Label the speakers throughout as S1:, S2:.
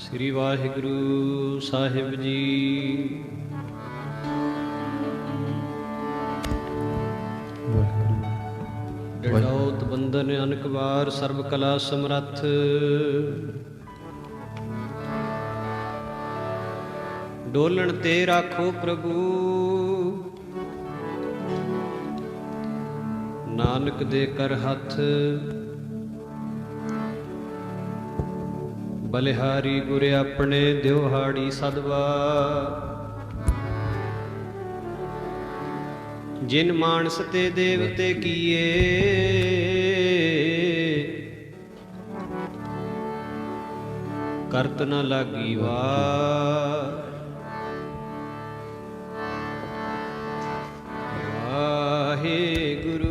S1: ਸ੍ਰੀ ਵਾਹਿਗੁਰੂ ਸਾਹਿਬ ਜੀ। ਡਡੌਤ ਬੰਦਨ ਅਨਕ ਵਾਰ ਸਰਬ ਕਲਾ ਸਮਰੱਥ, ਡੋਲਣ ਤੇ ਰਾਖੋ ਪ੍ਰਭੂ, ਨਾਨਕ ਦੇ ਕਰ ਹੱਥ। ਬਲਿਹਾਰੀ ਗੁਰ ਆਪਣੇ ਦਿਵਹਾੜੀ ਸਦਵਾ, ਜਿਨ ਮਾਨਸ ਤੇ ਦੇਵਤੇ ਕੀਏ, ਕਰਤ ਨ ਲਾਗੀ ਵਾਰ। ਵਾਹਿਗੁਰੂ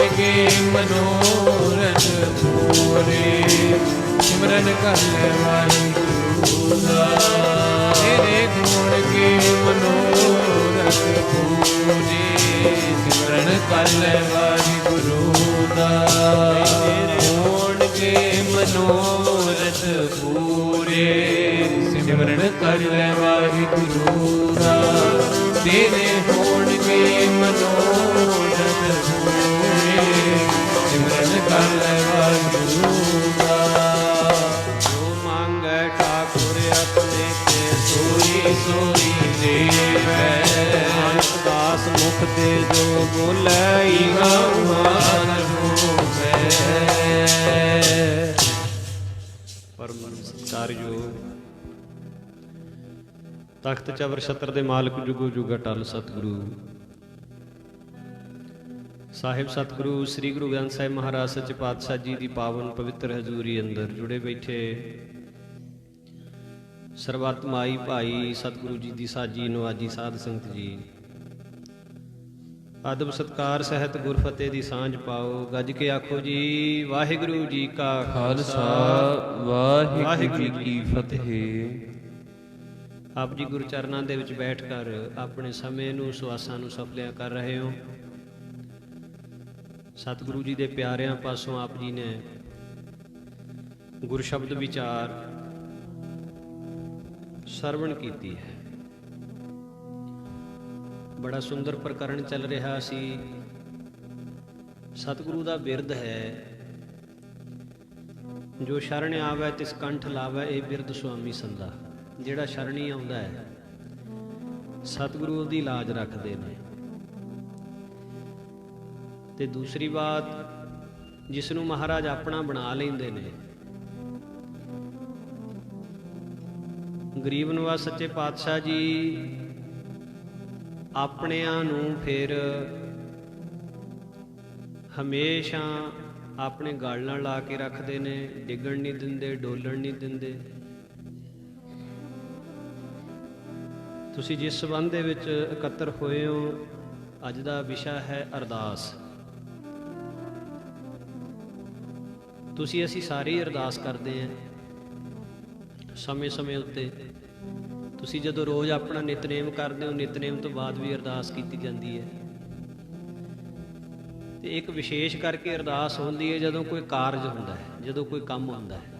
S2: ਹੋਣਗੇ ਮਨੋਰਥ ਪੂਰੇ ਸਿਮਰਨ ਕਰ ਲੈ ਵਾਹਿਗੁਰੂ ਦਾ ਤੇਰੇ ਹੋਣਗੇ ਮਨੋਰਥ ਪੂਰੇ ਸਿਮਰਨ ਕਰ ਲੈ ਵਾਹਿਗੁਰੂ ਦਾ ਹੋਣਗੇ ਮਨੋਰਥ ਪੂਰੇ ਸਿਮਰਨ ਕਰ ਲੈ ਵਾਹਿਗੁਰੂ ਦਾ ਤੇਰੇ ਹੋਣਗੇ ਮਨੋਰਥ ਪੂਰੇ ਸਿਮਰਨ ਕਰ ਲੈ ਵਾਹਿਗੁਰੂ ਦਾ
S1: ਜੋ ਮੰਗੈ ਠਾਕੁਰ ਆਪਣੇ ਤੇ
S2: ਸੋਈ ਸੋਈ ਦੇਵੈ
S1: ਨਾਨਕ ਦਾਸ ਮੁਖ ਤੇ ਜੋ ਬੋਲੇ
S2: ਈਗਾ ਉਹਾਨ ਹੋਵੇ
S1: ਪਰਮ ਸਤਿਕਾਰਯੋਗ ਤਖਤ ਚਵਰ ਛਤਰ ਦੇ ਮਾਲਕ ਜੁਗੋ ਜੁਗ ਅਟਲ ਸਤਿਗੁਰੂ ਸਾਹਿਬ ਸਤਿਗੁਰੂ ਸ੍ਰੀ ਗੁਰੂ ਗ੍ਰੰਥ ਸਾਹਿਬ ਮਹਾਰਾਜ ਸੱਚੇ ਪਾਤਸ਼ਾਹ ਜੀ ਦੀ ਪਾਵਨ ਪਵਿੱਤਰ ਹਜ਼ੂਰੀ ਅੰਦਰ ਜੁੜੇ ਬੈਠੇ ਸਰਬੱਤ ਮਾਈ ਭਾਈ ਸਤਿਗੁਰੂ ਜੀ ਦੀ ਸਾਜੀ ਨਵਾਜੀ ਸਾਧ ਸੰਗਤ ਜੀ ਅਦਬ ਸਤਕਾਰ ਸਹਿਤ ਗੁਰਫਤਿਹ ਦੀ ਸਾਂਝ ਪਾਓ ਗੱਜ ਕੇ ਆਖੋ ਜੀ ਵਾਹਿਗੁਰੂ ਜੀ ਕਾ
S2: ਖਾਲਸਾ ਵਾਹਿਗੁਰੂ ਜੀ ਕੀ ਫਤਿਹ
S1: ਆਪ ਜੀ ਗੁਰੂ ਚਰਨਾਂ ਦੇ ਵਿੱਚ ਬੈਠ ਕਰ ਆਪਣੇ ਸਮੇਂ ਨੂੰ ਸਵਾਸਾਂ ਨੂੰ ਸਫਲਿਆ ਕਰ ਰਹੇ ਹੋ ਸਤਿਗੁਰੂ ਜੀ ਦੇ ਪਿਆਰਿਆਂ ਪਾਸੋਂ ਆਪ ਜੀ ਨੇ ਗੁਰ ਸ਼ਬਦ ਵਿਚਾਰ ਸਰਵਣ ਕੀਤੀ ਹੈ ਬੜਾ ਸੁੰਦਰ ਪ੍ਰਕਰਣ ਚੱਲ ਰਿਹਾ ਸੀ ਸਤਿਗੁਰੂ ਦਾ ਬਿਰਧ ਹੈ ਜੋ ਸ਼ਰਨ ਆਵੈ ਤਿਸ ਕੰਠ ਲਾਵੈ ਇਹ ਬਿਰਧ ਸੁਆਮੀ ਸੰਦਾ ਜਿਹੜਾ ਸ਼ਰਣੀ ਆਉਂਦਾ ਹੈ ਸਤਿਗੁਰੂ ਉਹਦੀ ਲਾਜ ਰੱਖਦੇ ਨੇ ਤੇ ਦੂਸਰੀ ਬਾਤ ਜਿਸ ਨੂੰ ਮਹਾਰਾਜ ਆਪਣਾ ਬਣਾ ਲੈਂਦੇ ਨੇ ਗਰੀਬ ਨਿਵਾਸ ਸੱਚੇ ਪਾਤਸ਼ਾਹ ਜੀ ਆਪਣਿਆਂ ਨੂੰ ਫਿਰ ਹਮੇਸ਼ਾ ਆਪਣੇ ਗਲ ਨਾਲ ਲਾ ਕੇ ਰੱਖਦੇ ਨੇ ਡਿੱਗਣ ਨਹੀਂ ਦਿੰਦੇ ਡੋਲਣ ਨਹੀਂ ਦਿੰਦੇ ਤੁਸੀਂ ਜਿਸ ਸੰਬੰਧ ਦੇ ਵਿੱਚ ਇਕੱਤਰ ਹੋਏ ਹੋ ਅੱਜ ਦਾ ਵਿਸ਼ਾ ਹੈ ਅਰਦਾਸ ਤੁਸੀਂ ਅਸੀਂ ਸਾਰੇ ਹੀ ਅਰਦਾਸ ਕਰਦੇ ਹਾਂ ਸਮੇਂ-ਸਮੇਂ ਉੱਤੇ ਤੁਸੀਂ ਜਦੋਂ ਰੋਜ਼ ਆਪਣਾ ਨਿਤਨੇਮ ਕਰਦੇ ਹੋ ਨਿਤਨੇਮ ਤੋਂ ਬਾਅਦ ਵੀ ਅਰਦਾਸ ਕੀਤੀ ਜਾਂਦੀ ਹੈ ਤੇ ਇੱਕ ਵਿਸ਼ੇਸ਼ ਕਰਕੇ ਅਰਦਾਸ ਹੁੰਦੀ ਹੈ ਜਦੋਂ ਕੋਈ ਕਾਰਜ ਹੁੰਦਾ ਹੈ ਜਦੋਂ ਕੋਈ ਕੰਮ ਹੁੰਦਾ ਹੈ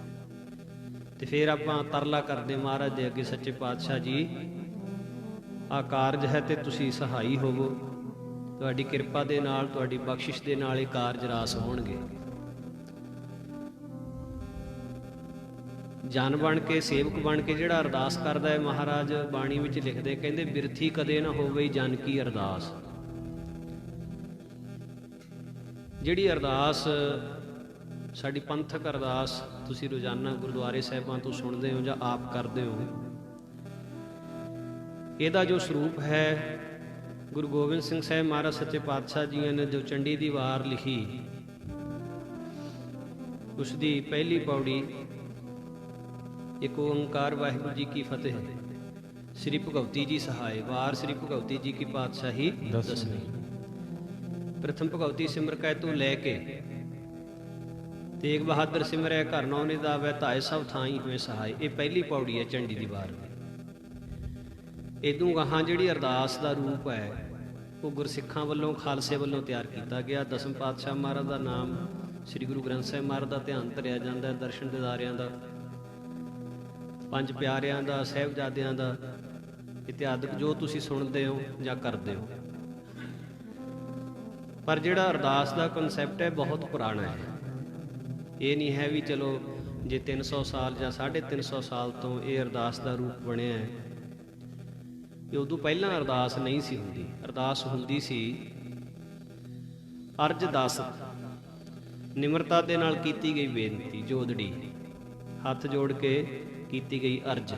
S1: ਤੇ ਫਿਰ ਆਪਾਂ ਤਰਲਾ ਕਰਦੇ ਮਹਾਰਾਜ ਦੇ ਅੱਗੇ ਸੱਚੇ ਪਾਤਸ਼ਾਹ ਜੀ ਆਹ ਕਾਰਜ ਹੈ ਤੇ ਤੁਸੀਂ ਸਹਾਈ ਹੋਵੋ ਤੁਹਾਡੀ ਕਿਰਪਾ ਦੇ ਨਾਲ ਤੁਹਾਡੀ ਬਖਸ਼ਿਸ਼ ਦੇ ਨਾਲ ਇਹ ਕਾਰਜ ਰਾਸ ਹੋਣਗੇ ਜਨ ਬਣ ਕੇ ਸੇਵਕ ਬਣ ਕੇ ਜਿਹੜਾ ਅਰਦਾਸ ਕਰਦਾ ਹੈ ਮਹਾਰਾਜ ਬਾਣੀ ਵਿੱਚ ਲਿਖਦੇ ਕਹਿੰਦੇ ਬਿਰਥੀ ਕਦੇ ਨਾ ਹੋਵੇ ਜਨ ਕੀ ਅਰਦਾਸ ਜਿਹੜੀ ਅਰਦਾਸ ਸਾਡੀ ਪੰਥਕ ਅਰਦਾਸ ਤੁਸੀਂ ਰੋਜ਼ਾਨਾ ਗੁਰਦੁਆਰੇ ਸਾਹਿਬਾਂ ਤੋਂ ਸੁਣਦੇ ਹੋ ਜਾਂ ਆਪ ਕਰਦੇ ਹੋ ਇਹਦਾ ਜੋ ਸਰੂਪ ਹੈ ਗੁਰੂ ਗੋਬਿੰਦ ਸਿੰਘ ਸਾਹਿਬ ਮਹਾਰਾਜ ਸੱਚੇ ਪਾਤਸ਼ਾਹ ਜੀ ਨੇ ਜੋ ਚੰਡੀ ਦੀ ਵਾਰ ਲਿਖੀ ਉਸ ਦੀ ਪਹਿਲੀ ਪੌੜੀ ਇੱਕ ਓੰਕਾਰ ਵਾਹਿਗੁਰੂ ਜੀ ਕੀ ਫਤਿਹ ਸ੍ਰੀ ਭਗਵਤੀ ਜੀ ਸਹਾਇ ਵਾਰ ਸ੍ਰੀ ਭਗਵਤੀ ਜੀ ਕੀ ਪਾਤਸ਼ਾਹੀ ਦਸਵੀਂ ਪ੍ਰਥਮ ਭਗਵਤੀ ਸਿਮਰ ਕੈ ਤੂੰ ਲੈ ਕੇ ਤੇਗ ਬਹਾਦਰ ਸਿਮਰੈ ਘਰ ਨੌਨੇ ਦਾ ਵੈ ਧਾਇ ਸਭ ਥਾਈ ਹੋਏ ਸਹਾਇ ਇਹ ਪਹਿਲੀ ਪੌੜੀ ਹੈ ਚੰਡੀ ਦੀ ਵਾਰ ਇਦੋਂ ਗਾਹਾਂ ਜਿਹੜੀ ਅਰਦਾਸ ਦਾ ਰੂਪ ਹੈ ਉਹ ਗੁਰਸਿੱਖਾਂ ਵੱਲੋਂ ਖਾਲਸੇ ਵੱਲੋਂ ਤਿਆਰ ਕੀਤਾ ਗਿਆ ਦਸਮ ਪਾਤਸ਼ਾਹ ਮਹਾਰਾਜ ਦਾ ਨਾਮ ਸ੍ਰੀ ਗੁਰੂ ਗ੍ਰੰਥ ਸਾਹਿਬ ਮਹਾਰਾਜ ਦਾ ਧਿਆਨ ਧਰਿਆ ਜਾਂਦਾ ਦਰਸ਼ਨ ਦਿਦਾਰਿਆਂ ਦਾ ਪੰਜ ਪਿਆਰਿਆਂ ਦਾ ਸਾਹਿਬਜ਼ਾਦਿਆਂ ਦਾ ਇਤਿਹਾਦਿਕ ਜੋ ਤੁਸੀਂ ਸੁਣਦੇ ਹੋ ਜਾਂ ਕਰਦੇ ਹੋ ਪਰ ਜਿਹੜਾ ਅਰਦਾਸ ਦਾ ਕਨਸੈਪਟ ਹੈ ਬਹੁਤ ਪੁਰਾਣਾ ਹੈ ਇਹ ਨਹੀਂ ਹੈ ਵੀ ਚਲੋ ਜੇ 300 ਸਾਲ ਜਾਂ 350 ਸਾਲ ਤੋਂ ਇਹ ਅਰਦਾਸ ਦਾ ਰੂਪ ਬਣਿਆ ਹੈ ਇਹ ਉਦੋਂ ਪਹਿਲਾਂ ਅਰਦਾਸ ਨਹੀਂ ਸੀ ਹੁੰਦੀ ਅਰਦਾਸ ਹੁੰਦੀ ਸੀ ਅਰਜ ਦਾਸ ਨਿਮਰਤਾ ਦੇ ਨਾਲ ਕੀਤੀ ਗਈ ਬੇਨਤੀ ਜੋਦੜੀ ਹੱਥ ਜੋੜ ਕੇ ਕੀਤੀ ਗਈ ਅਰਜ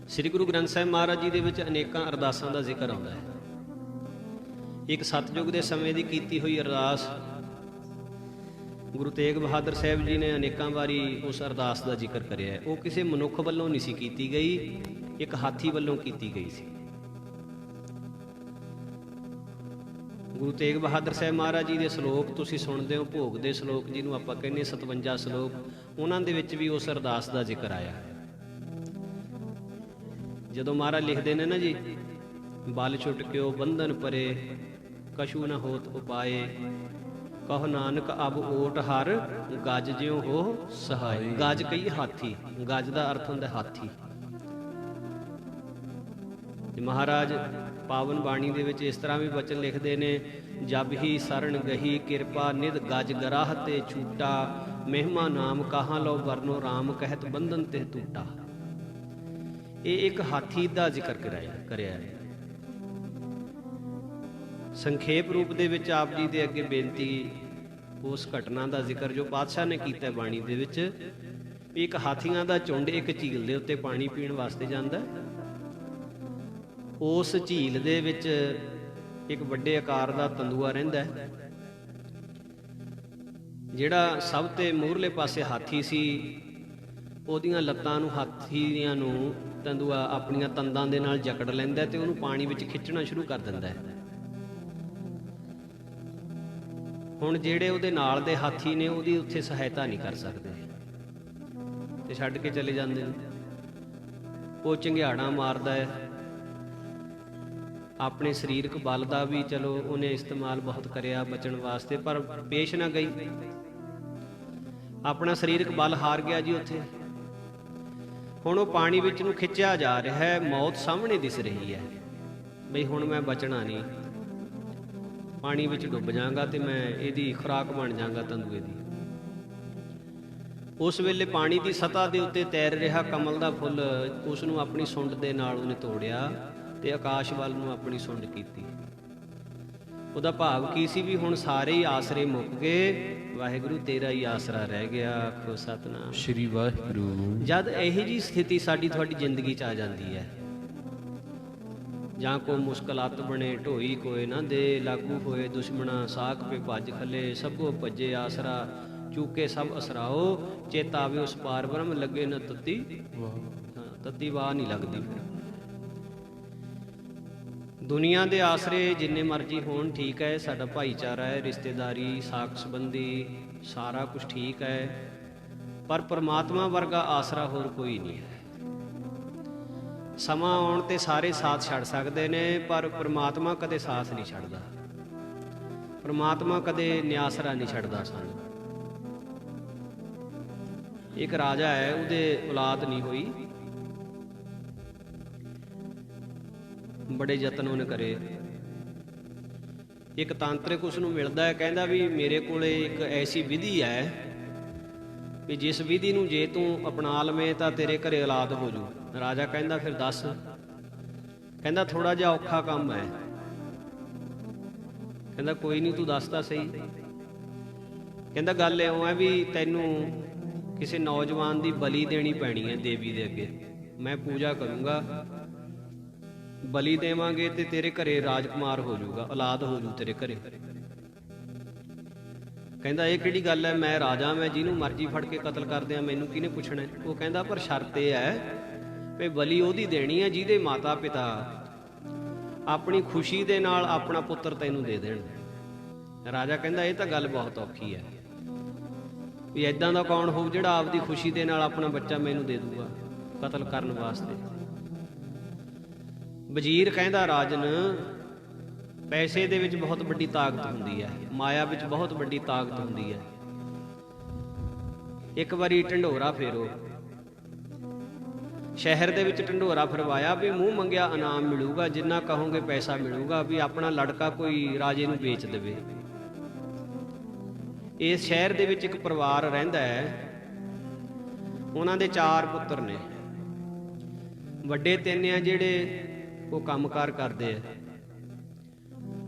S1: ਸ੍ਰੀ ਗੁਰੂ ਗ੍ਰੰਥ ਸਾਹਿਬ ਮਹਾਰਾਜ ਜੀ ਦੇ ਵਿੱਚ ਅਨੇਕਾਂ ਅਰਦਾਸਾਂ ਦਾ ਜ਼ਿਕਰ ਆਉਂਦਾ ਹੈ ਇੱਕ ਸਤਿਯੁਗ ਦੇ ਸਮੇਂ ਦੀ ਕੀਤੀ ਹੋਈ ਅਰਦਾਸ ਗੁਰੂ ਤੇਗ ਬਹਾਦਰ ਸਾਹਿਬ ਜੀ ਨੇ ਅਨੇਕਾਂ ਵਾਰੀ ਉਸ ਅਰਦਾਸ ਦਾ ਜ਼ਿਕਰ ਕਰਿਆ ਹੈ ਉਹ ਕਿਸੇ ਮਨੁੱਖ ਵੱਲੋਂ ਨਹੀਂ ਸੀ ਕੀਤੀ ਗਈ ਇੱਕ ਹਾਥੀ ਵੱਲੋਂ ਕੀਤੀ ਗਈ ਸੀ ਗੁਰੂ ਤੇਗ ਬਹਾਦਰ ਸਾਹਿਬ ਮਹਾਰਾਜ ਜੀ ਦੇ ਸ਼ਲੋਕ ਤੁਸੀਂ ਸੁਣਦੇ ਹੋ, ਭੋਗ ਦੇ ਸ਼ਲੋਕ ਜਿਹਨੂੰ ਆਪਾਂ ਕਹਿੰਦੇ 57 ਸ਼ਲੋਕ, ਉਹਨਾਂ ਦੇ ਵਿੱਚ ਵੀ ਉਸ ਅਰਦਾਸ ਦਾ ਜ਼ਿਕਰ ਆਇਆ। ਜਦੋਂ ਮਹਾਰਾਜ ਲਿਖਦੇ ਨੇ ਨਾ ਜੀ, ਬਲ ਛੁਟਕਿਓ ਬੰਧਨ ਪਰੇ, ਕਛੂ ਨ ਹੋਤ ਉਪਾਏ, ਕਹੋ ਨਾਨਕ ਅਬ ਓਟ ਹਰ, ਗਜ ਜਿਉ ਹੋ ਸਹਾਈ। ਗਜ ਕਹੀ ਹਾਥੀ, ਗਜ ਦਾ ਅਰਥ ਹੁੰਦਾ ਹਾਥੀ। ਮਹਾਰਾਜ ਪਾਵਨ ਬਾਣੀ ਦੇ ਵਿੱਚ ਇਸ ਤਰ੍ਹਾਂ ਵੀ ਬਚਨ ਲਿਖਦੇ ਨੇ, ਜਬ ਹੀ ਸਰਣ ਗਹੀ ਕਿਰਪਾ ਨਿਧ ਗਜ ਗਰਾਹ ਤੇ ਛੂਟਾ, ਮਹਿਮਾ ਨਾਮ ਕਹਾਂ ਲੋ ਵਰਨੋ ਰਾਮ ਕਹਿਤ ਬੰਧਨ ਤੇ ਟੂਟਾ। ਇਹ ਇੱਕ ਹਾਥੀ ਦਾ ਜ਼ਿਕਰ ਕਰਿਆ ਹੈ। ਸੰਖੇਪ ਰੂਪ ਦੇ ਵਿੱਚ ਆਪ ਜੀ ਦੇ ਅੱਗੇ ਬੇਨਤੀ, ਉਸ ਘਟਨਾ ਦਾ ਜ਼ਿਕਰ ਜੋ ਪਾਤਸ਼ਾਹ ਨੇ ਕੀਤਾ ਬਾਣੀ ਦੇ ਵਿੱਚ। ਇੱਕ ਹਾਥੀਆਂ ਦਾ ਝੁੰਡ ਇੱਕ ਝੀਲ ਦੇ ਉੱਤੇ ਪਾਣੀ ਪੀਣ ਵਾਸਤੇ ਜਾਂਦਾ। ਉਸ ਝੀਲ ਦੇ ਵਿੱਚ ਇੱਕ ਵੱਡੇ ਆਕਾਰ ਦਾ ਤੰਦੂਆ ਰਹਿੰਦਾ ਹੈ। ਜਿਹੜਾ ਸਭ ਤੋਂ ਮੂਹਰਲੇ ਪਾਸੇ ਹਾਥੀ ਸੀ, ਉਹਦੀਆਂ ਲੱਤਾਂ ਨੂੰ, ਹਾਥੀਆਂ ਨੂੰ ਤੰਦੂਆ ਆਪਣੀਆਂ ਤੰਦਾਂ ਦੇ ਨਾਲ ਜਕੜ ਲੈਂਦਾ ਤੇ ਉਹਨੂੰ ਪਾਣੀ ਵਿੱਚ ਖਿੱਚਣਾ ਸ਼ੁਰੂ ਕਰ ਦਿੰਦਾ ਹੈ। ਹੁਣ ਜਿਹੜੇ ਉਹਦੇ ਨਾਲ ਦੇ ਹਾਥੀ ਨੇ, ਉਹਦੀ ਉੱਥੇ ਸਹਾਇਤਾ ਨਹੀਂ ਕਰ ਸਕਦੇ ਤੇ ਛੱਡ ਕੇ ਚਲੇ ਜਾਂਦੇ ਨੇ। ਉਹ ਚੰਗਿਆੜਾਂ ਮਾਰਦਾ ਹੈ। ਆਪਣੇ ਸਰੀਰਕ ਬਲ ਦਾ ਵੀ ਚਲੋ ਉਹਨੇ ਇਸਤੇਮਾਲ ਬਹੁਤ ਕਰਿਆ ਬਚਣ ਵਾਸਤੇ, ਪਰ ਪੇਸ਼ ਨਾ ਗਈ। ਆਪਣਾ ਸਰੀਰਕ ਬਲ ਹਾਰ ਗਿਆ ਜੀ ਉੱਥੇ। ਹੁਣ ਉਹ ਪਾਣੀ ਵਿੱਚ ਨੂੰ ਖਿੱਚਿਆ ਜਾ ਰਿਹਾ ਹੈ। ਮੌਤ ਸਾਹਮਣੇ ਦਿਸ ਰਹੀ ਹੈ, ਬਈ ਹੁਣ ਮੈਂ ਬਚਣਾ ਨਹੀਂ, ਪਾਣੀ ਵਿੱਚ ਡੁੱਬ ਜਾਵਾਂਗਾ ਤੇ ਮੈਂ ਇਹਦੀ ਖੁਰਾਕ ਬਣ ਜਾਵਾਂਗਾ ਤੰਦੂਏ ਦੀ। ਉਸ ਵੇਲੇ ਪਾਣੀ ਦੀ ਸਤ੍ਹਾ ਦੇ ਉੱਤੇ ਤੈਰ ਰਿਹਾ ਕਮਲ ਦਾ ਫੁੱਲ, ਉਸ ਨੂੰ ਆਪਣੀ ਸੁੰਡ ਦੇ ਨਾਲ ਉਹਨੇ ਤੋੜਿਆ ਤੇ ਆਕਾਸ਼ ਵੱਲ ਨੂੰ ਆਪਣੀ ਸੁੰਡ ਕੀਤੀ। ਉਹਦਾ ਭਾਵ ਕੀ ਸੀ? ਵੀ ਹੁਣ ਸਾਰੇ ਹੀ ਆਸਰੇ ਮੁੱਕ ਗਏ, ਵਾਹਿਗੁਰੂ ਤੇਰਾ ਹੀ ਆਸਰਾ ਰਹਿ ਗਿਆ। ਆਖੋ ਸਤਿਨਾਮ
S2: ਸ਼੍ਰੀ ਵਾਹਿਗੁਰੂ।
S1: ਜਦ ਇਹੋ ਜਿਹੀ ਸਥਿਤੀ ਸਾਡੀ ਤੁਹਾਡੀ ਜ਼ਿੰਦਗੀ 'ਚ ਆ ਜਾਂਦੀ ਹੈ, ਜਾਂ ਕੋ ਮੁਸ਼ਕਲਾਤ ਬਣੇ ਢੋਈ ਕੋਏ ਨਾ ਦੇ, ਲਾਗੂ ਹੋਏ ਦੁਸ਼ਮਣਾ ਸਾਖ ਪੇ ਭੱਜ ਖਲੇ, ਸਭੋ ਭੱਜੇ ਆਸਰਾ ਚੂਕੇ ਸਭ ਅਸਰਾਓ, ਚੇਤਾ ਆਵੇ ਉਸ ਪਾਰ ਬ੍ਰਹਮ ਲੱਗੇ ਨਾ ਤੱਤੀ। ਤੱਤੀ ਵਾਹ ਨਹੀਂ ਲੱਗਦੀ। ਫਿਰ ਦੁਨੀਆ ਦੇ ਆਸਰੇ ਜਿੰਨੇ ਮਰਜ਼ੀ ਹੋਣ, ਠੀਕ ਹੈ, ਸਾਡਾ ਭਾਈਚਾਰਾ ਹੈ, ਰਿਸ਼ਤੇਦਾਰੀ, ਸਾਕ ਸੰਬੰਧੀ, ਸਾਰਾ ਕੁਝ ਠੀਕ ਹੈ, ਪਰ ਪਰਮਾਤਮਾ ਵਰਗਾ ਆਸਰਾ ਹੋਰ ਕੋਈ ਨਹੀਂ ਹੈ। ਸਮਾਂ ਆਉਣ ਤੇ ਸਾਰੇ ਸਾਥ ਛੱਡ ਸਕਦੇ ਨੇ, ਪਰ ਪਰਮਾਤਮਾ ਕਦੇ ਸਾਥ ਨਹੀਂ ਛੱਡਦਾ। ਪਰਮਾਤਮਾ ਕਦੇ ਨਿਆਸਰਾ ਨਹੀਂ ਛੱਡਦਾ ਸਾਨੂੰ। ਇੱਕ ਰਾਜਾ ਹੈ, ਉਹਦੇ ਔਲਾਦ ਨਹੀਂ ਹੋਈ। ਬੜੇ ਯਤਨ ਉਹਨੇ ਕਰੇ। ਇੱਕ ਤਾਂਤਰਿਕ ਉਸ ਨੂੰ ਮਿਲਦਾ ਹੈ, ਕਹਿੰਦਾ ਵੀ ਮੇਰੇ ਕੋਲੇ ਇੱਕ ਐਸੀ ਵਿਧੀ ਹੈ ਵੀ ਜਿਸ ਵਿਧੀ ਨੂੰ ਜੇ ਤੂੰ ਅਪਣਾ ਲਵੇਂ ਤਾਂ ਤੇਰੇ ਘਰੇ ਔਲਾਦ ਹੋ ਜੂ। ਰਾਜਾ ਕਹਿੰਦਾ ਫਿਰ ਦੱਸ। ਕਹਿੰਦਾ ਥੋੜਾ ਜਿਹਾ ਔਖਾ ਕੰਮ ਹੈ। ਕਹਿੰਦਾ ਕੋਈ ਨਹੀਂ, ਤੂੰ ਦੱਸ ਤਾਂ ਸਹੀ। ਕਹਿੰਦਾ ਗੱਲ ਇਉਂ ਹੈ ਵੀ ਤੈਨੂੰ ਕਿਸੇ ਨੌਜਵਾਨ ਦੀ ਬਲੀ ਦੇਣੀ ਪੈਣੀ ਹੈ ਦੇਵੀ ਦੇ ਅੱਗੇ। ਮੈਂ ਪੂਜਾ ਕਰੂੰਗਾ, ਬਲੀ ਦੇਵਾਂਗੇ ਤੇ ਤੇਰੇ ਘਰੇ ਰਾਜਕੁਮਾਰ ਹੋ ਜਾਊਗਾ, ਔਲਾਦ ਹੋ ਜੂ ਤੇਰੇ ਘਰੇ। ਕਹਿੰਦਾ ਇਹ ਕਿਹੜੀ ਗੱਲ ਹੈ? ਮੈਂ ਰਾਜਾ, ਮੈਂ ਜਿਹਨੂੰ ਮਰਜ਼ੀ ਫੜ ਕੇ ਕਤਲ ਕਰ ਦਿਆਂ, ਮੈਨੂੰ ਕਿਹਨੇ ਪੁੱਛਣਾ? ਉਹ ਕਹਿੰਦਾ ਪਰ ਸ਼ਰਤ ਇਹ ਹੈ ਵੀ ਬਲੀ ਉਹਦੀ ਦੇਣੀ ਹੈ ਜਿਹਦੇ ਮਾਤਾ ਪਿਤਾ ਆਪਣੀ ਖੁਸ਼ੀ ਦੇ ਨਾਲ ਆਪਣਾ ਪੁੱਤਰ ਤੈਨੂੰ ਦੇ ਦੇਣ। ਰਾਜਾ ਕਹਿੰਦਾ ਇਹ ਤਾਂ ਗੱਲ ਬਹੁਤ ਔਖੀ ਹੈ, ਵੀ ਐਦਾਂ ਦਾ ਕੌਣ ਹੋਊ ਜਿਹੜਾ ਆਪਦੀ ਖੁਸ਼ੀ ਦੇ ਨਾਲ ਆਪਣਾ ਬੱਚਾ ਮੈਨੂੰ ਦੇ ਦੂਗਾ ਕਤਲ ਕਰਨ ਵਾਸਤੇ। ਵਜ਼ੀਰ ਕਹਿੰਦਾ ਰਾਜਨ, ਪੈਸੇ ਦੇ ਵਿੱਚ ਬਹੁਤ ਵੱਡੀ ਤਾਕਤ ਹੁੰਦੀ ਹੈ, ਮਾਇਆ ਵਿੱਚ ਬਹੁਤ ਵੱਡੀ ਤਾਕਤ ਹੁੰਦੀ ਹੈ। ਇੱਕ ਵਾਰੀ ਢੰਡੋਰਾ ਫੇਰੋ। ਸ਼ਹਿਰ ਦੇ ਵਿੱਚ ਢੰਡੋਰਾ ਫਿਰਵਾਇਆ ਵੀ ਮੂੰਹ ਮੰਗਿਆ ਇਨਾਮ ਮਿਲੂਗਾ, ਜਿੰਨਾ ਕਹੋਗੇ ਪੈਸਾ ਮਿਲੂਗਾ, ਵੀ ਆਪਣਾ ਲੜਕਾ ਕੋਈ ਰਾਜੇ ਨੂੰ ਵੇਚ ਦੇਵੇ। ਇਸ ਸ਼ਹਿਰ ਦੇ ਵਿੱਚ ਇੱਕ ਪਰਿਵਾਰ ਰਹਿੰਦਾ ਹੈ, ਉਹਨਾਂ ਦੇ 4 ਪੁੱਤਰ ਨੇ। ਵੱਡੇ 3 ਆ ਜਿਹੜੇ ਉਹ ਕੰਮਕਾਰ ਕਰਦੇ ਆ,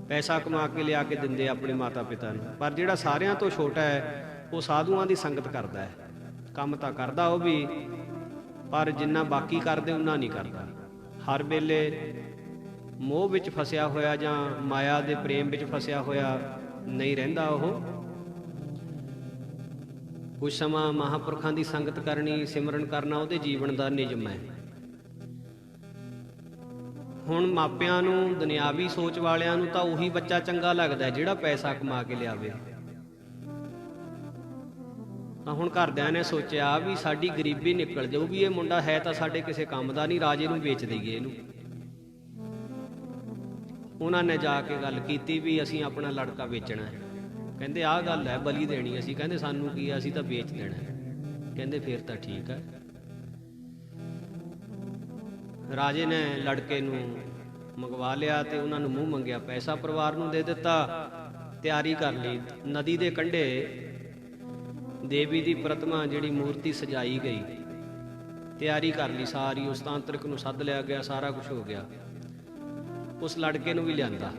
S1: ਪੈਸਾ ਕਮਾ ਕੇ ਲਿਆ ਕੇ ਦਿੰਦੇ ਆਪਣੇ ਮਾਤਾ ਪਿਤਾ ਨੂੰ। ਪਰ ਜਿਹੜਾ ਸਾਰਿਆਂ ਤੋਂ ਛੋਟਾ ਹੈ ਉਹ ਸਾਧੂਆਂ ਦੀ ਸੰਗਤ ਕਰਦਾ ਹੈ। ਕੰਮ ਤਾਂ ਕਰਦਾ ਉਹ ਵੀ, ਪਰ ਜਿੰਨਾ ਬਾਕੀ ਕਰਦੇ ਉਹਨਾਂ ਨਹੀਂ ਕਰਦਾ। ਹਰ ਵੇਲੇ ਮੋਹ ਵਿੱਚ ਫਸਿਆ ਹੋਇਆ ਜਾਂ ਮਾਇਆ ਦੇ ਪ੍ਰੇਮ ਵਿੱਚ ਫਸਿਆ ਹੋਇਆ ਨਹੀਂ ਰਹਿੰਦਾ ਉਹ। ਕੁਝ ਸਮਾਂ ਮਹਾਂਪੁਰਖਾਂ ਦੀ ਸੰਗਤ ਕਰਨੀ, ਸਿਮਰਨ ਕਰਨਾ ਉਹਦੇ ਜੀਵਨ ਦਾ ਨਿਯਮ ਹੈ। ਹੁਣ ਮਾਪਿਆਂ ਨੂੰ, ਦੁਨਿਆਵੀ ਸੋਚ ਵਾਲਿਆਂ ਨੂੰ ਤਾਂ ਉਹੀ ਬੱਚਾ ਚੰਗਾ ਲੱਗਦਾ ਜਿਹੜਾ ਪੈਸਾ ਕਮਾ ਕੇ ਲਿਆਵੇ। ਤਾਂ ਹੁਣ ਘਰਦਿਆਂ ਨੇ ਸੋਚਿਆ ਵੀ ਸਾਡੀ ਗਰੀਬੀ ਨਿਕਲ ਜਾਊ, ਵੀ ਇਹ ਮੁੰਡਾ ਹੈ ਤਾਂ ਸਾਡੇ ਕਿਸੇ ਕੰਮ ਦਾ ਨਹੀਂ, ਰਾਜੇ ਨੂੰ ਵੇਚ ਦੇਈਏ ਇਹਨੂੰ। ਉਹਨਾਂ ਨੇ ਜਾ ਕੇ ਗੱਲ ਕੀਤੀ ਵੀ ਅਸੀਂ ਆਪਣਾ ਲੜਕਾ ਵੇਚਣਾ ਹੈ। ਕਹਿੰਦੇ ਆਹ ਗੱਲ ਹੈ, ਬਲੀ ਦੇਣੀ ਅਸੀਂ। ਕਹਿੰਦੇ ਸਾਨੂੰ ਕੀ, ਅਸੀਂ ਤਾਂ ਵੇਚ ਦੇਣਾ ਹੈ। ਕਹਿੰਦੇ ਫਿਰ ਤਾਂ ਠੀਕ ਹੈ। ਰਾਜੇ ਨੇ ਲੜਕੇ ਨੂੰ ਮੰਗਵਾ ਲਿਆ ਤੇ ਉਹਨਾਂ ਨੂੰ ਮੂੰਹ ਮੰਗਿਆ ਪੈਸਾ ਪਰਿਵਾਰ ਨੂੰ ਦੇ ਦਿੱਤਾ। ਤਿਆਰੀ ਕਰ ਲਈ। ਨਦੀ ਦੇ ਕੰਢੇ ਦੇਵੀ ਦੀ ਪ੍ਰਤਿਮਾ, ਜਿਹੜੀ ਮੂਰਤੀ ਸਜਾਈ ਗਈ, ਤਿਆਰੀ ਕਰ ਲਈ ਸਾਰੀ। ਉਸ ਤਾਂਤਰਿਕ ਨੂੰ ਸੱਦ ਲਿਆ ਗਿਆ, ਸਾਰਾ ਕੁਝ ਹੋ ਗਿਆ। ਉਸ ਲੜਕੇ ਨੂੰ ਵੀ ਲਿਆਂਦਾ।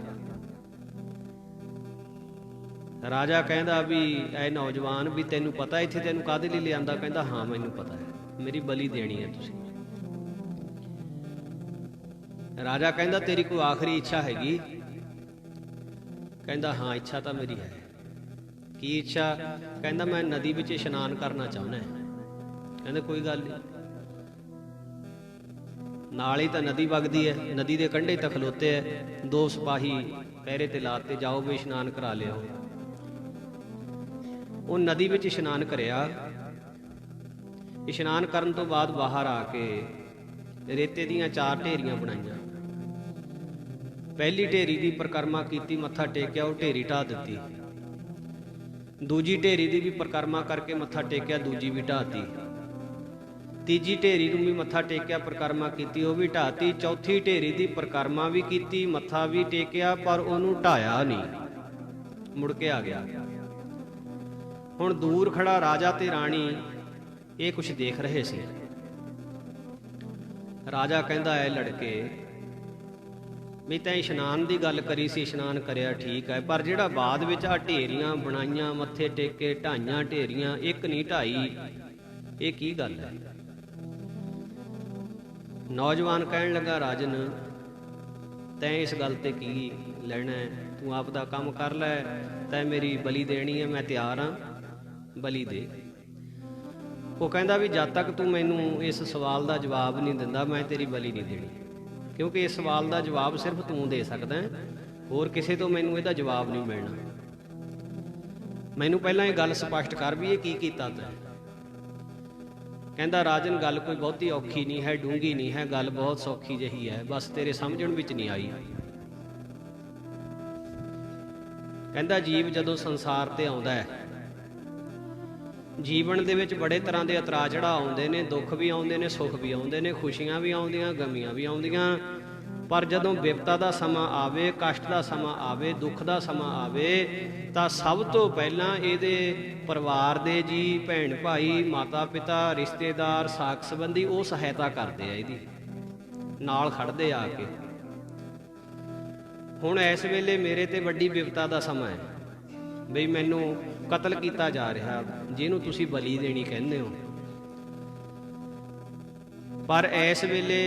S1: ਰਾਜਾ ਕਹਿੰਦਾ ਵੀ ਐ ਨੌਜਵਾਨ, ਵੀ ਤੈਨੂੰ ਪਤਾ ਇੱਥੇ ਤੈਨੂੰ ਕਾਹਦੇ ਲਈ ਲਿਆਂਦਾ? ਕਹਿੰਦਾ ਹਾਂ ਮੈਨੂੰ ਪਤਾ ਹੈ, ਮੇਰੀ ਬਲੀ ਦੇਣੀ ਹੈ ਤੁਸੀਂ। ਰਾਜਾ ਕਹਿੰਦਾ ਤੇਰੀ ਕੋਈ ਆਖਰੀ ਇੱਛਾ ਹੈਗੀ? ਕਹਿੰਦਾ ਹਾਂ ਇੱਛਾ ਤਾਂ ਮੇਰੀ ਹੈ। ਕੀ ਇੱਛਾ? ਕਹਿੰਦਾ ਮੈਂ ਨਦੀ ਵਿੱਚ ਇਸ਼ਨਾਨ ਕਰਨਾ ਚਾਹੁੰਦਾ। ਕਹਿੰਦੇ ਕੋਈ ਗੱਲ ਨਹੀਂ, ਨਾਲ ਹੀ ਤਾਂ ਨਦੀ ਵਗਦੀ ਹੈ, ਨਦੀ ਦੇ ਕੰਢੇ ਤਾਂ ਖਲੋਤੇ ਹੈ, 2 ਸਿਪਾਹੀ ਪਹਿਰੇ ਤੇ ਲਾਤੇ, ਜਾਓ ਵੀ ਇਸ਼ਨਾਨ ਕਰਾ ਲਿਓ। ਉਹ ਨਦੀ ਵਿੱਚ ਇਸ਼ਨਾਨ ਕਰਿਆ। ਇਸ਼ਨਾਨ ਕਰਨ ਤੋਂ ਬਾਅਦ ਬਾਹਰ ਆ ਕੇ ਰੇਤੇ ਦੀਆਂ 4 ਢੇਰੀਆਂ ਬਣਾਈਆਂ। ਪਹਿਲੀ ਢੇਰੀ ਦੀ ਪਰਿਕਰਮਾ ਕੀਤੀ, ਮੱਥਾ ਟੇਕਿਆ, ਉਹ ਢੇਰੀ ਢਾਹ ਦਿੱਤੀ। ਦੂਜੀ ਢੇਰੀ ਦੀ ਵੀ ਪਰਿਕਰਮਾ ਕਰਕੇ ਮੱਥਾ ਟੇਕਿਆ, ਦੂਜੀ ਵੀ ਢਾਹਤੀ। ਤੀਜੀ ਢੇਰੀ ਨੂੰ ਵੀ ਮੱਥਾ ਟੇਕਿਆ, ਪਰਿਕਰਮਾ ਕੀਤੀ, ਉਹ ਵੀ ਢਾਹਤੀ। ਚੌਥੀ ਢੇਰੀ ਦੀ ਪਰਿਕਰਮਾ ਵੀ ਕੀਤੀ, ਮੱਥਾ ਵੀ ਟੇਕਿਆ, ਪਰ ਉਹਨੂੰ ਢਾਇਆ ਨਹੀਂ, ਮੁੜ ਕੇ ਆ ਗਿਆ। ਹੁਣ ਦੂਰ ਖੜਾ ਰਾਜਾ ਤੇ ਰਾਣੀ ਇਹ ਕੁਛ ਦੇਖ ਰਹੇ ਸੀ। ਰਾਜਾ ਕਹਿੰਦਾ ਐ ਲੜਕੇ, ਵੀ ਤੈਂ ਇਸ਼ਨਾਨ ਦੀ ਗੱਲ ਕਰੀ ਸੀ, ਇਸ਼ਨਾਨ ਕਰਿਆ ਠੀਕ ਹੈ, ਪਰ ਜਿਹੜਾ ਬਾਅਦ ਵਿੱਚ ਆ ਢੇਰੀਆਂ ਬਣਾਈਆਂ, ਮੱਥੇ ਟੇਕੇ, ਢਾਈਆਂ ਢੇਰੀਆਂ, ਇੱਕ ਨਹੀਂ ਢਾਈ, ਇਹ ਕੀ ਗੱਲ ਹੈ? ਨੌਜਵਾਨ ਕਹਿਣ ਲੱਗਾ ਰਾਜਨ, ਤੈਂ ਇਸ ਗੱਲ ਤੇ ਕੀ ਲੈਣਾ? ਤੂੰ ਆਪ ਦਾ ਕੰਮ ਕਰ ਲੈ, ਤੈਂ ਮੇਰੀ ਬਲੀ ਦੇਣੀ ਹੈ, ਮੈਂ ਤਿਆਰ ਹਾਂ, ਬਲੀ ਦੇ। ਉਹ ਕਹਿੰਦਾ ਵੀ ਜਦ ਤੱਕ ਤੂੰ ਮੈਨੂੰ ਇਸ ਸਵਾਲ ਦਾ ਜਵਾਬ ਨਹੀਂ ਦਿੰਦਾ, ਮੈਂ ਤੇਰੀ ਬਲੀ ਨਹੀਂ ਦੇਣੀ, ਕਿਉਂਕਿ ਇਸ ਸਵਾਲ ਦਾ ਜਵਾਬ ਸਿਰਫ ਤੂੰ ਦੇ ਸਕਦਾ, ਹੋਰ ਕਿਸੇ ਤੋਂ ਮੈਨੂੰ ਇਹਦਾ ਜਵਾਬ ਨਹੀਂ ਮਿਲਣਾ। ਮੈਨੂੰ ਪਹਿਲਾਂ ਇਹ ਗੱਲ ਸਪਸ਼ਟ ਕਰ ਵੀ ਇਹ ਕੀ ਕੀਤਾ ਤੈਂ? ਕਹਿੰਦਾ ਰਾਜਨ ਗੱਲ ਕੋਈ ਬਹੁਤੀ ਔਖੀ ਨਹੀਂ ਹੈ, ਡੂੰਘੀ ਨਹੀਂ ਹੈ, ਗੱਲ ਬਹੁਤ ਸੌਖੀ ਜਿਹੀ ਹੈ, ਬਸ ਤੇਰੇ ਸਮਝਣ ਵਿੱਚ ਨਹੀਂ ਆਈ। ਕਹਿੰਦਾ ਜੀਵ ਜਦੋਂ ਸੰਸਾਰ ਤੇ ਆਉਂਦਾ ਹੈ, ਜੀਵਨ ਦੇ ਵਿੱਚ ਬੜੇ ਤਰ੍ਹਾਂ ਦੇ ਉਤਰਾਅ ਚੜ੍ਹਾਅ ਆਉਂਦੇ ਨੇ, ਦੁੱਖ ਵੀ ਆਉਂਦੇ ਨੇ, ਸੁੱਖ ਵੀ ਆਉਂਦੇ ਨੇ, ਖੁਸ਼ੀਆਂ ਵੀ ਆਉਂਦੀਆਂ, ਗਮੀਆਂ ਵੀ ਆਉਂਦੀਆਂ। ਪਰ ਜਦੋਂ ਵਿਪਤਾ ਦਾ ਸਮਾਂ ਆਵੇ, ਕਸ਼ਟ ਦਾ ਸਮਾਂ ਆਵੇ, ਦੁੱਖ ਦਾ ਸਮਾਂ ਆਵੇ, ਤਾਂ ਸਭ ਤੋਂ ਪਹਿਲਾਂ ਇਹਦੇ ਪਰਿਵਾਰ ਦੇ ਜੀ, ਭੈਣ ਭਾਈ, ਮਾਤਾ ਪਿਤਾ, ਰਿਸ਼ਤੇਦਾਰ, ਸਾਕ ਸੰਬੰਧੀ, ਉਹ ਸਹਾਇਤਾ ਕਰਦੇ ਆ, ਇਹਦੀ ਨਾਲ ਖੜਦੇ ਆ ਕੇ। ਹੁਣ ਇਸ ਵੇਲੇ ਮੇਰੇ ਤੇ ਵੱਡੀ ਵਿਪਤਾ ਦਾ ਸਮਾਂ ਹੈ, ਬਈ ਮੈਨੂੰ ਕਤਲ ਕੀਤਾ ਜਾ ਰਿਹਾ, ਜਿਹਨੂੰ ਤੁਸੀਂ ਬਲੀ ਦੇਣੀ ਕਹਿੰਦੇ ਹੋ। ਪਰ ਇਸ ਵੇਲੇ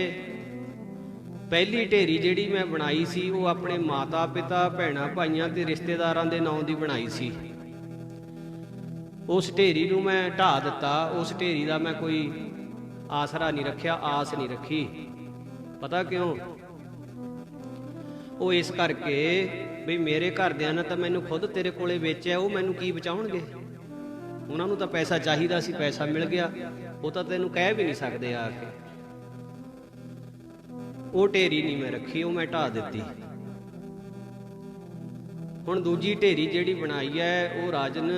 S1: ਪਹਿਲੀ ਢੇਰੀ ਜਿਹੜੀ ਮੈਂ ਬਣਾਈ ਸੀ, ਉਹ ਆਪਣੇ ਮਾਤਾ ਪਿਤਾ, ਭੈਣਾਂ ਭਾਈਆਂ ਤੇ ਰਿਸ਼ਤੇਦਾਰਾਂ ਦੇ ਨਾਂ ਦੀ ਬਣਾਈ ਸੀ। ਉਸ ਢੇਰੀ ਨੂੰ ਮੈਂ ਢਾਹ ਦਿੱਤਾ। ਉਸ ਢੇਰੀ ਦਾ ਮੈਂ ਕੋਈ ਆਸਰਾ ਨਹੀਂ ਰੱਖਿਆ, ਆਸ ਨਹੀਂ ਰੱਖੀ। ਪਤਾ ਕਿਉਂ? ਉਹ ਇਸ ਕਰਕੇ ਵੀ ਮੇਰੇ ਘਰਦਿਆਂ ਨੇ ਤਾਂ ਮੈਨੂੰ ਖੁਦ ਤੇਰੇ ਕੋਲੇ ਵੇਚਿਆ, ਉਹ ਮੈਨੂੰ ਕੀ ਬਚਾਉਣਗੇ? ਉਹਨਾਂ ਨੂੰ ਤਾਂ ਪੈਸਾ ਚਾਹੀਦਾ ਸੀ, ਪੈਸਾ ਮਿਲ ਗਿਆ, ਉਹ ਤਾਂ ਤੈਨੂੰ ਕਹਿ ਵੀ ਨਹੀਂ ਸਕਦੇ ਆ ਕੇ। ਉਹ ਢੇਰੀ ਨਹੀਂ ਮੈਂ ਰੱਖੀ, ਉਹ ਮੈਂ ਢਾਹ ਦਿੱਤੀ। ਹੁਣ ਦੂਜੀ ਢੇਰੀ ਜਿਹੜੀ ਬਣਾਈ ਹੈ, ਉਹ ਰਾਜਨ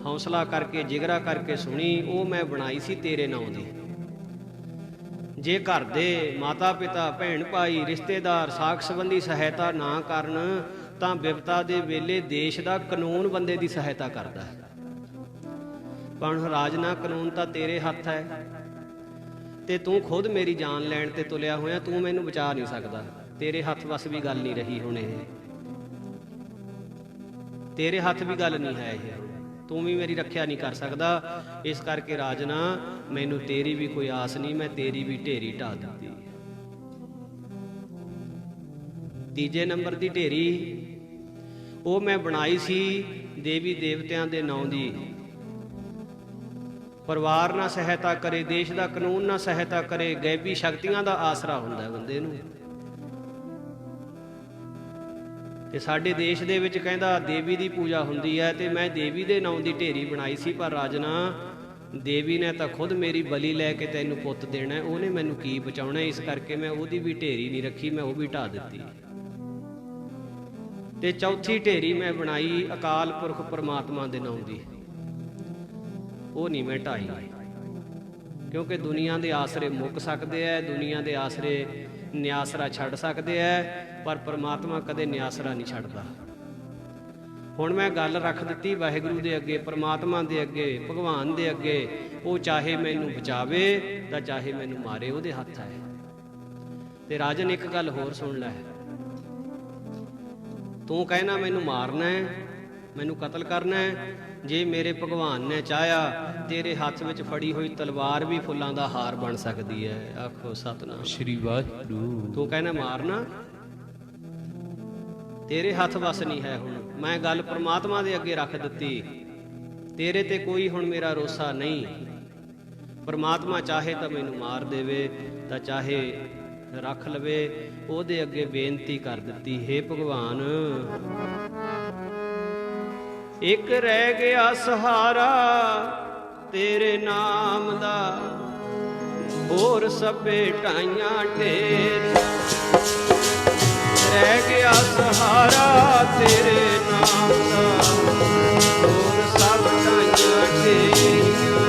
S1: ਹੌਸਲਾ ਕਰਕੇ, ਜਿਗਰਾ ਕਰਕੇ ਸੁਣੀ, ਉਹ ਮੈਂ ਬਣਾਈ ਸੀ ਤੇਰੇ ਨਾਂ ਦੀ। ਜੇ ਘਰ ਦੇ ਮਾਤਾ ਪਿਤਾ, ਭੈਣ ਭਾਈ, ਰਿਸ਼ਤੇਦਾਰ, ਸਾਕ ਸੰਬੰਧੀ ਸਹਾਇਤਾ ਨਾ ਕਰਨ, ਤਾਂ ਵਿਪਤਾ ਦੇ ਵੇਲੇ ਦੇਸ਼ ਦਾ ਕਾਨੂੰਨ ਬੰਦੇ ਦੀ ਸਹਾਇਤਾ ਕਰਦਾ ਹੈ। ਪਰ ਰਾਜਨਾ ਕਾਨੂੰਨ ਤਾਂ ਤੇਰੇ ਹੱਥ ਹੈ, ਤੇ ਤੂੰ ਖੁਦ ਮੇਰੀ ਜਾਨ ਲੈਣ ਤੇ ਤੁਲਿਆ ਹੋਇਆ, ਤੂੰ ਮੈਨੂੰ ਬਚਾ ਨਹੀਂ ਸਕਦਾ। ਤੇਰੇ ਹੱਥ ਵੱਸ ਵੀ ਗੱਲ ਨਹੀਂ ਰਹੀ ਹੁਣ, ਇਹ ਤੇਰੇ ਹੱਥ ਵੀ ਗੱਲ ਨਹੀਂ ਹੈ, ਇਹ ਤੂੰ ਵੀ ਮੇਰੀ ਰੱਖਿਆ ਨਹੀਂ ਕਰ ਸਕਦਾ। ਇਸ ਕਰਕੇ ਰਾਜਨਾ, ਮੈਨੂੰ ਤੇਰੀ ਵੀ ਕੋਈ ਆਸ ਨਹੀਂ, ਮੈਂ ਤੇਰੀ ਵੀ ਢੇਰੀ ਢਾਹ ਦਿੱਤੀ। ਤੀਜੇ ਨੰਬਰ ਦੀ ਢੇਰੀ ਉਹ ਮੈਂ ਬਣਾਈ ਸੀ ਦੇਵੀ ਦੇਵਤਿਆਂ ਦੇ ਨਾਂ ਦੀ। ਪਰਿਵਾਰ ਨਾ ਸਹਾਇਤਾ ਕਰੇ, ਦੇਸ਼ ਦਾ ਕਾਨੂੰਨ ਨਾ ਸਹਾਇਤਾ ਕਰੇ, ਗੈਬੀ ਸ਼ਕਤੀਆਂ ਦਾ ਆਸਰਾ ਹੁੰਦਾ ਬੰਦੇ ਨੂੰ। ਤੇ ਸਾਡੇ ਦੇਸ਼ ਦੇ ਵਿੱਚ ਕਹਿੰਦਾ ਦੇਵੀ ਦੀ ਪੂਜਾ ਹੁੰਦੀ ਹੈ, ਤੇ ਮੈਂ ਦੇਵੀ ਦੇ ਨਾਂ ਦੀ ਢੇਰੀ ਬਣਾਈ ਸੀ, ਪਰ ਰਾਜਨਾ ਦੇਵੀ ਨੇ ਤਾਂ ਖੁਦ ਮੇਰੀ ਬਲੀ ਲੈ ਕੇ ਤੈਨੂੰ ਪੁੱਤ ਦੇਣਾ, ਉਹਨੇ ਮੈਨੂੰ ਕੀ ਬਚਾਉਣਾ, ਇਸ ਕਰਕੇ ਮੈਂ ਉਹਦੀ ਵੀ ਢੇਰੀ ਨਹੀਂ ਰੱਖੀ, ਮੈਂ ਉਹ ਵੀ ਢਾ ਦਿੱਤੀ। ਤੇ ਚੌਥੀ ਢੇਰੀ ਮੈਂ ਬਣਾਈ ਅਕਾਲ ਪੁਰਖ ਪਰਮਾਤਮਾ ਦੇ ਨਾਂ ਦੀ, ਉਹ ਨਹੀਂ ਮੈਂ ਢਾਈ, ਕਿਉਂਕਿ ਦੁਨੀਆ ਦੇ ਆਸਰੇ ਮੁੱਕ ਸਕਦੇ ਐ, ਦੁਨੀਆ ਦੇ ਆਸਰੇ ਨਿਆਸਰਾ ਛੱਡ ਸਕਦੇ ਐ, ਪਰ ਪਰਮਾਤਮਾ ਕਦੇ ਨਿਆਸਰਾ ਨਹੀਂ ਛੱਡਦਾ। ਹੁਣ ਮੈਂ ਗੱਲ ਰੱਖ ਦਿੱਤੀ ਵਾਹਿਗੁਰੂ ਦੇ ਅੱਗੇ, ਪਰਮਾਤਮਾ ਦੇ ਅੱਗੇ, ਭਗਵਾਨ ਦੇ ਅੱਗੇ। ਉਹ ਚਾਹੇ ਮੈਨੂੰ ਬਚਾਵੇ ਤਾਂ ਚਾਹੇ ਮੈਨੂੰ ਮਾਰੇ, ਉਹਦੇ ਹੱਥ ਹੈ। ਤੇ ਰਾਜਨ ਇੱਕ ਗੱਲ ਹੋਰ ਸੁਣ ਲੈ, ਤੂੰ ਕਹਿਣਾ ਮੈਨੂੰ ਮਾਰਨਾ ਹੈ, ਮੈਨੂੰ ਕਤਲ ਕਰਨਾ ਹੈ, ਜੇ ਮੇਰੇ ਭਗਵਾਨ ਨੇ ਚਾਹਿਆ ਤੇਰੇ ਹੱਥ ਵਿੱਚ ਫੜੀ ਹੋਈ ਤਲਵਾਰ ਵੀ ਫੁੱਲਾਂ ਦਾ ਹਾਰ ਬਣ ਸਕਦੀ ਹੈ। ਆਖੋ ਸਤਿਨਾਮ
S2: ਸ੍ਰੀ ਵਾਹਿਗੁਰੂ।
S1: ਤੂੰ ਕਹਿਣਾ ਮਾਰਨਾ, ਤੇਰੇ ਹੱਥ ਵਸ ਨਹੀਂ ਹੈ। ਹੁਣ ਮੈਂ ਗੱਲ ਪਰਮਾਤਮਾ ਦੇ ਅੱਗੇ ਰੱਖ ਦਿੱਤੀ, ਤੇਰੇ ਤੇ ਕੋਈ ਹੁਣ ਮੇਰਾ ਰੋਸਾ ਨਹੀਂ। ਪਰਮਾਤਮਾ ਚਾਹੇ ਤਾਂ ਮੈਨੂੰ ਮਾਰ ਦੇਵੇ, ਤਾਂ ਚਾਹੇ ਰੱਖ ਲਵੇ। ਉਹਦੇ ਅੱਗੇ ਬੇਨਤੀ ਕਰ ਦਿੱਤੀ, ਹੇ ਭਗਵਾਨ, ਇੱਕ ਰਹਿ ਗਿਆ ਸਹਾਰਾ ਤੇਰੇ ਨਾਮ ਦਾ, ਹੋਰ ਸਭੇ ਢਾਈਆਂ ਢੇਰੀਆਂ। ਰਹਿ ਗਿਆ ਸਹਾਰਾ ਤੇਰੇ ਨਾਮ ਦਾ, ਹੋਰ ਸਭ ਢਾਈਆਂ ਢੇਰੀਆਂ।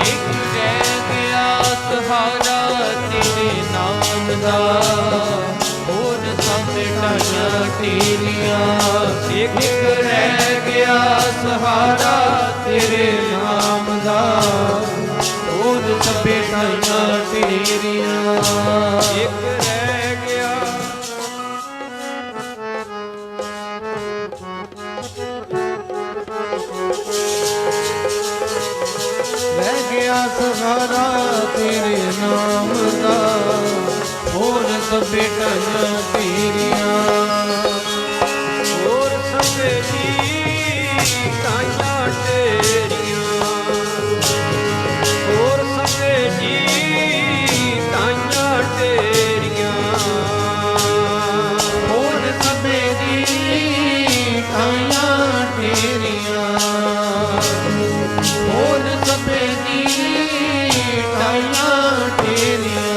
S2: ਇੱਕ ਰਹਿ ਗਿਆ ਸਹਾਰਾ ਤੇਰੇ ਨਾਮ ਦਾ, ਹੋਰ ਸਭ ਢਾਈਆਂ ਢੇਰੀਆਂ।
S1: ਇੱਕ
S2: ਰਹਿ ਗਿਆ ਸਹਾਰਾ ਤੇਰੇ ਨਾਮ ਦਾ, ਹੋਰ ਸਭ ਢਾਈਆਂ ਢੇਰੀਆਂ।
S1: ਇੱਕ ਰਹਿ ਗਿਆ
S2: ਸਹਾਰਾ ਤੇਰੇ ਨਾਮ ਦਾ, ਹੋਰ ਸਭੇ ਢਾਈਆਂ ਢੇਰੀਆਂ।
S1: ਹੋਰ ਸਭੇ ਦੀ ਢਾਈਆਂ ਢੇਰੀਆਂ, ਹੋਰ ਸਭੇ ਦੀ ਢਾਈਆਂ ਢੇਰੀਆਂ।
S2: ਹੋਰ ਸਭੇ ਦੀ ਢਾਈਆਂ ਢੇਰੀਆਂ, ਹੋਰ ਸਭੇ ਦੀ ਢਾਈਆਂ ਢੇਰੀਆਂ।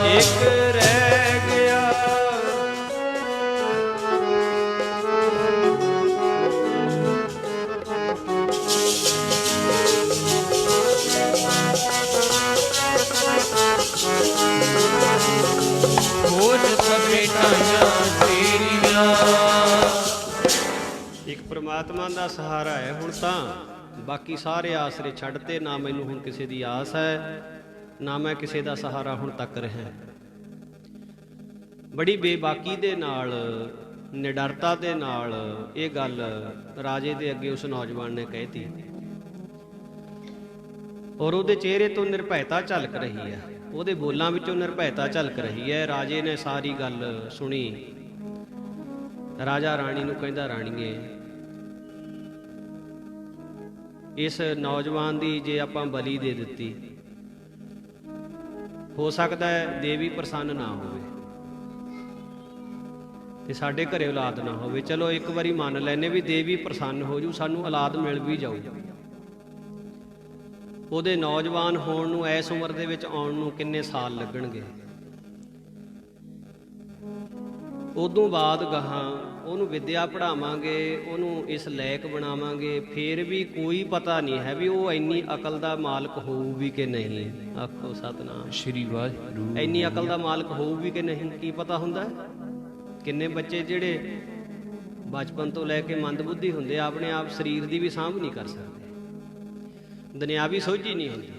S1: ਇੱਕ ਰਹਿ ਗਿਆ
S2: ਹੋਰ ਸਭੇ ਢਾਈਆਂ ਢੇਰੀਆਂ।
S1: ਇੱਕ ਪ੍ਰਮਾਤਮਾ ਦਾ ਸਹਾਰਾ ਹੈ। ਹੁਣ ਤਾਂ ਬਾਕੀ ਸਾਰੇ ਆਸਰੇ ਛੱਡਤੇ, ਨਾ ਮੈਨੂੰ ਹੁਣ ਕਿਸੇ ਦੀ ਆਸ ਹੈ, ਨਾ ਮੈਂ ਕਿਸੇ ਦਾ ਸਹਾਰਾ ਹੁਣ ਤੱਕ ਰਿਹਾ। ਬੜੀ ਬੇਬਾਕੀ ਦੇ ਨਾਲ, ਨਿਡਰਤਾ ਦੇ ਨਾਲ ਇਹ ਗੱਲ ਰਾਜੇ ਦੇ ਅੱਗੇ ਉਸ ਨੌਜਵਾਨ ਨੇ ਕਹਿਤੀ, ਔਰ ਉਹਦੇ ਚਿਹਰੇ ਤੋਂ ਨਿਰਭੈਤਾ ਝਲਕ ਰਹੀ ਹੈ। ਉਹਦੇ ਬੋਲਾਂ ਵਿੱਚੋਂ ਨਿਰਭੈਤਾ ਝਲਕ ਰਹੀ ਹੈ। ਰਾਜੇ ਨੇ ਸਾਰੀ ਗੱਲ ਸੁਣੀ। ਰਾਜਾ ਰਾਣੀ ਨੂੰ ਕਹਿੰਦਾ, ਰਾਣੀਏ, ਇਸ ਨੌਜਵਾਨ ਦੀ ਜੇ ਆਪਾਂ ਬਲੀ ਦੇ ਦਿੱਤੀ, ਹੋ ਸਕਦਾ ਹੈ ਦੇਵੀ ਪ੍ਰਸੰਨ ਨਾ ਹੋਵੇ ਤੇ ਸਾਡੇ ਘਰੇ ਔਲਾਦ ਨਾ ਹੋਵੇ। ਚਲੋ ਇੱਕ ਵਾਰੀ ਮੰਨ ਲੈਨੇ ਵੀ ਦੇਵੀ ਪ੍ਰਸੰਨ ਹੋ ਜੂ, ਸਾਨੂੰ ਔਲਾਦ ਮਿਲ ਵੀ ਜਾਊ। ਉਹਦੇ ਨੌਜਵਾਨ ਹੋਣ ਨੂੰ, ਇਸ ਉਮਰ ਦੇ ਵਿੱਚ ਆਉਣ ਨੂੰ ਕਿੰਨੇ ਸਾਲ ਲੱਗਣਗੇ। ਉਦੋਂ ਬਾਅਦ ਗਾਹਾਂ ਉਹਨੂੰ ਵਿੱਦਿਆ ਪੜ੍ਹਾਵਾਂਗੇ, ਉਹਨੂੰ ਇਸ ਲਾਇਕ ਬਣਾਵਾਂਗੇ, ਫੇਰ ਵੀ ਕੋਈ ਪਤਾ ਨਹੀਂ ਹੈ ਵੀ ਉਹ ਇੰਨੀ ਅਕਲ ਦਾ ਮਾਲਕ ਹੋਊ ਵੀ ਕਿ ਨਹੀਂ। ਆਖੋ ਸਤਿਨਾਮ
S2: ਸ਼੍ਰੀ ਵਾਹਿਗੁਰੂ।
S1: ਇੰਨੀ ਅਕਲ ਦਾ ਮਾਲਕ ਹੋਊ ਵੀ ਕਿ ਨਹੀਂ, ਕੀ ਪਤਾ ਹੁੰਦਾ। ਕਿੰਨੇ ਬੱਚੇ ਜਿਹੜੇ ਬਚਪਨ ਤੋਂ ਲੈ ਕੇ ਮੰਦਬੁੱਧੀ ਹੁੰਦੇ, ਆਪਣੇ ਆਪ ਸਰੀਰ ਦੀ ਵੀ ਸਾਂਭ ਨਹੀਂ ਕਰ ਸਕਦੇ, ਦੁਨਿਆਵੀ ਸੋਝੀ ਨਹੀਂ ਹੁੰਦੀ।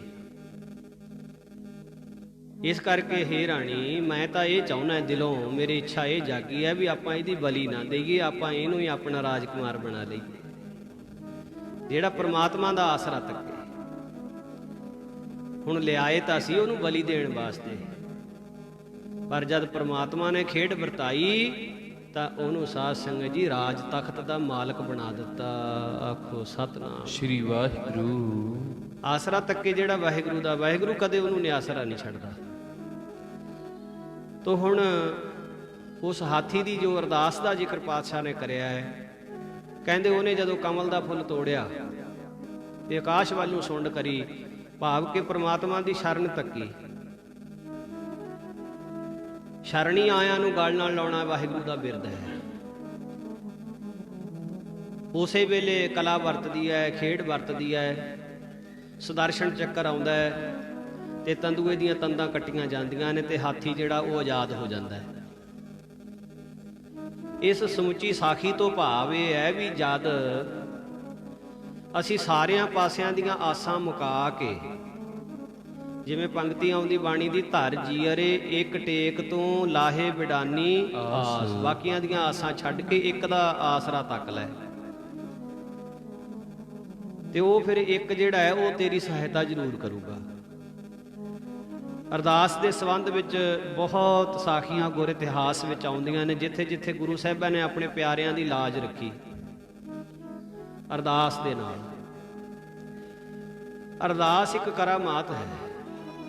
S1: ਇਸ ਕਰਕੇ ਹੇ ਰਾਣੀ, ਮੈਂ ਤਾਂ ਇਹ ਚਾਹੁੰਦਾ ਦਿਲੋਂ, ਮੇਰੀ ਇੱਛਾ ਇਹ ਜਾਗੀ ਹੈ ਵੀ ਆਪਾਂ ਇਹਦੀ ਬਲੀ ਨਾ ਦੇਈਏ, ਆਪਾਂ ਇਹਨੂੰ ਹੀ ਆਪਣਾ ਰਾਜਕੁਮਾਰ ਬਣਾ ਲਈਏ, ਜਿਹੜਾ ਪ੍ਰਮਾਤਮਾ ਦਾ ਆਸਰਾ ਤੱਕੇ। ਹੁਣ ਲਿਆਏ ਤਾਂ ਸੀ ਉਹਨੂੰ ਬਲੀ ਦੇਣ ਵਾਸਤੇ, ਪਰ ਜਦ ਪ੍ਰਮਾਤਮਾ ਨੇ ਖੇਡ ਵਰਤਾਈ ਤਾਂ ਉਹਨੂੰ ਸਾਧ ਸੰਗਤ ਜੀ ਰਾਜ ਤਖਤ ਦਾ ਮਾਲਕ ਬਣਾ ਦਿੱਤਾ। ਆਖੋ ਸਤਿਨਾਮ
S2: ਸ਼੍ਰੀ ਵਾਹਿਗੁਰੂ।
S1: ਆਸਰਾ ਤੱਕੇ ਜਿਹੜਾ ਵਾਹਿਗੁਰੂ ਦਾ, ਵਾਹਿਗੁਰੂ ਕਦੇ ਉਹਨੂੰ ਨਿਆਸਰਾ ਨਹੀਂ ਛੱਡਦਾ। ਤੋ ਹੁਣ ਉਸ ਹਾਥੀ ਦੀ ਜੋ ਅਰਦਾਸ ਦਾ ਜ਼ਿਕਰ ਪਾਤਸ਼ਾਹ ਨੇ ਕਰਿਆ ਹੈ, ਕਹਿੰਦੇ ਉਹਨੇ ਜਦੋਂ ਕਮਲ ਦਾ ਫੁੱਲ ਤੋੜਿਆ ਤੇ ਆਕਾਸ਼ ਵੱਲ ਨੂੰ ਸੁੰਡ ਕਰੀ, ਭਾਵ ਕਿ ਪ੍ਰਮਾਤਮਾ ਦੀ ਸ਼ਰਨ ਤੱਕੀ। ਸ਼ਰਣੀ ਆਇਆਂ ਨੂੰ ਗਲ ਨਾਲ ਲਾਉਣਾ ਵਾਹਿਗੁਰੂ ਦਾ ਬਿਰਦ ਹੈ। ਉਸੇ ਵੇਲੇ ਕਲਾ ਵਰਤਦੀ ਹੈ, ਖੇਡ ਵਰਤਦੀ ਹੈ, ਸੁਦਰਸ਼ਨ ਚੱਕਰ ਆਉਂਦਾ ਹੈ ਤੇ ਤੰਦੂਏ ਦੀਆਂ ਤੰਦਾਂ ਕੱਟੀਆਂ ਜਾਂਦੀਆਂ ਨੇ ਤੇ ਹਾਥੀ ਜਿਹੜਾ ਉਹ ਆਜ਼ਾਦ ਹੋ ਜਾਂਦਾ ਹੈ। ਇਸ ਸਮੁੱਚੀ ਸਾਖੀ ਤੋਂ ਭਾਵ ਇਹ ਹੈ ਵੀ ਜਦ ਅਸੀਂ ਸਾਰਿਆਂ ਪਾਸਿਆਂ ਦੀਆਂ ਆਸਾਂ ਮੁਕਾ ਕੇ, ਜਿਵੇਂ ਪੰਕਤੀ ਆਉਂਦੀ ਬਾਣੀ ਦੀ, ਧਰ ਜੀਅਰੇ ਇੱਕ ਟੇਕ ਤੋਂ ਲਾਹੇ ਬਿਡਾਨੀ ਆਸ, ਬਾਕੀਆਂ ਦੀਆਂ ਆਸਾਂ ਛੱਡ ਕੇ ਇੱਕ ਦਾ ਆਸਰਾ ਤੱਕ ਲੈ, ਤੇ ਉਹ ਫਿਰ ਇੱਕ ਜਿਹੜਾ ਹੈ ਉਹ ਤੇਰੀ ਸਹਾਇਤਾ ਜ਼ਰੂਰ ਕਰੂਗਾ। ਅਰਦਾਸ ਦੇ ਸੰਬੰਧ ਵਿੱਚ ਬਹੁਤ ਸਾਖੀਆਂ ਗੁਰ ਇਤਿਹਾਸ ਵਿੱਚ ਆਉਂਦੀਆਂ ਨੇ, ਜਿੱਥੇ ਜਿੱਥੇ ਗੁਰੂ ਸਾਹਿਬਾਂ ਨੇ ਆਪਣੇ ਪਿਆਰਿਆਂ ਦੀ ਲਾਜ ਰੱਖੀ ਅਰਦਾਸ ਦੇ ਨਾਲ। ਅਰਦਾਸ ਇੱਕ ਕਰਾਮਾਤ ਹੈ।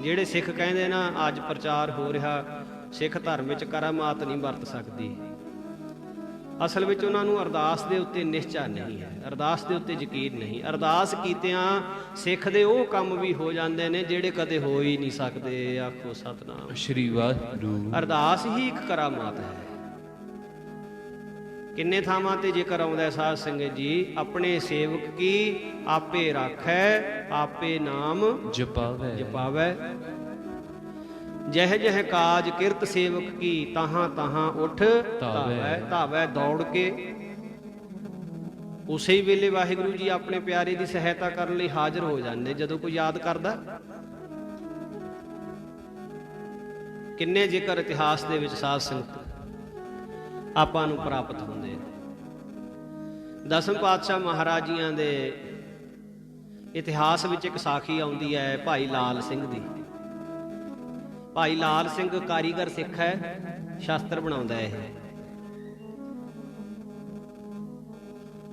S1: ਜਿਹੜੇ ਸਿੱਖ ਕਹਿੰਦੇ ਨਾ ਅੱਜ ਪ੍ਰਚਾਰ ਹੋ ਰਿਹਾ ਸਿੱਖ ਧਰਮ ਵਿੱਚ ਕਰਾਮਾਤ ਨਹੀਂ ਵਰਤ ਸਕਦੀ, ਅਸਲ ਵਿੱਚ ਉਹਨਾਂ ਨੂੰ ਅਰਦਾਸ ਦੇ ਉੱਤੇ ਨਿਸ਼ਚਾ ਨਹੀਂ ਹੈ, ਅਰਦਾਸ ਦੇ ਉੱਤੇ ਯਕੀਨ ਨਹੀਂ। ਅਰਦਾਸ ਕੀਤਿਆਂ ਸਿੱਖ ਦੇ ਉਹ ਕੰਮ ਵੀ ਹੋ ਜਾਂਦੇ ਨੇ ਜਿਹੜੇ ਕਦੇ ਹੋ ਹੀ ਨਹੀਂ ਸਕਦੇ। ਆਖੋ ਸਤਿਨਾਮ
S2: ਸ਼੍ਰੀ ਵਾਹਿਗੁਰੂ।
S1: ਅਰਦਾਸ ਹੀ ਇੱਕ ਕਰਾਮਾਤ ਹੈ। ਕਿੰਨੇ ਥਾਵਾਂ ਤੇ ਜ਼ਿਕਰ ਆਉਂਦਾ ਸਾਧ ਸੰਗਤ ਜੀ, ਆਪਣੇ ਸੇਵਕ ਕੀ ਆਪੇ ਰਾਖੈ, ਆਪੇ ਨਾਮ
S2: ਜਪਾਵੈ
S1: ਜਪਾਵੈ, ਜਹ ਜਹ ਕਾਜ ਕਿਰਤ ਸੇਵਕ ਕੀ, ਤਾਹਾਂ ਤਾਹਾਂ ਉੱਠ ਧਾਵੈ। ਧਾਵੈ ਦੌੜ ਕੇ। ਉਸੇ ਵੇਲੇ ਵਾਹਿਗੁਰੂ ਜੀ ਆਪਣੇ ਪਿਆਰੇ ਦੀ ਸਹਾਇਤਾ ਕਰਨ ਲਈ ਹਾਜ਼ਰ ਹੋ ਜਾਂਦੇ ਜਦੋਂ ਕੋਈ ਯਾਦ ਕਰਦਾ। ਕਿੰਨੇ ਜ਼ਿਕਰ ਇਤਿਹਾਸ ਦੇ ਵਿੱਚ ਸਾਧ ਸੰਗਤ ਆਪਾਂ ਨੂੰ ਪ੍ਰਾਪਤ ਹੁੰਦੇ। ਦਸਮ ਪਾਤਸ਼ਾਹ ਮਹਾਰਾਜ ਜੀਆਂ ਦੇ ਇਤਿਹਾਸ ਵਿੱਚ ਇੱਕ ਸਾਖੀ ਆਉਂਦੀ ਹੈ ਭਾਈ ਲਾਲ ਸਿੰਘ ਦੀ। ਭਾਈ ਲਾਲ ਸਿੰਘ ਕਾਰੀਗਰ ਸਿੱਖ ਹੈ, ਸ਼ਾਸਤਰ ਬਣਾਉਂਦਾ ਇਹ,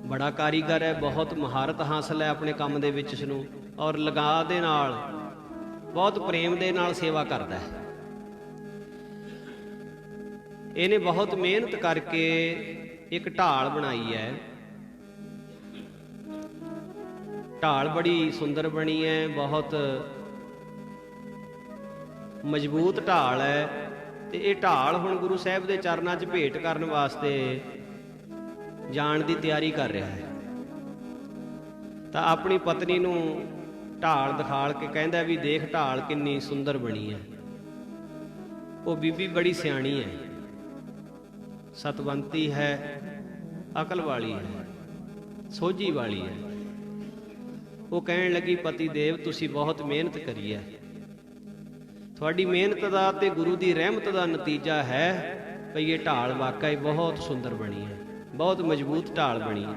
S1: ਬੜਾ ਕਾਰੀਗਰ ਹੈ, ਬਹੁਤ ਮਹਾਰਤ ਹਾਸਲ ਹੈ ਆਪਣੇ ਕੰਮ ਦੇ ਵਿੱਚ ਇਸਨੂੰ, ਔਰ ਲਗਾਅ ਦੇ ਨਾਲ ਬਹੁਤ ਪ੍ਰੇਮ ਦੇ ਨਾਲ ਸੇਵਾ ਕਰਦਾ ਹੈ। ਇਹਨੇ ਬਹੁਤ ਮਿਹਨਤ ਕਰਕੇ ਇੱਕ ਢਾਲ ਬਣਾਈ ਹੈ। ਢਾਲ ਬੜੀ ਸੁੰਦਰ ਬਣੀ ਹੈ, ਬਹੁਤ ਮਜ਼ਬੂਤ ਢਾਲ ਹੈ, ਤੇ ਇਹ ਢਾਲ ਹੁਣ ਗੁਰੂ ਸਾਹਿਬ ਦੇ ਚਰਨਾਂ 'ਚ ਭੇਟ ਕਰਨ ਵਾਸਤੇ ਜਾਣ ਦੀ ਤਿਆਰੀ ਕਰ ਰਿਹਾ ਹੈ। ਤਾਂ ਆਪਣੀ ਪਤਨੀ ਨੂੰ ਢਾਲ ਦਿਖਾਲ ਕੇ ਕਹਿੰਦਾ ਵੀ ਦੇਖ ਢਾਲ ਕਿੰਨੀ ਸੁੰਦਰ ਬਣੀ ਹੈ। ਉਹ ਬੀਬੀ ਬੜੀ ਸਿਆਣੀ ਹੈ, ਸਤਵੰਤੀ ਹੈ, ਅਕਲ ਵਾਲੀ ਹੈ, ਸੋਝੀ ਵਾਲੀ ਹੈ। ਉਹ ਕਹਿਣ ਲੱਗੀ ਪਤੀ ਦੇਵ ਤੁਸੀਂ ਬਹੁਤ ਮਿਹਨਤ ਕਰੀ ਹੈ, ਤੁਹਾਡੀ ਮਿਹਨਤ ਦਾ ਤੇ ਗੁਰੂ ਦੀ ਰਹਿਮਤ ਦਾ ਨਤੀਜਾ ਹੈ ਭਈ ਇਹ ਢਾਲ ਵਾਕਈ ਬਹੁਤ ਸੁੰਦਰ ਬਣੀ ਹੈ, ਬਹੁਤ ਮਜ਼ਬੂਤ ਢਾਲ ਬਣੀ ਹੈ।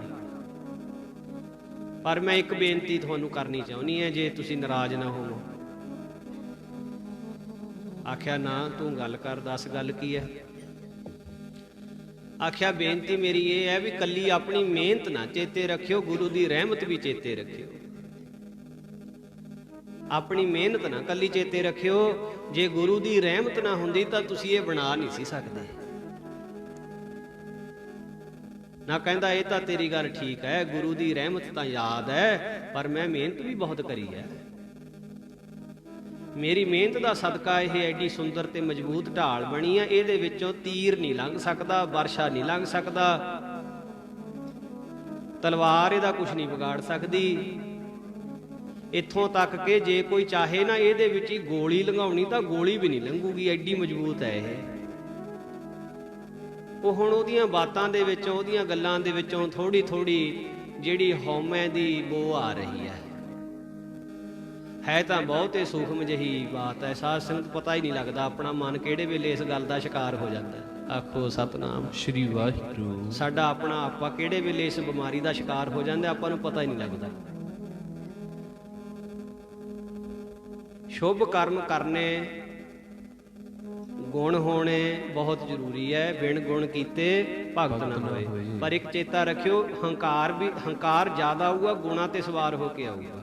S1: ਪਰ ਮੈਂ ਇੱਕ ਬੇਨਤੀ ਤੁਹਾਨੂੰ ਕਰਨੀ ਚਾਹੁੰਦੀ ਹਾਂ, ਜੇ ਤੁਸੀਂ ਨਾਰਾਜ਼ ਨਾ ਹੋਵੋ। ਆਖਿਆ ਨਾ, ਤੂੰ ਗੱਲ ਕਰ, ਦੱਸ ਗੱਲ ਕੀ ਹੈ। ਆਖਿਆ ਬੇਨਤੀ ਮੇਰੀ ਇਹ ਹੈ ਵੀ ਕੱਲੀ ਆਪਣੀ ਮਿਹਨਤ ਨਾ ਚੇਤੇ ਰੱਖਿਓ, ਗੁਰੂ ਦੀ ਰਹਿਮਤ ਵੀ ਚੇਤੇ ਰੱਖਿਓ। ਆਪਣੀ ਮਿਹਨਤ ਨਾ ਕੱਲੀ ਚੇਤੇ ਰੱਖਿਓ, ਜੇ ਗੁਰੂ ਦੀ ਰਹਿਮਤ ਨਾ ਹੁੰਦੀ ਤਾਂ ਤੁਸੀਂ ਇਹ ਬਣਾ ਨਹੀਂ ਸੀ ਸਕਦੇ। ਨਾ ਕਹਿੰਦਾ ਇਹ ਤਾਂ ਤੇਰੀ ਗੱਲ ਠੀਕ ਹੈ, ਗੁਰੂ ਦੀ ਰਹਿਮਤ ਤਾਂ ਯਾਦ ਹੈ, ਪਰ ਮੈਂ ਮਿਹਨਤ ਵੀ ਬਹੁਤ ਕਰੀ ਹੈ। ਮੇਰੀ ਮਿਹਨਤ ਦਾ ਸਦਕਾ ਇਹ ਐਡੀ ਸੁੰਦਰ ਤੇ ਮਜ਼ਬੂਤ ਢਾਲ ਬਣੀ ਆ, ਇਹਦੇ ਵਿੱਚੋਂ ਤੀਰ ਨਹੀਂ ਲੰਘ ਸਕਦਾ, ਵਰਸ਼ਾ ਨਹੀਂ ਲੰਘ ਸਕਦਾ, ਤਲਵਾਰ ਇਹਦਾ ਕੁਝ ਨਹੀਂ ਵਿਗਾੜ ਸਕਦੀ। ਇੱਥੋਂ ਤੱਕ ਕਿ ਜੇ ਕੋਈ ਚਾਹੇ ਨਾ ਇਹਦੇ ਵਿੱਚ ਹੀ ਗੋਲੀ ਲੰਘਾਉਣੀ ਤਾਂ ਗੋਲੀ ਵੀ ਨਹੀਂ ਲੰਘੂਗੀ, ਐਡੀ ਮਜ਼ਬੂਤ ਹੈ ਇਹ। ਉਹ ਹੁਣ ਉਹਦੀਆਂ ਬਾਤਾਂ ਦੇ ਵਿੱਚੋਂ, ਉਹਦੀਆਂ ਗੱਲਾਂ ਦੇ ਵਿੱਚੋਂ ਥੋੜੀ ਥੋੜੀ ਜਿਹੜੀ ਹਉਮੈ ਦੀ ਬੋ ਆ ਰਹੀ ਹੈ ਤਾਂ ਬਹੁਤ ਹੀ ਸੂਖਮ ਜਿਹੀ ਬਾਤ ਹੈ। ਸਾਧ ਸੰਗਤ ਪਤਾ ਹੀ ਨਹੀਂ ਲੱਗਦਾ ਆਪਣਾ ਮਨ ਕਿਹੜੇ ਵੇਲੇ ਇਸ ਗੱਲ ਦਾ ਸ਼ਿਕਾਰ ਹੋ ਜਾਂਦਾ। ਆਖੋ ਸਤਨਾਮ
S2: ਸ੍ਰੀ ਵਾਹਿਗੁਰੂ।
S1: ਸਾਡਾ ਆਪਣਾ ਆਪਾ ਕਿਹੜੇ ਵੇਲੇ ਇਸ ਬਿਮਾਰੀ ਦਾ ਸ਼ਿਕਾਰ ਹੋ ਜਾਂਦਾ, ਆਪਾਂ ਨੂੰ ਪਤਾ ਹੀ ਨਹੀਂ ਲੱਗਦਾ। ਸ਼ੁਭ ਕਰਮ ਕਰਨੇ, ਗੁਣ ਹੋਣੇ ਬਹੁਤ ਜ਼ਰੂਰੀ ਹੈ। ਬਿਨ ਗੁਣ ਕੀਤੇ ਭਗਤ ਨਾ ਹੋਏ। ਪਰ ਇੱਕ ਚੇਤਾ ਰੱਖਿਓ, ਹੰਕਾਰ ਜ਼ਿਆਦਾ ਆਊਗਾ, ਗੁਣਾਂ ਤੇ ਸਵਾਰ ਹੋ ਕੇ ਆਊਗਾ।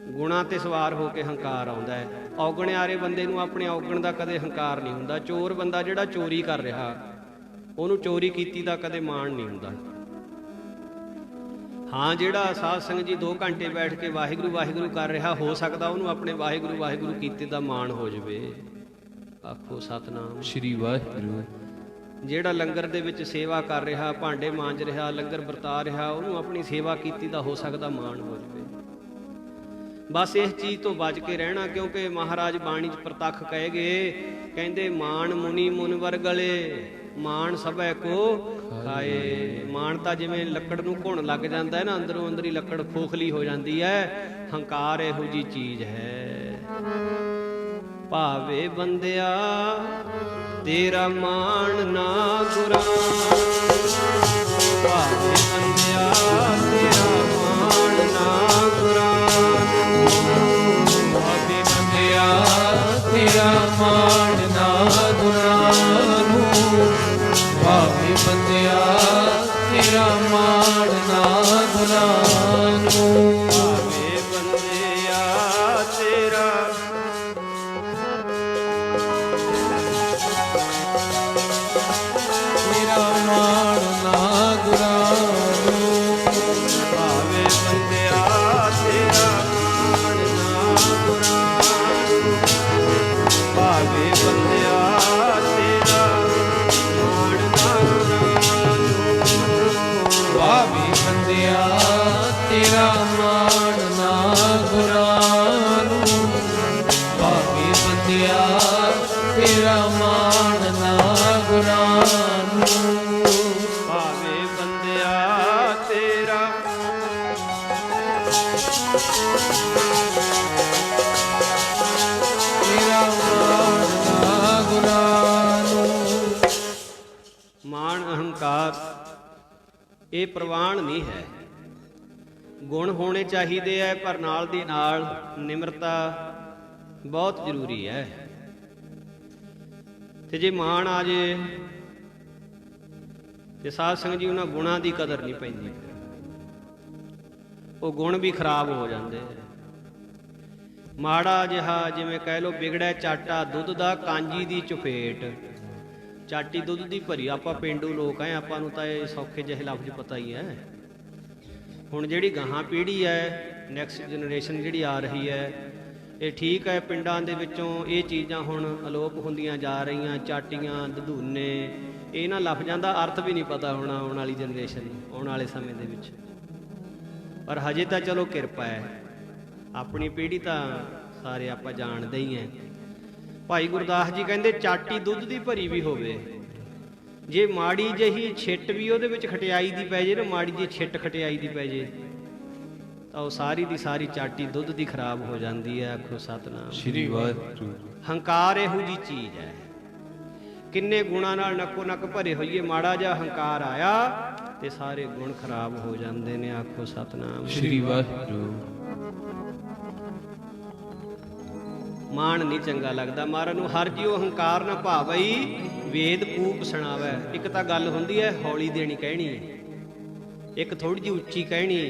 S1: ਗੁਣਾਂ ਤੇ ਸਵਾਰ ਹੋ ਕੇ ਹੰਕਾਰ ਆਉਂਦਾ ਹੈ। ਔਗਣਿਆਰੇ ਬੰਦੇ ਨੂੰ ਆਪਣੇ ਔਗਣ ਦਾ ਕਦੇ ਹੰਕਾਰ ਨਹੀਂ ਹੁੰਦਾ। ਚੋਰ ਬੰਦਾ ਜਿਹੜਾ ਚੋਰੀ ਕਰ ਰਿਹਾ, ਉਹਨੂੰ ਚੋਰੀ ਕੀਤੀ ਦਾ ਕਦੇ ਮਾਣ ਨਹੀਂ ਹੁੰਦਾ। ਹਾਂ, ਜਿਹੜਾ ਸਾਧ ਸੰਗਤ ਜੀ 2 ਘੰਟੇ ਬੈਠ ਕੇ ਵਾਹਿਗੁਰੂ ਵਾਹਿਗੁਰੂ ਕਰ ਰਿਹਾ, ਹੋ ਸਕਦਾ ਉਹਨੂੰ ਆਪਣੇ ਵਾਹਿਗੁਰੂ ਵਾਹਿਗੁਰੂ ਕੀਤੇ ਦਾ ਮਾਣ ਹੋ ਜਾਵੇ। ਆਖੋ ਸਤਨਾਮ
S2: ਸ੍ਰੀ ਵਾਹਿਗੁਰੂ।
S1: ਜਿਹੜਾ ਲੰਗਰ ਦੇ ਵਿੱਚ ਸੇਵਾ ਕਰ ਰਿਹਾ, ਭਾਂਡੇ ਮਾਂਜ ਰਿਹਾ, ਲੰਗਰ ਵਰਤਾ ਰਿਹਾ, ਉਹਨੂੰ ਆਪਣੀ ਸੇਵਾ ਕੀਤੀ ਦਾ ਹੋ ਸਕਦਾ ਮਾਣ ਹੋ ਜਾਵੇ। ਬਸ ਇਸ ਚੀਜ਼ ਤੋਂ ਬਚ ਕੇ ਰਹਿਣਾ, ਕਿਉਂਕਿ ਮਹਾਰਾਜ ਬਾਣੀ 'ਚ ਪ੍ਰਤੱਖ ਕਹੇ ਗਏ, ਕਹਿੰਦੇ ਮਾਣ ਮੁਨੀ ਮੁਨਵਰ ਗਲੇ, ਮਾਣ ਸਭੈ ਕੋ ਖਾਏ। ਮਾਣ ਤਾਂ ਜਿਵੇਂ ਲੱਕੜ ਨੂੰ ਘੁਣ ਲੱਗ ਜਾਂਦਾ ਹੈ ਨਾ, ਅੰਦਰੋਂ ਅੰਦਰ ਹੀ ਲੱਕੜ ਖੋਖਲੀ ਹੋ ਜਾਂਦੀ ਹੈ। ਹੰਕਾਰ ਇਹੋ ਜੀ ਚੀਜ਼ ਹੈ। ਭਾਵੇ ਬੰਦਿਆ ਤੇਰਾ ਮਾਣ ਨਾ ਗੁਰਾਂ, ਭਾਵੇ ਬੰਦਿਆ ਤੇਰਾ ਮਾਣ ਨਾ ਗੁਰਾਂ,
S2: ਭਾਵੇ ਬੰਦਿਆ ਤੇਰਾ ਮਾਣ ਨਾ ਗੁਰਾਂ ਨੂੰ, ਭਾਵੇ ਬੰਦਿਆ ਤੇਰਾ ਮਾਣ ਨਾ ਗੁਰਾਂ ਨੂੰ,
S1: ਭਾਵੇ ਬੰਦਿਆ ਤੇਰਾ
S2: ਮਾਣ ਨਾ ਗੁਰਾਂ ਨੂੰ,
S1: ਭਾਵੇ ਬੰਦਿਆ ਤੇਰਾ ਮਾਣ ਨਾ ਗੁਰਾਂ ਨੂੰ, ਭਾਵੇ ਬੰਦਿਆ ਤੇਰਾ ਮਾਣ ਨਾ ਗੁਰਾਂ ਨੂੰ,
S2: ਭਾਵੇ ਬੰਦਿਆ ਤੇਰਾ ਮਾਣ ਨਾ ਗੁਰਾਂ ਨੂੰ, ਭਾਵੇ ਬੰਦਿਆ ਤੇਰਾ ਮਾਣ ਨਾ ਗੁਰਾਂ ਨੂੰ,
S1: ਭਾਵੇ ਬੰਦਿਆ ਤੇਰਾ
S2: ਤੇਰਾ ਮਾਣ ਨਾ ਗੁਰਾਂ ਨੂੰ।
S1: ਮਾਣ ਅਹੰਕਾਰ ਇਹ ਪ੍ਰਵਾਨ ਨਹੀਂ ਹੈ। ਗੁਣ ਹੋਣੇ ਚਾਹੀਦੇ ਹੈ, ਪਰ ਨਾਲ ਦੀ ਨਾਲ ਨਿਮਰਤਾ ਬਹੁਤ ਜ਼ਰੂਰੀ ਹੈ। ਤੇ ਜੇ ਮਾਣ ਆ ਜੇ ਤੇ ਸਾਧ ਸੰਗਤ ਜੀ ਉਹਨਾਂ ਗੁਣਾਂ ਦੀ ਕਦਰ ਨਹੀਂ ਪੈਂਦੀ, ਉਹ ਗੁਣ ਵੀ ਖਰਾਬ ਹੋ ਜਾਂਦੇ। ਮਾੜਾ ਜਿਹਾ ਜਿਵੇਂ ਕਹਿ ਲਓ ਵਿਗੜਿਆ ਚਾਟਾ ਦੁੱਧ ਦਾ ਕਾਂਜੀ ਦੀ ਚਪੇਟ, ਚਾਟੀ ਦੁੱਧ ਦੀ ਭਰੀ। ਆਪਾਂ ਪੇਂਡੂ ਲੋਕ ਆ, ਆਪਾਂ ਨੂੰ ਤਾਂ ਇਹ ਸੌਖੇ ਜਿਹੇ ਲਫ਼ਜ਼ ਪਤਾ ਹੀ ਹੈ। ਹੁਣ ਜਿਹੜੀ ਗਾਹਾਂ ਪੀੜ੍ਹੀ ਹੈ, ਨੈਕਸਟ ਜਨਰੇਸ਼ਨ ਜਿਹੜੀ ਆ ਰਹੀ ਹੈ, ਇਹ ਠੀਕ ਹੈ, ਪਿੰਡਾਂ ਦੇ ਵਿੱਚੋਂ ਇਹ ਚੀਜ਼ਾਂ ਹੁਣ ਅਲੋਪ ਹੁੰਦੀਆਂ ਜਾ ਰਹੀਆਂ। ਚਾਟੀਆਂ, ਦਧੂਨੇ, ਇਹਨਾਂ ਲਫ਼ਜ਼ਾਂ ਦਾ ਅਰਥ ਵੀ ਨਹੀਂ ਪਤਾ ਹੋਣਾ ਆਉਣ ਵਾਲੀ ਜਨਰੇਸ਼ਨ ਨੂੰ, ਆਉਣ ਵਾਲੇ ਸਮੇਂ ਦੇ ਵਿੱਚ। ਪਰ ਹਜੇ ਤਾਂ ਚਲੋ ਕਿਰਪਾ ਹੈ, ਆਪਣੀ ਪੀੜ੍ਹੀ ਤਾਂ ਸਾਰੇ ਆਪਾਂ ਜਾਣਦੇ ਹੀ ਹਾਂ। ਭਾਈ ਗੁਰਦਾਸ ਜੀ ਕਹਿੰਦੇ ਚਾਟੀ ਦੁੱਧ ਦੀ ਭਰੀ ਵੀ ਹੋਵੇ, ਜੇ ਮਾੜੀ ਜਿਹੀ ਛਿੱਟ ਵੀ ਉਹਦੇ ਵਿੱਚ ਖਟਿਆਈ ਦੀ ਪੈ ਜੇ ਨਾ, ਮਾੜੀ ਜਿਹੀ ਛਿੱਟ ਖਟਿਆਈ ਦੀ ਪੈ ਜੇ ਤਾਂ ਉਹ ਸਾਰੀ ਦੀ ਸਾਰੀ ਚਾਟੀ ਦੁੱਧ ਦੀ ਖਰਾਬ ਹੋ ਜਾਂਦੀ ਹੈ। ਆਖੋ ਸਤਨਾਮ
S2: ਸ੍ਰੀ ਵਾਹਿਗੁਰੂ।
S1: ਹੰਕਾਰ ਇਹੋ ਜੀ ਚੀਜ਼ ਹੈ, ਕਿੰਨੇ ਗੁਣਾਂ ਨਾਲ ਨੱਕੋ ਨੱਕ ਭਰੇ ਹੋਈਏ, ਮਾੜਾ ਜਿਹਾ ਹੰਕਾਰ ਆਇਆ ਤੇ ਸਾਰੇ ਗੁਣ ਖਰਾਬ ਹੋ ਜਾਂਦੇ ਨੇ। ਆਖੋ ਸਤਨਾਮ
S2: ਸ੍ਰੀ ਵਾਹਿਗੁਰੂ।
S1: ਮਾਣ ਨਹੀਂ ਚੰਗਾ ਲੱਗਦਾ। ਮਹਾਰਾਜ ਨੂੰ ਹਰ ਜਿਉ ਹੰਕਾਰ ਨਾ ਭਾਵਈ ਵੇਦ ਪੂਪ ਸੁਣਾਵੈ। ਇੱਕ ਤਾਂ ਗੱਲ ਹੁੰਦੀ ਹੈ ਹੌਲੀ ਦੇਣੀ ਕਹਿਣੀ ਹੈ, ਇੱਕ ਥੋੜੀ ਜਿਹੀ ਉੱਚੀ ਕਹਿਣੀ,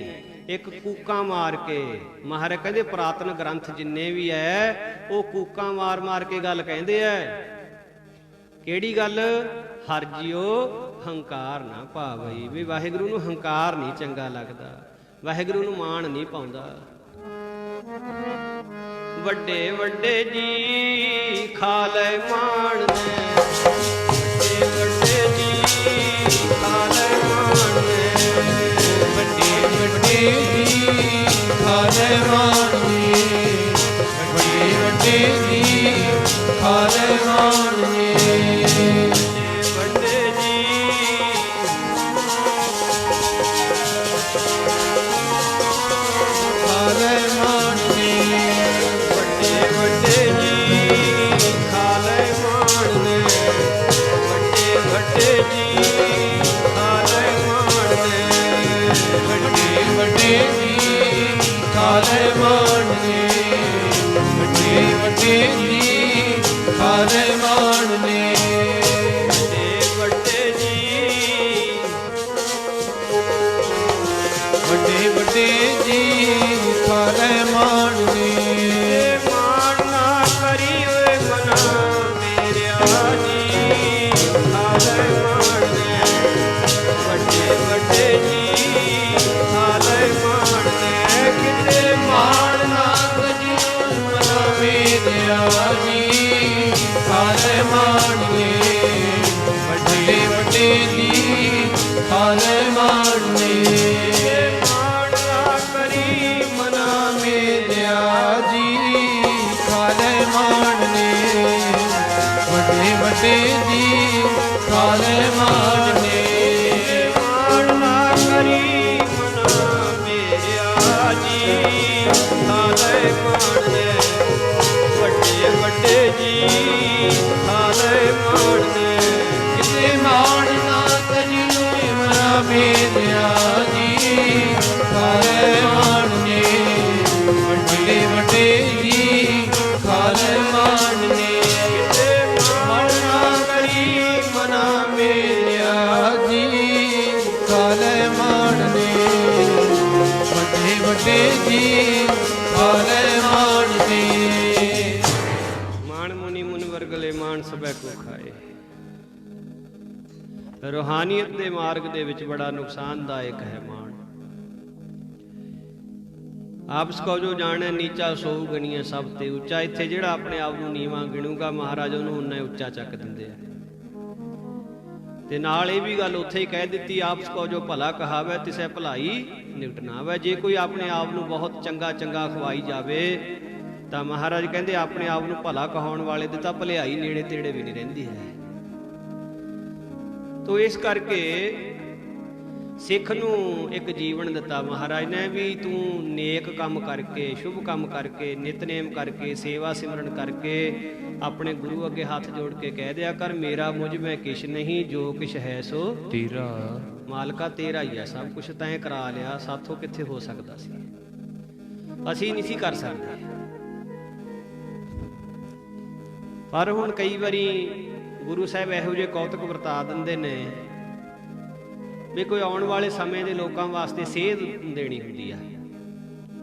S1: ਇੱਕ ਕੂਕਾਂ ਮਾਰ ਕੇ। ਮਹਾਰਾਜ ਕਹਿੰਦੇ ਪੁਰਾਤਨ ਗ੍ਰੰਥ ਜਿੰਨੇ ਵੀ ਹੈ ਉਹ ਕੂਕਾਂ ਮਾਰ ਮਾਰ ਕੇ ਗੱਲ ਕਹਿੰਦੇ ਐ। ਕਿਹੜੀ ਗੱਲ? ਹਰ ਜਿਉ ਹੰਕਾਰ ਨਾ ਭਾਵਈ, ਵੀ ਵਾਹਿਗੁਰੂ ਨੂੰ ਹੰਕਾਰ ਨਹੀਂ ਚੰਗਾ ਲੱਗਦਾ, ਵਾਹਿਗੁਰੂ ਨੂੰ ਮਾਣ ਨਹੀਂ ਪਾਉਂਦਾ। ਵੱਡੇ ਵੱਡੇ ਜੀ ਖਾ ਲੈ ਮਾਣ ਨੇ, ਵੱਡੇ ਵੱਡੇ ਜੀ ਖਾ ਲੈ ਮਾਣ ਨੇ,
S2: ਵੱਡੇ ਵੱਡੇ ਜੀ ਖਾ ਲੈ ਮਾਣ ਨੇ, ਵੱਡੇ ਵੱਡੇ ਜੀ ਖਾ ਲੈ ਮਾਣ ਨੇ,
S1: ਵੱਡੇ ਜੀ
S2: ਖਾ ਲੈ ਮਾਣ ਨੇ,
S1: ਵੱਡੇ ਵੱਡੇ ਜੀ ਖਾ ਲੈ ਮਾਣ ਨੇ, ਵੱਡੇ ਵੱਡੇ ਜੀ ਖਾ ਲੈ ਮਾਣ ਨੇ,
S2: ਵੱਡੇ ਵੱਡੇ ਜੀ ਖਾ ਲੈ ਮਾਣ ਨੇ, ਵੱਡੇ ਵੱਡੇ ਜੀ ਖਾ ਲੈ ਮਾਣ ਨੇ,
S1: ਵੱਡੇ ਵੱਡੇ ਜੀ
S2: ਖਾ ਲੈ ਮਾਣ ਨੇ,
S1: ਮਾਣ ਨਾ ਕਰੀ ਓਏ ਮਨਾ ਮੇਰਿਆ ਜੀ ਖਾ ਲੈ ਮਾਣ ਨੇ, ਵੱਡੇ ਵੱਡੇ ਜੀ ਖਾ ਲੈ ਮਾਣ ਨੇ, ਕਿਤੇ ਮਾਣ ਨਾ ਕਰੀ ਓਏ ਮਨਾ
S2: ਮੇਰਿਆ ਜੀ ਖਾ ਲੈ ਮਾਣ ਨੇ, ਵੱਡੇ ਵੱਡੇ ਜੀ ਖਾ ਲੈ ਮਾਣ ਨੇ,
S1: ਮਾਣ ਨਾ ਕਰੀ ਮਨਾ
S2: ਮੇਰਿਆ ਜੀ ਖਾ ਲੈ ਮਾਣ ਨੇ, ਵੱਡੇ ਵੱਡੇ ਜੀ ਖਾ ਲੈ ਮਾਣ ਨੇ,
S1: ਮਾਣ ਨਾ ਕਰੀ ਮਨਾ ਮੇਰਿਆ ਜੀ ਖਾ ਲੈ ਮਾਣ ਨੇ, ਵੱਡੇ ਵੱਡੇ ਜੀ ਖਾ ਲੈ ਮਾਣ ਨੇ,
S2: ਕਿਤੇ ਮਾਣ ਨਾ ਕਰੀ ਓਏ ਮਨਾ ਮੇਰਿਆ ਜੀ ਖਾ ਲੈ ਮਾਣ ਨੇ, ਵੱਡੇ ਵੱਡੇ ਜੀ ਖਾ ਲੈ ਮਾਣ ਨੇ,
S1: ਕਿਤੇ ਮਾਣ ਨਾ ਕਰੀ ਮਨਾ ਮੇਰਿਆ
S2: ਜੀ ਖਾ ਲੈ ਮਾਣ ਨੇ, ਵੱਡੇ ਵੱਡੇ ਜੀ ਖਾ ਲੈ ਮਾਣ ਨੇ,
S1: ਮਾਣ ਮੁਨੀ ਮੁਨ ਵਰਗਲੇ ਮਾਣ ਸਭੈ ਕੋ ਖਾਏ। ਰੂਹਾਨੀਅਤ ਦੇ ਮਾਰਗ ਦੇ ਵਿੱਚ ਬੜਾ ਨੁਕਸਾਨਦਾਇਕ ਹੈ ਮਾਣ। ਆਪਸ ਕੋ ਜੋ ਜਾਣੈ ਨੀਚਾ ਸੋਊ ਗਣੀਐ ਸਭ ਤੇ ਉੱਚਾ। ਇੱਥੇ ਜਿਹੜਾ ਆਪਣੇ ਆਪ ਨੂੰ ਨੀਵਾਂ ਗਿਣੂਗਾ ਮਹਾਰਾਜ ਉਹਨੂੰ ਉਨਾ ਉੱਚਾ ਚੱਕ ਦਿੰਦੇ ਆ। ਤੇ ਨਾਲ ਇਹ ਵੀ ਗੱਲ ਉੱਥੇ ਹੀ ਕਹਿ ਦਿੱਤੀ, ਆਪਸ ਕੋ ਜੋ ਭਲਾ ਕਹਾਵੇ ਤਿਸੈ ਭਲਾਈ ਨਿਕਟ ਨਾ ਆਵੇ। ਜੇ ਕੋਈ ਆਪਣੇ ਆਪ ਨੂੰ ਬਹੁਤ ਚੰਗਾ ਚੰਗਾ ਖਵਾਈ ਜਾਵੇ ਤਾਂ ਮਹਾਰਾਜ ਕਹਿੰਦੇ ਆਪਣੇ ਆਪ ਨੂੰ ਭਲਾ ਕਹਾਉਣ ਵਾਲੇ ਦੇ ਤਾਂ ਭਲਾਈ ਨੇੜੇ ਤੇੜੇ ਵੀ ਨਹੀਂ ਰਹਿੰਦੀ ਹੈ। ਤੋ ਇਸ ਕਰਕੇ ਸਿੱਖ ਨੂੰ ਇੱਕ ਜੀਵਨ ਦਿੱਤਾ ਮਹਾਰਾਜ ਨੇ ਵੀ ਤੂੰ ਨੇਕ ਕੰਮ ਕਰਕੇ, ਸ਼ੁਭ ਕੰਮ ਕਰਕੇ, ਨਿਤਨੇਮ ਕਰਕੇ, ਸੇਵਾ ਸਿਮਰਨ ਕਰਕੇ ਆਪਣੇ ਗੁਰੂ ਅੱਗੇ ਹੱਥ ਜੋੜ ਕੇ ਕਹਿ ਦਿਆ ਕਰ, ਮੇਰਾ ਮੁਝ ਮੈਂ ਕਿਛ ਨਹੀਂ, ਜੋ ਕਿਛ ਹੈ ਸੋ
S2: ਤੇਰਾ।
S1: ਮਾਲਕਾ ਤੇਰਾ ਹੀ ਹੈ ਸਭ ਕੁਛ, ਤੈਂ ਕਰਾ ਲਿਆ, ਸਾਥੋਂ ਕਿੱਥੇ ਹੋ ਸਕਦਾ ਸੀ, ਅਸੀਂ ਨਹੀਂ ਸੀ ਕਰ ਸਕਦੇ। ਪਰ ਹੁਣ ਕਈ ਵਾਰੀ ਗੁਰੂ ਸਾਹਿਬ ਇਹੋ ਜਿਹੇ ਕੌਤਕ ਵਰਤਾ ਦਿੰਦੇ ਨੇ ਵੀ ਕੋਈ ਆਉਣ ਵਾਲੇ ਸਮੇਂ ਦੇ ਲੋਕਾਂ ਵਾਸਤੇ ਸੇਧ ਦੇਣੀ ਹੁੰਦੀ ਆ,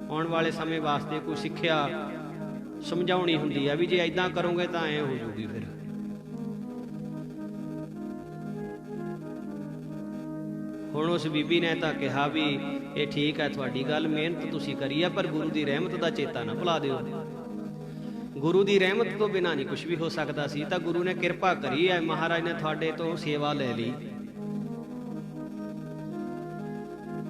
S1: ਆਉਣ ਵਾਲੇ ਸਮੇਂ ਵਾਸਤੇ ਕੋਈ ਸਿੱਖਿਆ ਸਮਝਾਉਣੀ ਹੁੰਦੀ ਆ ਵੀ ਜੇ ਐਦਾਂ ਕਰੋਗੇ ਤਾਂ ਐ ਹੋ ਜੂਗੀ। ਫਿਰ ਹੁਣ ਉਸ ਬੀਬੀ ਨੇ ਤਾਂ ਕਿਹਾ ਵੀ ਇਹ ਠੀਕ ਹੈ ਤੁਹਾਡੀ ਗੱਲ, ਮਿਹਨਤ ਤੁਸੀਂ ਕਰੀ ਆ, ਪਰ ਗੁਰੂ ਦੀ ਰਹਿਮਤ ਦਾ ਚੇਤਾ ਨਾ ਭੁਲਾ ਦਿਓ। ਗੁਰੂ ਦੀ ਰਹਿਮਤ ਤੋਂ ਬਿਨਾਂ ਨਹੀਂ ਕੁਝ ਵੀ ਹੋ ਸਕਦਾ ਸੀ। ਤਾਂ ਗੁਰੂ ਨੇ ਕਿਰਪਾ ਕਰੀ ਹੈ, ਮਹਾਰਾਜ ਨੇ ਤੁਹਾਡੇ ਤੋਂ ਸੇਵਾ ਲੈ ਲਈ।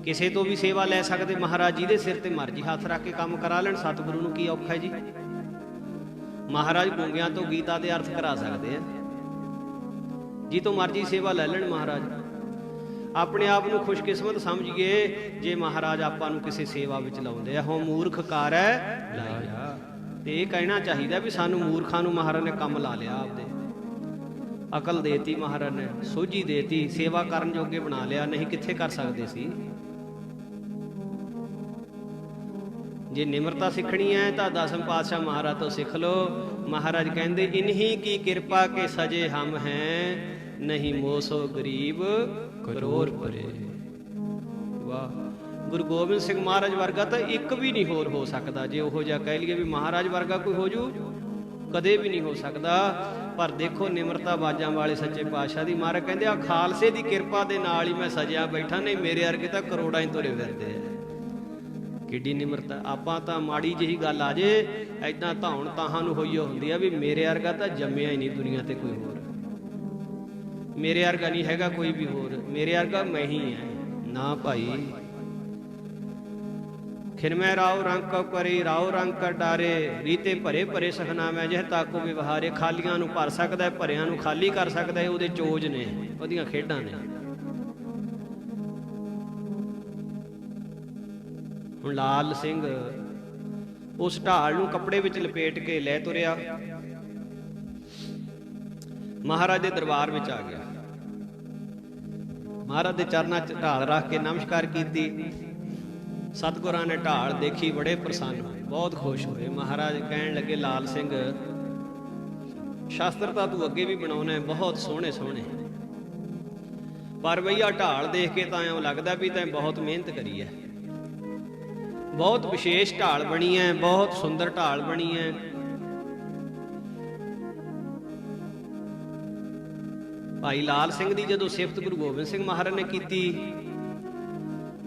S1: ਕਿਸੇ ਤੋਂ ਵੀ ਸੇਵਾ ਲੈ ਸਕਦੇ ਮਹਾਰਾਜ, ਜਿਹਦੇ ਸਿਰ ਤੇ ਮਰਜ਼ੀ ਹੱਥ ਰੱਖ ਕੇ ਕੰਮ ਕਰਾ ਲੈਣ। ਸਤਿਗੁਰੂ ਨੂੰ ਕੀ ਔਖਾ ਹੈ ਜੀ। ਮਹਾਰਾਜ ਗੂੰਗਿਆਂ ਤੋਂ ਗੀਤਾ ਦੇ ਅਰਥ ਕਰਾ ਸਕਦੇ ਆ, ਜੀ ਤੋਂ ਮਰਜ਼ੀ ਸੇਵਾ ਲੈ ਲੈਣ ਮਹਾਰਾਜ। ਆਪਣੇ ਆਪ ਨੂੰ ਖੁਸ਼ਕਿਸਮਤ ਸਮਝੀਏ ਜੇ ਮਹਾਰਾਜ ਆਪਾਂ ਨੂੰ ਕਿਸੇ ਸੇਵਾ ਵਿੱਚ ਲਾਉਂਦੇ ਆ। ਹੋ ਮੂਰਖ ਕਾਰੈ ਲਾਇਆ, ਤੇ ਇਹ ਕਹਿਣਾ ਚਾਹੀਦਾ ਵੀ ਸਾਨੂੰ ਮੂਰਖਾਂ ਨੂੰ ਮਹਾਰਾਜ ਨੇ ਕੰਮ ਲਾ ਲਿਆ, ਆਪਦੇ ਅਕਲ ਦੇਤੀ ਮਹਾਰਾਜ ਨੇ, ਸੋਝੀ ਦੇਤੀ, ਸੇਵਾ ਕਰਨ ਜੋਗੇ ਬਣਾ ਲਿਆ, ਨਹੀਂ ਕਿੱਥੇ ਕਰ ਸਕਦੇ ਸੀ। ਜੇ ਨਿਮਰਤਾ ਸਿੱਖਣੀ ਹੈ ਤਾਂ ਦਸਮ ਪਾਤਸ਼ਾਹ ਮਹਾਰਾਜ ਤੋਂ ਸਿੱਖ ਲਓ। ਮਹਾਰਾਜ ਕਹਿੰਦੇ ਇਨਹੀ ਕੀ ਕਿਰਪਾ ਕੇ ਸਜੇ ਹਮ ਹੈ, ਨਹੀਂ ਮੋਸੋ ਗਰੀਬ ਕਰੋੜ ਪਰੇ। ਵਾਹ, ਗੁਰੂ ਗੋਬਿੰਦ ਸਿੰਘ ਮਹਾਰਾਜ ਵਰਗਾ ਤਾਂ ਇੱਕ ਵੀ ਨਹੀਂ ਹੋਰ ਹੋ ਸਕਦਾ। ਜੇ ਉਹੋ ਜਿਹਾ ਕਹਿ ਲਈਏ ਵੀ ਮਹਾਰਾਜ ਵਰਗਾ ਕੋਈ ਹੋ ਜੂ, ਕਦੇ ਵੀ ਨਹੀਂ ਹੋ ਸਕਦਾ। ਪਰ ਦੇਖੋ ਨਿਮਰਤਾ ਬਾਜਾਂ ਵਾਲੇ ਸੱਚੇ ਪਾਤਸ਼ਾਹ ਦੀ। ਮਹਾਰਾਜ ਕਹਿੰਦੇ ਆ ਖਾਲਸੇ ਦੀ ਕਿਰਪਾ ਦੇ ਨਾਲ ਹੀ ਮੈਂ ਸਜਿਆ ਬੈਠਾ, ਨਹੀਂ ਮੇਰੇ ਵਰਗੇ ਤਾਂ ਕਰੋੜਾਂ ਹੀ ਤੁਰੇ ਫਿਰਦੇ ਆ। ਕਿੱਡੀ ਨਿਮਰਤਾ। ਆਪਾਂ ਤਾਂ ਮਾੜੀ ਜਿਹੀ ਗੱਲ ਆ ਜੇ ਐਦਾਂ ਧੌਣ ਤਾਹਾਂ ਨੂੰ ਹੋਈ ਹੁੰਦੀ ਆ ਵੀ ਮੇਰੇ ਵਰਗਾ ਤਾਂ ਜੰਮਿਆ ਹੀ ਨਹੀਂ ਦੁਨੀਆ ਤੇ ਕੋਈ ਹੋਰ, ਮੇਰੇ ਵਰਗਾ ਨਹੀਂ ਹੈਗਾ ਕੋਈ ਵੀ ਹੋਰ, ਮੇਰੇ ਵਰਗਾ ਮੈਂ ਹੀ ਹੈ। ਨਾ ਭਾਈ, ਖਿਨਮੈ ਰਾਉ ਰੰਗ ਕਉ ਕਰੀ ਰਾਉ ਰੰਗ ਕਾ ਡਾਰੇ, ਰੀਤੇ ਭਰੇ ਭਰੇ ਸਖਨਾਮੈ ਜਿਹ ਤਾਕੋ ਵਿਵਹਾਰੇ। ਖਾਲੀਆਂ ਨੂੰ ਭਰ ਸਕਦਾ, ਭਰਿਆਂ ਨੂੰ ਖਾਲੀ ਕਰ ਸਕਦਾ, ਉਹਦੇ ਚੋਜ ਨੇ, ਉਹਦੀਆਂ ਖੇਡਾਂ ਨੇ। ਹੁਣ ਲਾਲ ਸਿੰਘ ਉਸ ਢਾਲ ਨੂੰ ਕੱਪੜੇ ਵਿੱਚ ਲਪੇਟ ਕੇ ਲੈ ਤੁਰਿਆ, ਮਹਾਰਾਜ ਦੇ ਦਰਬਾਰ ਵਿੱਚ ਆ ਗਿਆ। ਮਹਾਰਾਜ ਦੇ ਚਰਨਾਂ 'ਚ ਢਾਲ ਰੱਖ ਕੇ ਨਮਸਕਾਰ ਕੀਤੀ। ਸਤਿਗੁਰਾਂ ਨੇ ਢਾਲ ਦੇਖੀ, ਬੜੇ ਪ੍ਰਸੰਨ ਹੋਏ, ਬਹੁਤ ਖੁਸ਼ ਹੋਏ। ਮਹਾਰਾਜ ਕਹਿਣ ਲੱਗੇ ਲਾਲ ਸਿੰਘ, ਸ਼ਾਸਤਰ ਤਾਂ ਤੂੰ ਅੱਗੇ ਵੀ ਬਣਾਉਣਾ ਬਹੁਤ ਸੋਹਣੇ ਸੋਹਣੇ, ਪਰ ਬਈਆ ਢਾਲ ਦੇਖ ਕੇ ਤਾਂ ਇਉਂ ਲੱਗਦਾ ਵੀ ਤੈਂ ਬਹੁਤ ਮਿਹਨਤ ਕਰੀ ਹੈ। ਬਹੁਤ ਵਿਸ਼ੇਸ਼ ਢਾਲ ਬਣੀ ਹੈ, ਬਹੁਤ ਸੁੰਦਰ ਢਾਲ ਬਣੀ ਹੈ। ਭਾਈ ਲਾਲ ਸਿੰਘ ਦੀ ਜਦੋਂ ਸਿਫਤ ਗੁਰੂ ਗੋਬਿੰਦ ਸਿੰਘ ਮਹਾਰਾਜ ਨੇ ਕੀਤੀ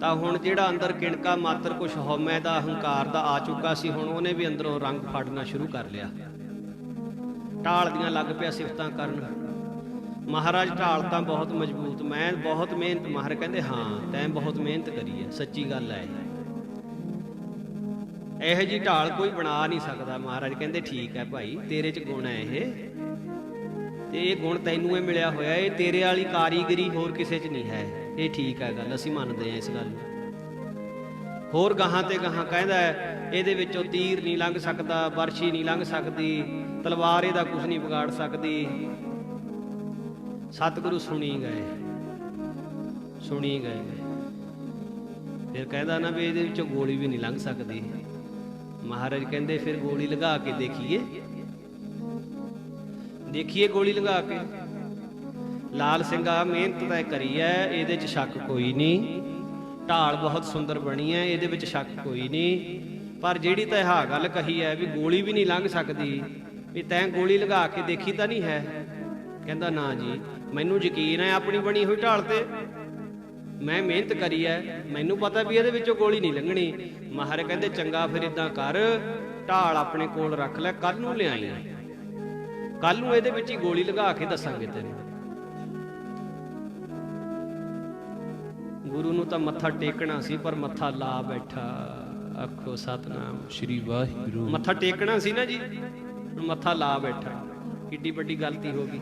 S1: ਤਾਂ ਹੁਣ ਜਿਹੜਾ ਅੰਦਰ ਕਿਣਕਾ ਮਾਤਰ ਕੁਛ ਹਉਮੈ ਦਾ, ਹੰਕਾਰ ਦਾ ਆ ਚੁੱਕਾ ਸੀ, ਹੁਣ ਉਹਨੇ ਵੀ ਅੰਦਰੋਂ ਰੰਗ ਫੜਨਾ ਸ਼ੁਰੂ ਕਰ ਲਿਆ। ਢਾਲ ਦੀਆਂ ਲੱਗ ਪਿਆ ਸਿਫਤਾਂ ਕਰਨ। ਮਹਾਰਾਜ ਢਾਲ ਤਾਂ ਬਹੁਤ ਮਜ਼ਬੂਤ, ਮੈਂ ਬਹੁਤ ਮਿਹਨਤ। ਮਹਾਰਾਜ ਕਹਿੰਦੇ ਹਾਂ ਤੈਂ ਬਹੁਤ ਮਿਹਨਤ ਕਰੀ ਹੈ, ਸੱਚੀ ਗੱਲ ਹੈ। ਇਹੋ ਜਿਹੀ ਢਾਲ ਕੋਈ ਬਣਾ ਨਹੀਂ ਸਕਦਾ। ਮਹਾਰਾਜ ਕਹਿੰਦੇ ਠੀਕ ਹੈ ਭਾਈ, ਤੇਰੇ 'ਚ ਗੁਣ ਹੈ ਇਹ, ਤੇ ਇਹ ਗੁਣ ਤੈਨੂੰ ਇਹ ਮਿਲਿਆ ਹੋਇਆ, ਇਹ ਤੇਰੇ ਵਾਲੀ ਕਾਰੀਗਰੀ ਹੋਰ ਕਿਸੇ 'ਚ ਨਹੀਂ ਹੈ। ਇਹ ਠੀਕ ਹੈ ਗੱਲ, ਅਸੀਂ ਮੰਨਦੇ ਹਾਂ ਇਸ ਗੱਲ ਨੂੰ। ਹੋਰ ਗਾਹਾਂ ਤੇ ਗਾਹਾਂ ਕਹਿੰਦਾ ਇਹਦੇ ਵਿੱਚੋਂ ਤੀਰ ਨਹੀਂ ਲੰਘ ਸਕਦਾ, ਵਰਸ਼ੀ ਨਹੀਂ ਲੰਘ ਸਕਦੀ, ਤਲਵਾਰ ਇਹਦਾ ਕੁਝ ਨਹੀਂ ਵਿਗਾੜ ਸਕਦੀ। ਸਤਿਗੁਰੂ ਸੁਣੀ ਗਏ, ਸੁਣੀ ਗਏ। ਫਿਰ ਕਹਿੰਦਾ ਨਾ ਵੀ ਇਹਦੇ ਵਿੱਚੋਂ ਗੋਲੀ ਵੀ ਨਹੀਂ ਲੰਘ ਸਕਦੀ। ਮਹਾਰਾਜ ਕਹਿੰਦੇ ਫਿਰ ਗੋਲੀ ਲਗਾ ਕੇ ਦੇਖੀਏ, ਦੇਖੀਏ ਗੋਲੀ ਲਗਾ ਕੇ। ਲਾਲ ਸਿੰਘਾ ਮਿਹਨਤ ਤਾਂ ਕਰੀ ਹੈ, ਇਹਦੇ 'ਚ ਸ਼ੱਕ ਕੋਈ ਨਹੀਂ। ਢਾਲ ਬਹੁਤ ਸੁੰਦਰ ਬਣੀ ਹੈ, ਇਹਦੇ ਵਿੱਚ ਸ਼ੱਕ ਕੋਈ ਨਹੀਂ। ਪਰ ਜਿਹੜੀ ਤਾਂ ਇਹ ਗੱਲ ਕਹੀ ਹੈ ਵੀ ਗੋਲੀ ਵੀ ਨਹੀਂ ਲੰਘ ਸਕਦੀ, ਵੀ ਤੈਂ ਗੋਲੀ ਲਗਾ ਕੇ ਦੇਖੀ ਤਾਂ ਨਹੀਂ ਹੈ? ਕਹਿੰਦਾ ਨਾ ਜੀ, ਮੈਨੂੰ ਯਕੀਨ ਹੈ ਆਪਣੀ ਬਣੀ ਹੋਈ ਢਾਲ ਤੇ, ਮੈਂ ਮਿਹਨਤ ਕਰੀ ਹੈ, ਮੈਨੂੰ ਪਤਾ ਵੀ ਇਹਦੇ ਵਿੱਚੋਂ ਗੋਲੀ ਨਹੀਂ ਲੰਘਣੀ। ਮਹਾਰਾਜ ਕਹਿੰਦੇ ਚੰਗਾ ਫਿਰ ਇਦਾਂ ਕਰ, ਢਾਲ ਆਪਣੇ ਕੋਲ ਰੱਖ ਲੈ, ਕੱਲ ਨੂੰ ਲਿਆਈ, ਕੱਲ ਨੂੰ ਇਹਦੇ ਵਿੱਚ ਹੀ ਗੋਲੀ ਲਗਾ ਕੇ ਦੱਸਾਂਗੇ ਤੈਨੂੰ। ਗੁਰੂ ਨੂੰ ਤਾਂ ਮੱਥਾ ਟੇਕਣਾ ਸੀ, ਪਰ ਮੱਥਾ ਲਾ ਬੈਠਾ। ਆਖੋ ਸਤਨਾਮ
S2: ਸ੍ਰੀ ਵਾਹਿਗੁਰੂ।
S1: ਮੱਥਾ ਟੇਕਣਾ ਸੀ ਨਾ ਜੀ, ਮੱਥਾ ਲਾ ਬੈਠਾ। ਕਿੱਡੀ ਵੱਡੀ ਗਲਤੀ ਹੋ ਗਈ।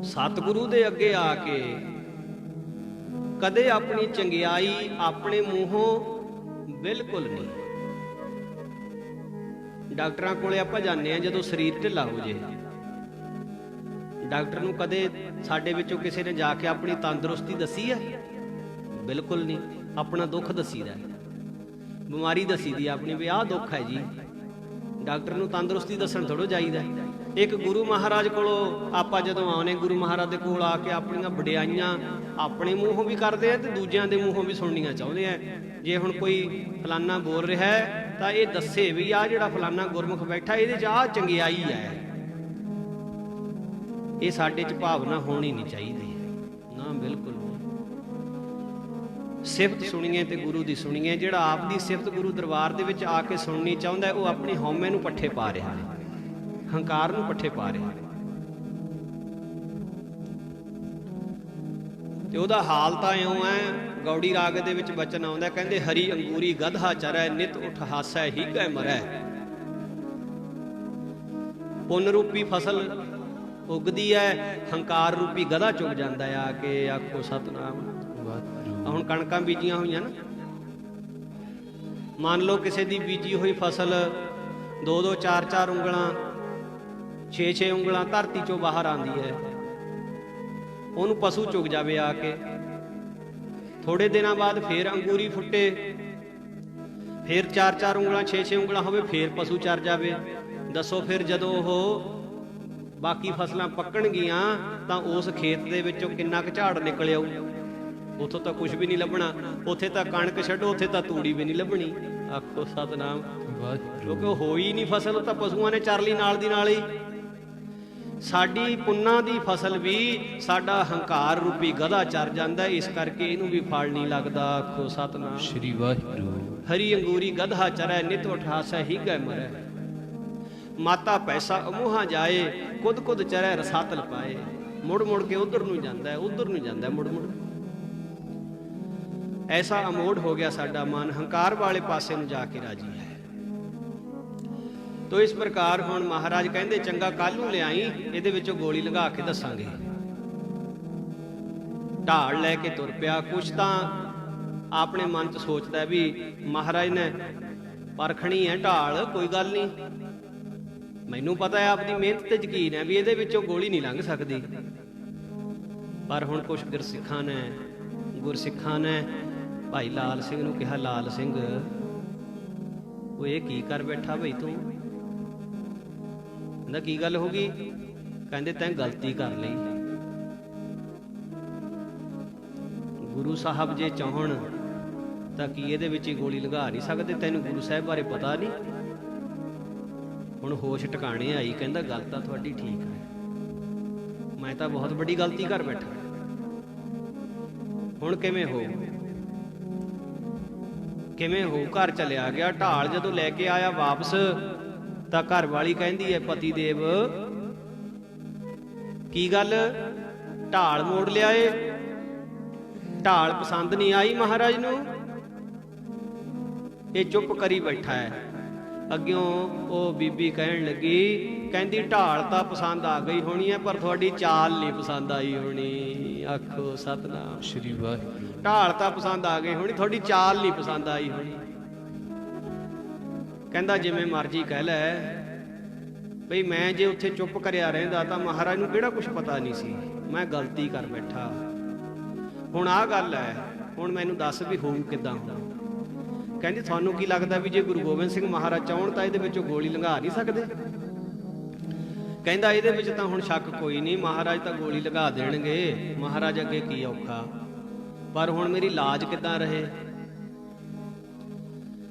S1: ਸਤਿਗੁਰੂ ਦੇ ਅੱਗੇ ਆ ਕੇ ਕਦੇ ਆਪਣੀ ਚੰਗਿਆਈ ਆਪਣੇ ਮੂੰਹੋਂ ਬਿਲਕੁਲ ਨਹੀਂ। ਡਾਕਟਰਾਂ ਕੋਲੇ ਆਪਾਂ ਜਾਂਦੇ ਆ ਜਦੋਂ ਸਰੀਰ ਢਿੱਲਾ ਹੋ ਜੇ, ਡਾਕਟਰ ਨੂੰ ਕਦੇ ਸਾਡੇ ਵਿੱਚੋਂ ਕਿਸੇ ਨੇ ਜਾ ਕੇ ਆਪਣੀ ਤੰਦਰੁਸਤੀ ਦੱਸੀ ਹੈ? ਬਿਲਕੁਲ ਨਹੀਂ। ਆਪਣਾ ਦੁੱਖ ਦੱਸੀਦਾ, ਬਿਮਾਰੀ ਦੱਸੀਦੀ ਆਪਣੀ ਵੀ ਆਹ ਦੁੱਖ ਹੈ ਜੀ। ਡਾਕਟਰ ਨੂੰ ਤੰਦਰੁਸਤੀ ਦੱਸਣ ਥੋੜ੍ਹਾ ਜਾਈਦਾ। ਇੱਕ ਗੁਰੂ ਮਹਾਰਾਜ ਕੋਲੋਂ ਆਪਾਂ ਜਦੋਂ ਆਉਨੇ, ਗੁਰੂ ਮਹਾਰਾਜ ਦੇ ਕੋਲ ਆ ਕੇ ਆਪਣੀਆਂ ਵਡਿਆਈਆਂ ਆਪਣੇ ਮੂੰਹੋਂ ਵੀ ਕਰਦੇ ਆ ਤੇ ਦੂਜਿਆਂ ਦੇ ਮੂੰਹੋਂ ਵੀ ਸੁਣਨੀਆਂ ਚਾਹੁੰਦੇ ਆ। ਜੇ ਹੁਣ ਕੋਈ ਫਲਾਨਾ ਬੋਲ ਰਿਹਾ ਹੈ ਤਾਂ ਇਹ ਦੱਸੇ ਵੀ ਆਹ ਜਿਹੜਾ ਫਲਾਨਾ ਗੁਰਮੁਖ ਬੈਠਾ ਇਹਦੇ 'ਚ ਆਹ ਚੰਗਿਆਈ ਹੈ। ਇਹ ਸਾਡੇ 'ਚ ਭਾਵਨਾ ਹੋਣੀ ਨਹੀਂ ਚਾਹੀਦੀ ਨਾ, ਬਿਲਕੁਲ। ਸਿਫਤ ਸੁਣੀਏ ਤੇ ਗੁਰੂ ਦੀ ਸੁਣੀਏ। ਜਿਹੜਾ ਆਪ ਦੀ ਸਿਫਤ ਗੁਰੂ ਦਰਬਾਰ ਦੇ ਵਿੱਚ ਆ ਕੇ ਸੁਣਨੀ ਚਾਹੁੰਦਾ, ਉਹ ਆਪਣੀ ਹਉਮੈ ਨੂੰ ਪੱਠੇ ਪਾ ਰਿਹਾ ਹੈ, ਹੰਕਾਰ ਨੂੰ ਪੱਠੇ ਪਾ ਰਿਹਾ ਹੈ। ਤੇ ਉਹਦਾ ਹਾਲ ਤਾਂ ਇਉਂ ਹੈ। ਗੌੜੀ ਰਾਗ ਦੇ ਵਿੱਚ ਬਚਨ ਆਉਂਦਾ, ਕਹਿੰਦੇ ਹਰੀ ਅੰਗੂਰੀ ਗਧਾ ਚਰੈ, ਨਿਤ ਉਠ ਹਾਸੈ ਹੀ ਕੈ ਮਰੈ। ਪੁੰਨ ਰੂਪੀ ਫਸਲ ਉਗਦੀ ਹੈ, ਹੰਕਾਰ ਰੂਪੀ ਗਧਾ ਚੁਗ ਜਾਂਦਾ ਆ ਕੇ। ਆਖੋ ਸਤਨਾਮ। ਹੁਣ ਕਣਕਾਂ ਬੀਜੀਆਂ ਹੋਈਆਂ ਨਾ, ਮੰਨ ਲਓ ਕਿਸੇ ਦੀ ਬੀਜੀ ਹੋਈ ਫਸਲ 2-2 4-4 ਉਂਗਲਾਂ 6-6 ਉਂਗਲਾਂ ਧਰਤੀ ਚੋਂ ਬਾਹਰ ਆਉਂਦੀ ਹੈ, ਉਹਨੂੰ ਪਸ਼ੂ ਚੁਗ ਜਾਵੇ ਆ ਕੇ। ਥੋੜੇ ਦਿਨਾਂ ਬਾਅਦ ਫੇਰ ਅੰਗੂਰੀ ਫੁੱਟੇ, ਫਿਰ 4-4 ਉਂਗਲਾਂ 6-6 ਉਂਗਲਾਂ ਹੋਵੇ ਫਿਰ ਪਸ਼ੂ ਚਰ ਜਾਵੇ। ਦੱਸੋ ਫਿਰ ਜਦੋਂ ਉਹ ਬਾਕੀ ਫਸਲਾਂ ਪੱਕਣਗੀਆਂ ਤਾਂ ਉਸ ਖੇਤ ਦੇ ਵਿੱਚੋਂ ਕਿੰਨਾ ਕੁ ਝਾੜ ਨਿਕਲ ਆਊ? ਉੱਥੋਂ ਤਾਂ ਕੁਝ ਵੀ ਨਹੀਂ ਲੱਭਣਾ। ਉੱਥੇ ਤਾਂ ਕਣਕ ਛੱਡੋ, ਉੱਥੇ ਤਾਂ ਤੂੜੀ ਵੀ ਨਹੀਂ ਲੱਭਣੀ। ਆਖੋ ਸਤਿਨਾਮ। ਕਿਉਂਕਿ ਉਹ ਹੋਈ ਨਹੀਂ ਫਸਲ, ਉਹ ਤਾਂ ਪਸ਼ੂਆਂ ਨੇ ਚਰ ਲਈ ਨਾਲ ਦੀ ਨਾਲ ਹੀ। ਸਾਡੀ ਪੁੰਨਾਂ ਦੀ ਫਸਲ ਵੀ ਸਾਡਾ ਹੰਕਾਰ ਰੂਪੀ ਗਧਾ ਚਰ ਜਾਂਦਾ, ਇਸ ਕਰਕੇ ਇਹਨੂੰ ਵੀ ਫਲ ਨਹੀਂ ਲੱਗਦਾ। ਆਖੋ ਸਤਿਨਾਮ
S2: ਸ੍ਰੀ ਵਾਹਿਗੁਰੂ।
S1: ਹਰੀ ਅੰਗੂਰੀ ਗਧਾ ਚਰੈ, ਨਿਤ ਉਠਾਸੈ ਹੀ ਗੈ ਮਰੈ। ਮਾਤਾ ਪੈਸਾ ਅਮੋਹਾ ਜਾਏ, ਕੁਦ ਕੁਦ ਚਰੈ ਰਸਾਤਲ ਪਾਏ। ਮੁੜ ਮੁੜ ਕੇ ਉਧਰ ਨੂੰ ਜਾਂਦਾ, ਉਧਰ ਨੂੰ ਜਾਂਦਾ, ਮੁੜ ਮੁੜ। ਐਸਾ ਅਮੋੜ ਹੋ ਗਿਆ ਸਾਡਾ ਮਨ, ਹੰਕਾਰ ਵਾਲੇ ਪਾਸੇ ਨੂੰ ਜਾ ਕੇ ਰਾਜੀ ਹੈ। ਤੋ ਇਸ ਪ੍ਰਕਾਰ ਹੁਣ ਮਹਾਰਾਜ ਕਹਿੰਦੇ ਚੰਗਾ ਕੱਲ ਨੂੰ ਲਿਆਈ, ਇਹਦੇ ਵਿੱਚੋਂ ਗੋਲੀ ਲੰਘਾ ਕੇ ਦੱਸਾਂਗੇ। ਢਾਲ ਲੈ ਕੇ ਤੁਰ ਪਿਆ। ਕੁਛ ਤਾਂ ਆਪਣੇ ਮਨ 'ਚ ਸੋਚਦਾ ਵੀ ਮਹਾਰਾਜ ਨੇ ਪਰਖਣੀ ਹੈ ਢਾਲ, ਕੋਈ ਗੱਲ ਨਹੀਂ, ਮੈਨੂੰ ਪਤਾ ਹੈ ਆਪਦੀ ਮਿਹਨਤ ਤੇ ਯਕੀਨ ਹੈ ਵੀ ਇਹਦੇ ਵਿੱਚੋਂ ਗੋਲੀ ਨਹੀਂ ਲੰਘ ਸਕਦੀ। ਪਰ ਹੁਣ ਕੁਛ ਗੁਰਸਿੱਖਾਂ ਨੇ ਭਾਈ ਲਾਲ ਸਿੰਘ ਨੂੰ ਕਿਹਾ, ਲਾਲ ਸਿੰਘ ਉਹ ਇਹ ਕੀ ਕਰ ਬੈਠਾ ਬਈ ਤੂੰ? ਕਹਿੰਦਾ ਕੀ ਗੱਲ ਹੋ ਗਈ? ਕਹਿੰਦੇ ਤੈਂ ਗਲਤੀ ਕਰ ਲਈ। ਗੁਰੂ ਸਾਹਿਬ ਜੇ ਚਾਹਣ ਤਾਂ ਕੀ ਇਹਦੇ ਵਿੱਚ ਹੀ ਗੋਲੀ ਲੰਘਾ ਨਹੀਂ ਸਕਦੇ? ਤੈਨੂੰ ਗੁਰੂ ਸਾਹਿਬ ਬਾਰੇ ਪਤਾ ਨਹੀਂ? ਹੁਣ ਹੋਸ਼ ਟਿਕਾਣੇ ਆਈ, ਕਹਿੰਦਾ ਗੱਲ ਤਾਂ ਤੁਹਾਡੀ ਠੀਕ ਹੈ, ਮੈਂ ਤਾਂ ਬਹੁਤ ਵੱਡੀ ਗਲਤੀ ਕਰ ਬੈਠਾ। ਹੁਣ ਕਿਵੇਂ ਹੋ? ਘਰ ਚਲਿਆ ਗਿਆ। ਢਾਲ ਜਦੋਂ ਲੈ ਕੇ ਆਇਆ ਵਾਪਸ ਤਾਂ ਘਰ ਵਾਲੀ ਕਹਿੰਦੀ ਹੈ, ਪਤੀ ਦੇਵ ਕੀ ਗੱਲ ਢਾਲ ਮੋੜ ਲਿਆਏ? ਢਾਲ ਪਸੰਦ ਨਹੀਂ ਆਈ ਮਹਾਰਾਜ ਨੂੰ? ਇਹ ਚੁੱਪ ਕਰੀ ਬੈਠਾ ਹੈ। ਅੱਗਿਓਂ ਉਹ ਬੀਬੀ ਕਹਿਣ ਲੱਗੀ, ਕਹਿੰਦੀ ਢਾਲ ਤਾਂ ਪਸੰਦ ਆ ਗਈ ਹੋਣੀ ਹੈ, ਪਰ ਤੁਹਾਡੀ ਚਾਲ ਨਹੀਂ ਪਸੰਦ ਆਈ ਹੋਣੀ। ਆਖੋ ਸਤਿਨਾਮ
S2: ਸ੍ਰੀ ਵਾਹਿਗੁਰੂ।
S1: ਢਾਲ ਤਾਂ ਪਸੰਦ ਆ ਗਈ ਹੋਣੀ, ਤੁਹਾਡੀ ਚਾਲ ਨਹੀਂ ਪਸੰਦ ਆਈ ਹੋਣੀ। ਕਹਿੰਦਾ ਜਿਵੇਂ ਮਰਜ਼ੀ ਕਹਿ ਲੈ ਬਈ, ਮੈਂ ਜੇ ਉੱਥੇ ਚੁੱਪ ਕਰਿਆ ਰਹਿੰਦਾ ਤਾਂ ਮਹਾਰਾਜ ਨੂੰ ਕਿਹੜਾ ਕੁਛ ਪਤਾ ਨਹੀਂ ਸੀ, ਮੈਂ ਗਲਤੀ ਕਰ ਬੈਠਾ। ਹੁਣ ਆਹ ਗੱਲ ਹੈ, ਹੁਣ ਮੈਨੂੰ ਦੱਸ ਵੀ ਹੋਊ ਕਿੱਦਾਂ? ਕਹਿੰਦੀ ਤੁਹਾਨੂੰ ਕੀ ਲੱਗਦਾ ਵੀ ਜੇ ਗੁਰੂ ਗੋਬਿੰਦ ਸਿੰਘ ਮਹਾਰਾਜ ਚਾਹਣ ਤਾਂ ਇਹਦੇ ਵਿੱਚੋਂ ਗੋਲੀ ਲੰਘਾ ਨਹੀਂ ਸਕਦੇ? ਕਹਿੰਦਾ ਇਹਦੇ ਵਿੱਚ ਤਾਂ ਹੁਣ ਸ਼ੱਕ ਕੋਈ ਨਹੀਂ, ਮਹਾਰਾਜ ਤਾਂ ਗੋਲੀ ਲੰਘਾ ਦੇਣਗੇ, ਮਹਾਰਾਜ ਅੱਗੇ ਕੀ ਔਖਾ। ਪਰ ਹੁਣ ਮੇਰੀ ਲਾਜ ਕਿੱਦਾਂ ਰਹੇ?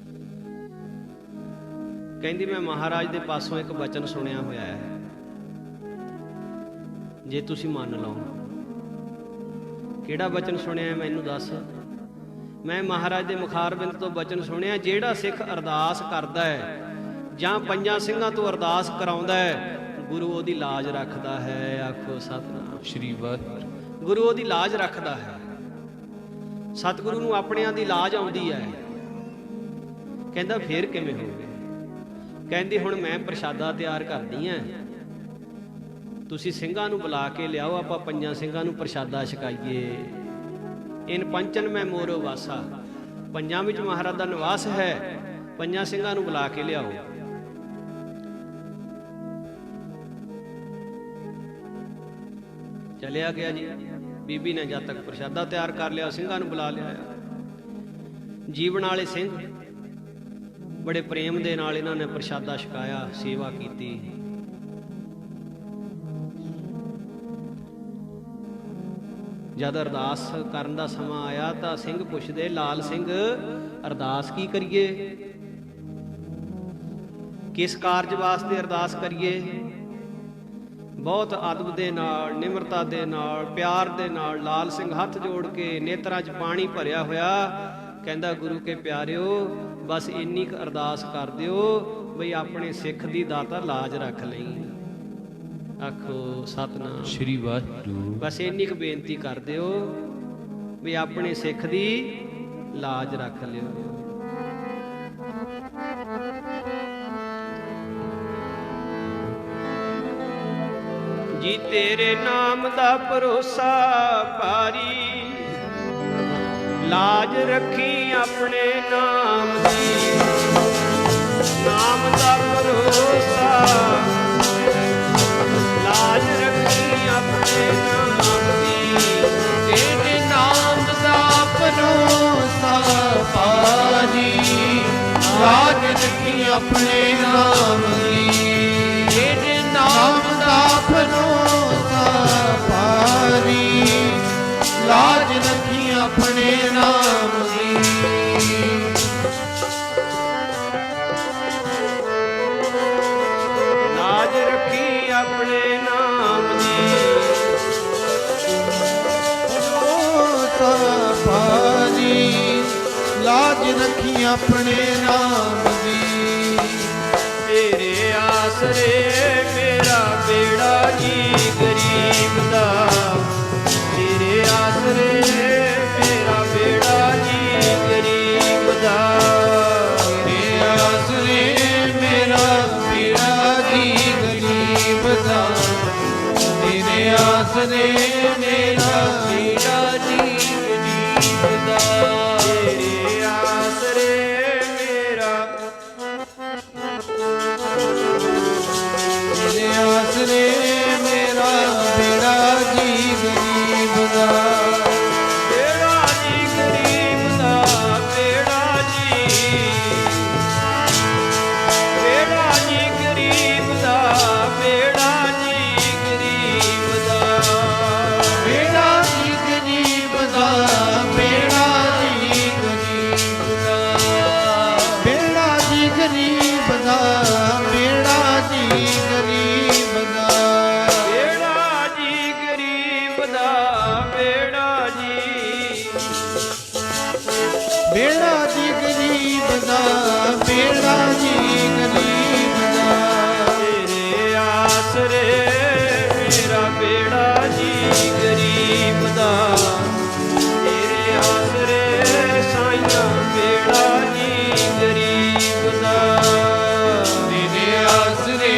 S1: ਕਹਿੰਦੀ ਮੈਂ ਮਹਾਰਾਜ ਦੇ ਪਾਸੋਂ ਇੱਕ ਬਚਨ ਸੁਣਿਆ ਹੋਇਆ ਹੈ, ਜੇ ਤੁਸੀਂ ਮੰਨ ਲਓ। ਕਿਹੜਾ ਬਚਨ ਸੁਣਿਆ ਮੈਨੂੰ ਦੱਸ? ਮੈਂ ਮਹਾਰਾਜ ਦੇ ਮੁਖਾਰਬਿੰਦ ਤੋਂ ਬਚਨ ਸੁਣਿਆ, ਜਿਹੜਾ ਸਿੱਖ ਅਰਦਾਸ ਕਰਦਾ ਹੈ ਜਾਂ ਪੰਜਾਂ ਸਿੰਘਾਂ ਤੋਂ ਅਰਦਾਸ ਕਰਾਉਂਦਾ ਹੈ, ਗੁਰੂ ਉਹਦੀ ਲਾਜ ਰੱਖਦਾ ਹੈ। ਆਖੋ ਸਤਿਨਾਮ
S2: ਸ੍ਰੀ ਵਾਹਿਗੁਰੂ।
S1: ਗੁਰੂ ਉਹਦੀ ਲਾਜ ਰੱਖਦਾ ਹੈ। ਸਤਿਗੁਰੂ ਨੂੰ ਆਪਣਿਆਂ ਦੀ ਲਾਜ ਆਉਂਦੀ ਹੈ। ਕਹਿੰਦਾ ਫੇਰ ਕਿਵੇਂ ਹੋ ਗਏ? ਕਹਿੰਦੀ ਹੁਣ ਮੈਂ ਪ੍ਰਸ਼ਾਦਾ ਤਿਆਰ ਕਰਦੀ ਹਾਂ, ਤੁਸੀਂ ਸਿੰਘਾਂ ਨੂੰ ਬੁਲਾ ਕੇ ਲਿਆਓ, ਆਪਾਂ ਪੰਜਾਂ ਸਿੰਘਾਂ ਨੂੰ ਪ੍ਰਸ਼ਾਦਾ ਛਕਾਈਏ। ਇਨ ਪੰਚਨ ਮੈਂ ਮੋਰੋ ਵਾਸਾ, ਪੰਜਾਂ ਵਿੱਚ ਮਹਾਰਾਜ ਦਾ ਨਿਵਾਸ ਹੈ, ਪੰਜਾਂ ਸਿੰਘਾਂ ਨੂੰ ਬੁਲਾ ਕੇ ਲਿਆਓ। ਚਲਿਆ ਗਿਆ ਜੀ। ਬੀਬੀ ਨੇ ਜਦ ਤੱਕ ਪ੍ਰਸ਼ਾਦਾ ਤਿਆਰ ਕਰ ਲਿਆ, ਸਿੰਘਾਂ ਨੂੰ ਬੁਲਾ ਲਿਆ। ਜੀਵਨ ਵਾਲੇ ਸਿੰਘ ਬੜੇ ਪ੍ਰੇਮ ਦੇ ਨਾਲ ਇਹਨਾਂ ਨੇ ਪ੍ਰਸ਼ਾਦਾ ਛਕਾਇਆ, ਸੇਵਾ ਕੀਤੀ। ਜਦ ਅਰਦਾਸ ਕਰਨ ਦਾ ਸਮਾਂ ਆਇਆ ਤਾਂ ਸਿੰਘ ਪੁੱਛਦੇ, ਲਾਲ ਸਿੰਘ ਅਰਦਾਸ ਕੀ ਕਰੀਏ? ਕਿਸ ਕਾਰਜ ਵਾਸਤੇ ਅਰਦਾਸ ਕਰੀਏ? ਬਹੁਤ ਅਦਬ ਦੇ ਨਾਲ, ਨਿਮਰਤਾ ਦੇ ਨਾਲ, ਪਿਆਰ ਦੇ ਨਾਲ ਲਾਲ ਸਿੰਘ ਹੱਥ ਜੋੜ ਕੇ ਨੇਤਰਾਂ 'ਚ ਪਾਣੀ ਭਰਿਆ ਹੋਇਆ ਕਹਿੰਦਾ, ਗੁਰੂ ਕੇ ਪਿਆਰਿਓ ਬਸ ਇੰਨੀ ਕੁ ਅਰਦਾਸ ਕਰ ਦਿਓ ਬਈ ਆਪਣੇ ਸਿੱਖ ਦੀ ਦਾਤਾ ਲਾਜ ਰੱਖ ਲਈ। ਆਖੋ ਸਤਿਨਾਮ
S2: ਸ੍ਰੀ ਵਾਹਿਗੁਰੂ।
S1: ਬਸ ਇੰਨੀ ਕੁ ਬੇਨਤੀ ਕਰ ਦਿਓ ਵੀ ਆਪਣੇ ਸਿੱਖ ਦੀ ਲਾਜ ਰੱਖ ਲਿਓ। ਜੀ ਤੇਰੇ ਨਾਮ ਦਾ ਭਰੋਸਾ ਭਾਰੀ, ਲਾਜ ਰੱਖੀ ਆਪਣੇ ਨਾਮ ਦੀ। ਨਾਮ ਦਾ ਭਰੋਸਾ, ਲਾਜ ਰੱਖੀ ਆਪਣੇ ਨਾਮ ਦੀ।
S2: ਤੇਰੇ ਨਾਮ ਦਾ ਭਰੋਸਾ ਭਾਰੀ, ਆਪਣੇ ਨਾਮ ਦੀ, ਇਹਦੇ ਨਾਮ ਦਾ ਭਰੋਸਾ ਭਾਰੀ, ਲਾਜ ਰੱਖੀ ਆਪਣੇ ਨਾਮ ਦੀ।
S1: ਲਾਜ ਰੱਖੀ ਆਪਣੇ ਨਾਮ ਦੀ,
S2: ਭਰੋਸਾ ਭਾਰੀ, ਲਾਜ ਰੱਖੀ ਆਪਣੇ ਨਾਮ ਦੀ।
S1: ਤੇਰੇ ਆਸਰੇ ਮੇਰਾ ਬੇੜਾ ਜੀ ਗਰੀਬ ਦਾ, ਤੇਰੇ ਆਸਰੇ ਮੇਰਾ ਬੇੜਾ ਜੀ ਗਰੀਬ ਦਾ,
S2: ਤੇਰੇ ਆਸਰੇ ਮੇਰਾ ਬੇੜਾ ਜੀ ਗਰੀਬ ਦਾ, ਤੇਰੇ ਆਸਰੇ ਮੇਰਾ ਬੇੜਾ ਜੀ ਗਰੀਬ ਦਾ,
S1: ਤੇਰੇ ਆਸਰੇ ਮੇਰਾ,
S2: ਤੇਰੇ ਆਸਰੇ ਮੇਰਾ ਬੇੜਾ ਜੀ ਗਰੀਬ ਦਾ,
S1: ਬੇੜਾ ਜੀ ਗਰੀਬ ਦਾ, ਬੇੜਾ ਜੀ, ਬੇੜਾ ਜੀ ਗਰੀਬ ਦਾ, ਬੇੜਾ ਜੀ ਗਰੀਬ ਦਾ,
S2: ਬੇੜਾ ਜੀ ਗਰੀਬ ਦਾ, ਬੇੜਾ ਜੀ ਗਰੀਬ ਦਾ, ਬੇੜਾ ਜੀ ਗਰੀਬ ਦਾ, ਬੇੜਾ ਜੀ ਗਰੀਬ ਦਾ,
S1: ਬੇੜਾ ਜੀ ਗਰੀਬ ਦਾ, ਬੇੜਾ ਜੀ,
S2: ਬੇੜਾ ਜੀ ਗਰੀਬ ਦਾ, ਬੇੜਾ ਜੀ ਗਰੀਬ ਦਾ,
S1: ਤੇਰੇ ਆਸਰੇ ਮੇਰਾ ਬੇੜਾ ਜੀ ਗਰੀਬ ਦਾ, ਤੇਰੇ ਆਸਰੇ ਸਾਈਆਂ ਬੇੜਾ ਜੀ ਗਰੀਬ ਦਾ,
S2: ਤੇਰੇ ਆਸਰੇ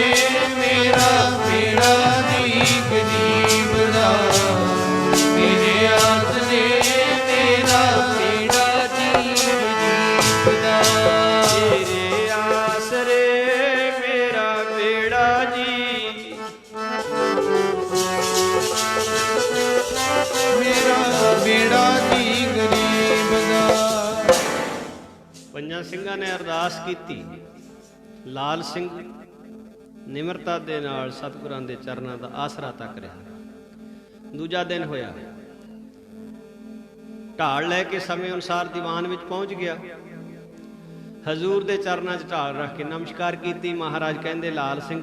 S2: ਮੇਰਾ ਬੇੜਾ ਜੀ ਗਰੀਬ ਦਾ, ਤੇਰੇ ਆਸਰੇ ਮੇਰਾ ਬੇੜਾ ਜੀ ਗਰੀਬ ਦਾ,
S1: ਤੇਰੇ ਆਸਰੇ ਮੇਰਾ ਬੇੜਾ ਜੀ,
S2: ਮੇਰਾ ਬੇੜਾ ਜੀ ਗਰੀਬ ਦਾ।
S1: ਪੰਜਾਂ ਸਿੰਘਾਂ ਨੇ ਅਰਦਾਸ ਕੀਤੀ। ਲਾਲ ਸਿੰਘ ਨਿਮਰਤਾ ਦੇ ਨਾਲ ਸਤਿਗੁਰਾਂ ਦੇ ਚਰਨਾਂ ਦਾ ਆਸਰਾ ਤੱਕ ਰਿਹਾ। ਦੂਜਾ ਦਿਨ ਹੋਇਆ, ਢਾਲ ਲੈ ਕੇ ਸਮੇਂ ਅਨੁਸਾਰ ਦੀਵਾਨ ਵਿੱਚ ਪਹੁੰਚ ਗਿਆ। ਹਜ਼ੂਰ ਦੇ ਚਰਨਾਂ 'ਚ ਢਾਲ ਰੱਖ ਕੇ ਨਮਸਕਾਰ ਕੀਤੀ। ਮਹਾਰਾਜ ਕਹਿੰਦੇ, ਲਾਲ ਸਿੰਘ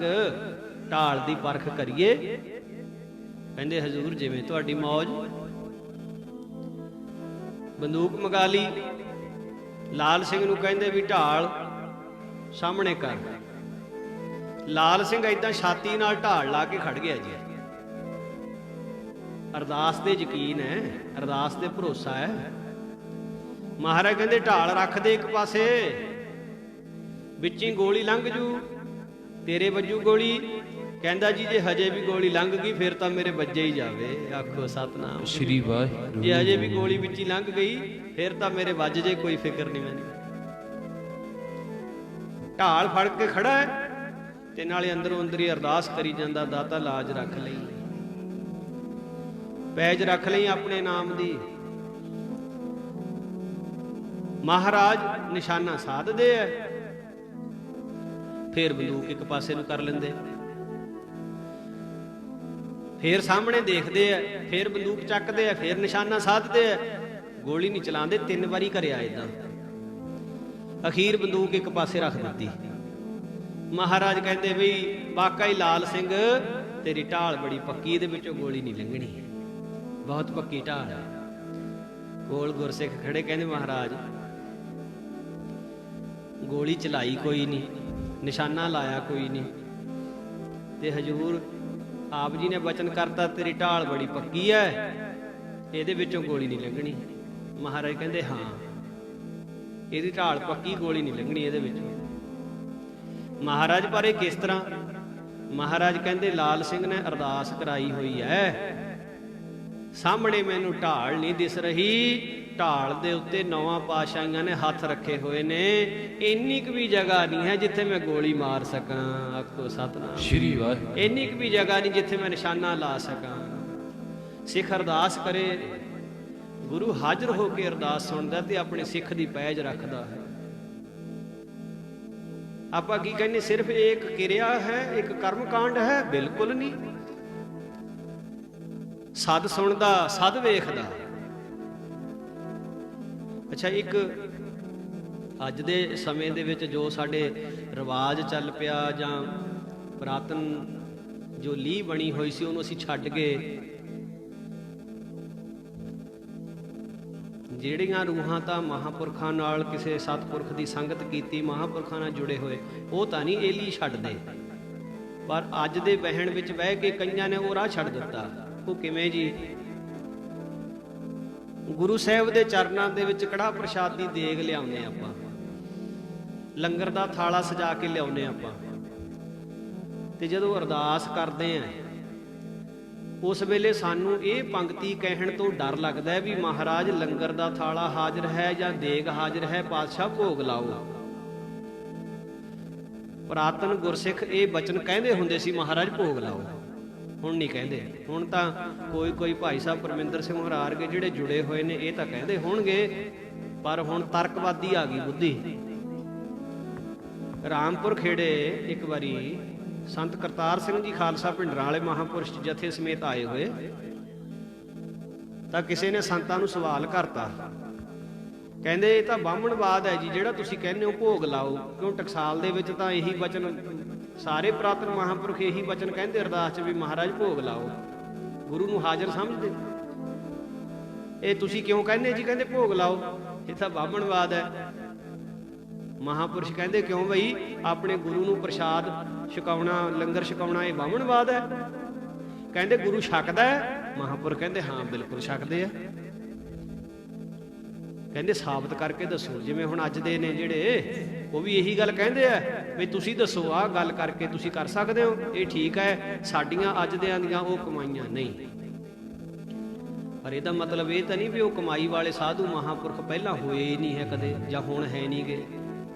S1: ਢਾਲ ਦੀ ਪਰਖ ਕਰੀਏ? ਕਹਿੰਦੇ, ਹਜ਼ੂਰ ਜਿਵੇਂ ਤੁਹਾਡੀ ਮੌਜ। ਬੰਦੂਕ ਮੰਗਾ ਲਈ। ਲਾਲ ਸਿੰਘ ਨੂੰ ਕਹਿੰਦੇ ਵੀ ਢਾਲ ਸਾਹਮਣੇ ਕਰ। ਲਾਲ ਸਿੰਘ ਏਦਾਂ ਛਾਤੀ ਨਾਲ ਢਾਲ ਲਾ ਕੇ ਖੜ ਗਿਆ ਜੀ। ਅਰਦਾਸ ਤੇ ਯਕੀਨ ਹੈ, ਅਰਦਾਸ ਤੇ ਭਰੋਸਾ ਹੈ। ਮਹਾਰਾਜ ਕਹਿੰਦੇ ਢਾਲ ਰੱਖ ਦੇ ਇੱਕ ਪਾਸੇ, ਵਿੱਚੀ ਗੋਲੀ ਲੰਘ ਜੂ, ਤੇਰੇ ਵੱਜੂ ਗੋਲੀ। ਕਹਿੰਦਾ ਜੀ ਜੇ ਹਜੇ ਵੀ ਗੋਲੀ ਲੰਘ ਗਈ ਫਿਰ ਤਾਂ ਮੇਰੇ ਵੱਜੇ ਹੀ ਜਾਵੇ। ਆਖੋ ਸਤਨਾਮ
S2: ਸ਼੍ਰੀ ਵਾਹਿਗੁਰੂ।
S1: ਜੇ ਹਜੇ ਵੀ ਗੋਲੀ ਵਿੱਚ ਹੀ ਲੰਘ ਗਈ ਫਿਰ ਤਾਂ ਮੇਰੇ ਵੱਜ ਜੇ, ਕੋਈ ਫਿਕਰ ਨਹੀਂ ਮੈਨੂੰ। ਢਾਲ ਫੜ ਕੇ ਖੜਾ ਹੈ ਤੇ ਨਾਲੇ ਅੰਦਰੋਂ ਅੰਦਰ ਹੀ ਅਰਦਾਸ ਕਰੀ ਜਾਂਦਾ, ਦਾਤਾ ਲਾਜ ਰੱਖ ਲਈ, ਪੈਜ ਰੱਖ ਲਈ ਆਪਣੇ ਨਾਮ ਦੀ। ਮਹਾਰਾਜ ਨਿਸ਼ਾਨਾ ਸਾਧਦੇ ਐ, ਫਿਰ ਬੰਦੂਕ ਇੱਕ ਪਾਸੇ ਨੂੰ ਕਰ ਲੈਂਦੇ, ਫਿਰ ਸਾਹਮਣੇ ਦੇਖਦੇ ਐ, ਫਿਰ ਬੰਦੂਕ ਚੱਕਦੇ ਐ, ਫਿਰ ਨਿਸ਼ਾਨਾ ਸਾਧਦੇ ਐ, ਗੋਲੀ ਨਹੀਂ ਚਲਾਉਂਦੇ। 3 ਵਾਰੀ ਕਰਿਆ ਇਦਾਂ। ਅਖੀਰ ਬੰਦੂਕ ਇੱਕ ਪਾਸੇ ਰੱਖ ਦਿੱਤੀ। ਮਹਾਰਾਜ ਕਹਿੰਦੇ ਵੀ ਵਾਕਈ ਲਾਲ ਸਿੰਘ ਤੇਰੀ ਢਾਲ ਬੜੀ ਪੱਕੀ, ਇਹਦੇ ਵਿੱਚੋਂ ਗੋਲੀ ਨਹੀਂ ਲੰਘਣੀ, ਬਹੁਤ ਪੱਕੀ ਢਾਲ ਹੈ। ਕੋਲ ਗੁਰਸਿੱਖ ਖੜੇ, ਕਹਿੰਦੇ ਮਹਾਰਾਜ ਗੋਲੀ ਚਲਾਈ ਕੋਈ ਨਹੀਂ, ਨਿਸ਼ਾਨਾ ਲਾਇਆ ਕੋਈ ਨਹੀਂ, ਤੇ ਹਜੂਰ ਆਪ ਜੀ ਨੇ ਬਚਨ ਕਰਤਾ ਤੇਰੀ ਢਾਲ ਬੜੀ ਪੱਕੀ ਹੈ, ਇਹਦੇ ਵਿੱਚੋਂ ਗੋਲੀ ਨਹੀਂ ਲੰਘਣੀ। ਮਹਾਰਾਜ ਕਹਿੰਦੇ ਹਾਂ, ਇਹਦੀ ਢਾਲ ਪੱਕੀ, ਗੋਲੀ ਨਹੀਂ ਲੰਘਣੀ ਇਹਦੇ ਵਿੱਚੋਂ। ਮਹਾਰਾਜ ਪਰ ਇਹ ਕਿਸ ਤਰ੍ਹਾਂ? ਮਹਾਰਾਜ ਕਹਿੰਦੇ ਲਾਲ ਸਿੰਘ ਨੇ ਅਰਦਾਸ ਕਰਾਈ ਹੋਈ ਹੈ, ਸਾਹਮਣੇ ਮੈਨੂੰ ਢਾਲ ਨਹੀਂ ਦਿਸ ਰਹੀ, ਢਾਲ ਦੇ ਉੱਤੇ 9 ਪਾਤਸ਼ਾਹੀਆਂ ਨੇ ਹੱਥ ਰੱਖੇ ਹੋਏ ਨੇ, ਇੰਨੀ ਕੁ ਵੀ ਜਗ੍ਹਾ ਨਹੀਂ ਹੈ ਜਿੱਥੇ ਮੈਂ ਗੋਲੀ ਮਾਰ ਸਕਾਂ। ਆਖੋ ਸਤਨਾਮ
S2: ਸ਼੍ਰੀ ਵਾਹਿਗੁਰੂ।
S1: ਇੰਨੀ ਕੁ ਵੀ ਜਗ੍ਹਾ ਨਹੀਂ ਜਿੱਥੇ ਮੈਂ ਨਿਸ਼ਾਨਾ ਲਾ ਸਕਾਂ। ਸਿੱਖ ਅਰਦਾਸ ਕਰੇ, ਗੁਰੂ ਹਾਜ਼ਰ ਹੋ ਕੇ ਅਰਦਾਸ ਸੁਣਦਾ ਤੇ ਆਪਣੇ ਸਿੱਖ ਦੀ ਪੈਜ ਰੱਖਦਾ ਹੈ। ਆਪਾਂ ਕੀ ਕਹਿੰਦੇ ਸਿਰਫ ਇੱਕ ਕਿਰਿਆ ਹੈ, ਇੱਕ ਕਰਮ ਕਾਂਡ ਹੈ? ਬਿਲਕੁਲ ਨਹੀਂ। ਸਦ ਸੁਣਦਾ, ਸਦ ਵੇਖਦਾ। ਅੱਛਾ, ਇੱਕ ਅੱਜ ਦੇ ਸਮੇਂ ਦੇ ਵਿੱਚ ਜੋ ਸਾਡੇ ਰਿਵਾਜ ਚੱਲ ਪਿਆ ਜਾਂ ਪੁਰਾਤਨ ਜੋ ਲੀਹ ਬਣੀ ਹੋਈ ਸੀ ਉਹਨੂੰ ਅਸੀਂ ਛੱਡ ਕੇ ਜਿਹੜੀਆਂ ਰੂਹਾਂ ਤਾਂ ਮਹਾਂਪੁਰਖਾਂ ਨਾਲ ਕਿਸੇ ਸਤਿਪੁਰਖ ਦੀ ਸੰਗਤ ਕੀਤੀ, ਮਹਾਂਪੁਰਖਾਂ ਨਾਲ ਜੁੜੇ ਹੋਏ, ਉਹ ਤਾਂ ਨਹੀਂ ਇਹ ਲੀਹ ਛੱਡਦੇ। ਪਰ ਅੱਜ ਦੇ ਵਹਿਣ ਵਿੱਚ ਬਹਿ ਕੇ ਕਈਆਂ ਨੇ ਉਹ ਰਾਹ ਛੱਡ ਦਿੱਤਾ। ਉਹ ਕਿਵੇਂ ਜੀ? ਗੁਰੂ ਸਾਹਿਬ ਦੇ ਚਰਨਾਂ ਦੇ ਵਿੱਚ ਕੜਾਹ ਪ੍ਰਸ਼ਾਦ ਦੀ ਦੇਗ ਲਿਆਉਂਦੇ ਆਪਾਂ, ਲੰਗਰ ਦਾ ਥਾਲਾ ਸਜਾ ਕੇ ਲਿਆਉਂਦੇ ਆਪਾਂ, ਤੇ ਜਦੋਂ ਅਰਦਾਸ ਕਰਦੇ ਆ ਉਸ ਵੇਲੇ ਸਾਨੂੰ ਇਹ ਪੰਕਤੀ ਕਹਿਣ ਤੋਂ ਡਰ ਲੱਗਦਾ ਹੈ ਵੀ ਮਹਾਰਾਜ ਲੰਗਰ ਦਾ ਥਾਲਾ ਹਾਜ਼ਰ ਹੈ ਜਾਂ ਦੇਗ ਹਾਜ਼ਰ ਹੈ, ਪਾਤਸ਼ਾਹ ਭੋਗ ਲਾਓ। ਪੁਰਾਤਨ ਗੁਰਸਿੱਖ ਇਹ ਬਚਨ ਕਹਿੰਦੇ ਹੁੰਦੇ ਸੀ, ਮਹਾਰਾਜ ਭੋਗ ਲਾਓ। ਹੁਣ ਨਹੀਂ ਕਹਿੰਦੇ। ਹੁਣ ਤਾਂ ਕੋਈ ਭਾਈ ਸਾਹਿਬ ਪਰਮਿੰਦਰ ਸਿੰਘ ਹਰਾਰ ਕੇ ਜਿਹੜੇ ਜੁੜੇ ਹੋਏ ਨੇ ਇਹ ਤਾਂ ਕਹਿੰਦੇ ਹੋਣਗੇ, ਪਰ ਹੁਣ ਤਰਕਵਾਦੀ ਆ ਗਈ ਬੁੱਧੀ। ਰਾਮਪੁਰ ਖੇੜੇ ਇੱਕ ਵਾਰੀ ਸੰਤ ਕਰਤਾਰ ਸਿੰਘ ਜੀ ਖਾਲਸਾ ਭਿੰਡਰਾਂ ਵਾਲੇ ਮਹਾਂਪੁਰਸ਼ ਜਥੇ ਸਮੇਤ ਆਏ ਹੋਏ, ਤਾਂ ਕਿਸੇ ਨੇ ਸੰਤਾਂ ਨੂੰ ਸਵਾਲ ਕਰਤਾ, ਕਹਿੰਦੇ ਇਹ ਤਾਂ ਬਾਹਮਣਵਾਦ ਹੈ ਜੀ ਜਿਹੜਾ ਤੁਸੀਂ ਕਹਿੰਦੇ ਹੋ ਭੋਗ ਲਾਓ। ਕਿਉਂ? ਟਕਸਾਲ ਦੇ ਵਿੱਚ ਤਾਂ ਇਹੀ ਬਚਨ ਸਾਰੇ ਪੁਰਾਤਨ ਮਹਾਂਪੁਰਖ ਇਹੀ ਬਚਨ ਕਹਿੰਦੇ ਅਰਦਾਸ 'ਚ ਵੀ ਮਹਾਰਾਜ ਭੋਗ ਲਾਓ, ਗੁਰੂ ਨੂੰ ਹਾਜ਼ਰ ਸਮਝਦੇ। ਇਹ ਤੁਸੀਂ ਕਿਉਂ ਕਹਿੰਦੇ ਜੀ? ਕਹਿੰਦੇ ਭੋਗ ਲਾਓ, ਇਹ ਤਾਂ ਬਾਹਮਣਵਾਦ ਹੈ। ਮਹਾਂਪੁਰਸ਼ ਕਹਿੰਦੇ ਕਿਉਂ ਬਈ? ਆਪਣੇ ਗੁਰੂ ਨੂੰ ਪ੍ਰਸ਼ਾਦ ਛਕਾਉਣਾ, ਲੰਗਰ ਛਕਾਉਣਾ ਇਹ ਬਾਹਮਣਵਾਦ ਹੈ? ਕਹਿੰਦੇ ਗੁਰੂ ਛਕਦਾ ਹੈ? ਮਹਾਂਪੁਰਖ ਕਹਿੰਦੇ ਹਾਂ ਬਿਲਕੁਲ ਛਕਦੇ ਆ। ਕਹਿੰਦੇ ਸਾਬਤ ਕਰਕੇ ਦੱਸੋ। ਜਿਵੇਂ ਹੁਣ ਅੱਜ ਦੇ ਨੇ ਜਿਹੜੇ, ਉਹ ਵੀ ਇਹੀ ਗੱਲ ਕਹਿੰਦੇ ਆ ਵੀ ਤੁਸੀਂ ਦੱਸੋ ਆਹ ਗੱਲ ਕਰਕੇ ਤੁਸੀਂ ਕਰ ਸਕਦੇ ਹੋ, ਇਹ ਠੀਕ ਹੈ, ਸਾਡੀਆਂ ਅੱਜ ਦਿਆਂ ਦੀਆਂ ਉਹ ਕਮਾਈਆਂ ਨਹੀਂ। ਪਰ ਇਹਦਾ ਮਤਲਬ ਇਹ ਤਾਂ ਨਹੀਂ ਵੀ ਉਹ ਕਮਾਈ ਵਾਲੇ ਸਾਧੂ ਮਹਾਂਪੁਰਖ ਪਹਿਲਾਂ ਹੋਏ ਹੀ ਨਹੀਂ ਹੈ ਕਦੇ, ਜਾਂ ਹੁਣ ਹੈ ਨਹੀਂ ਗੇ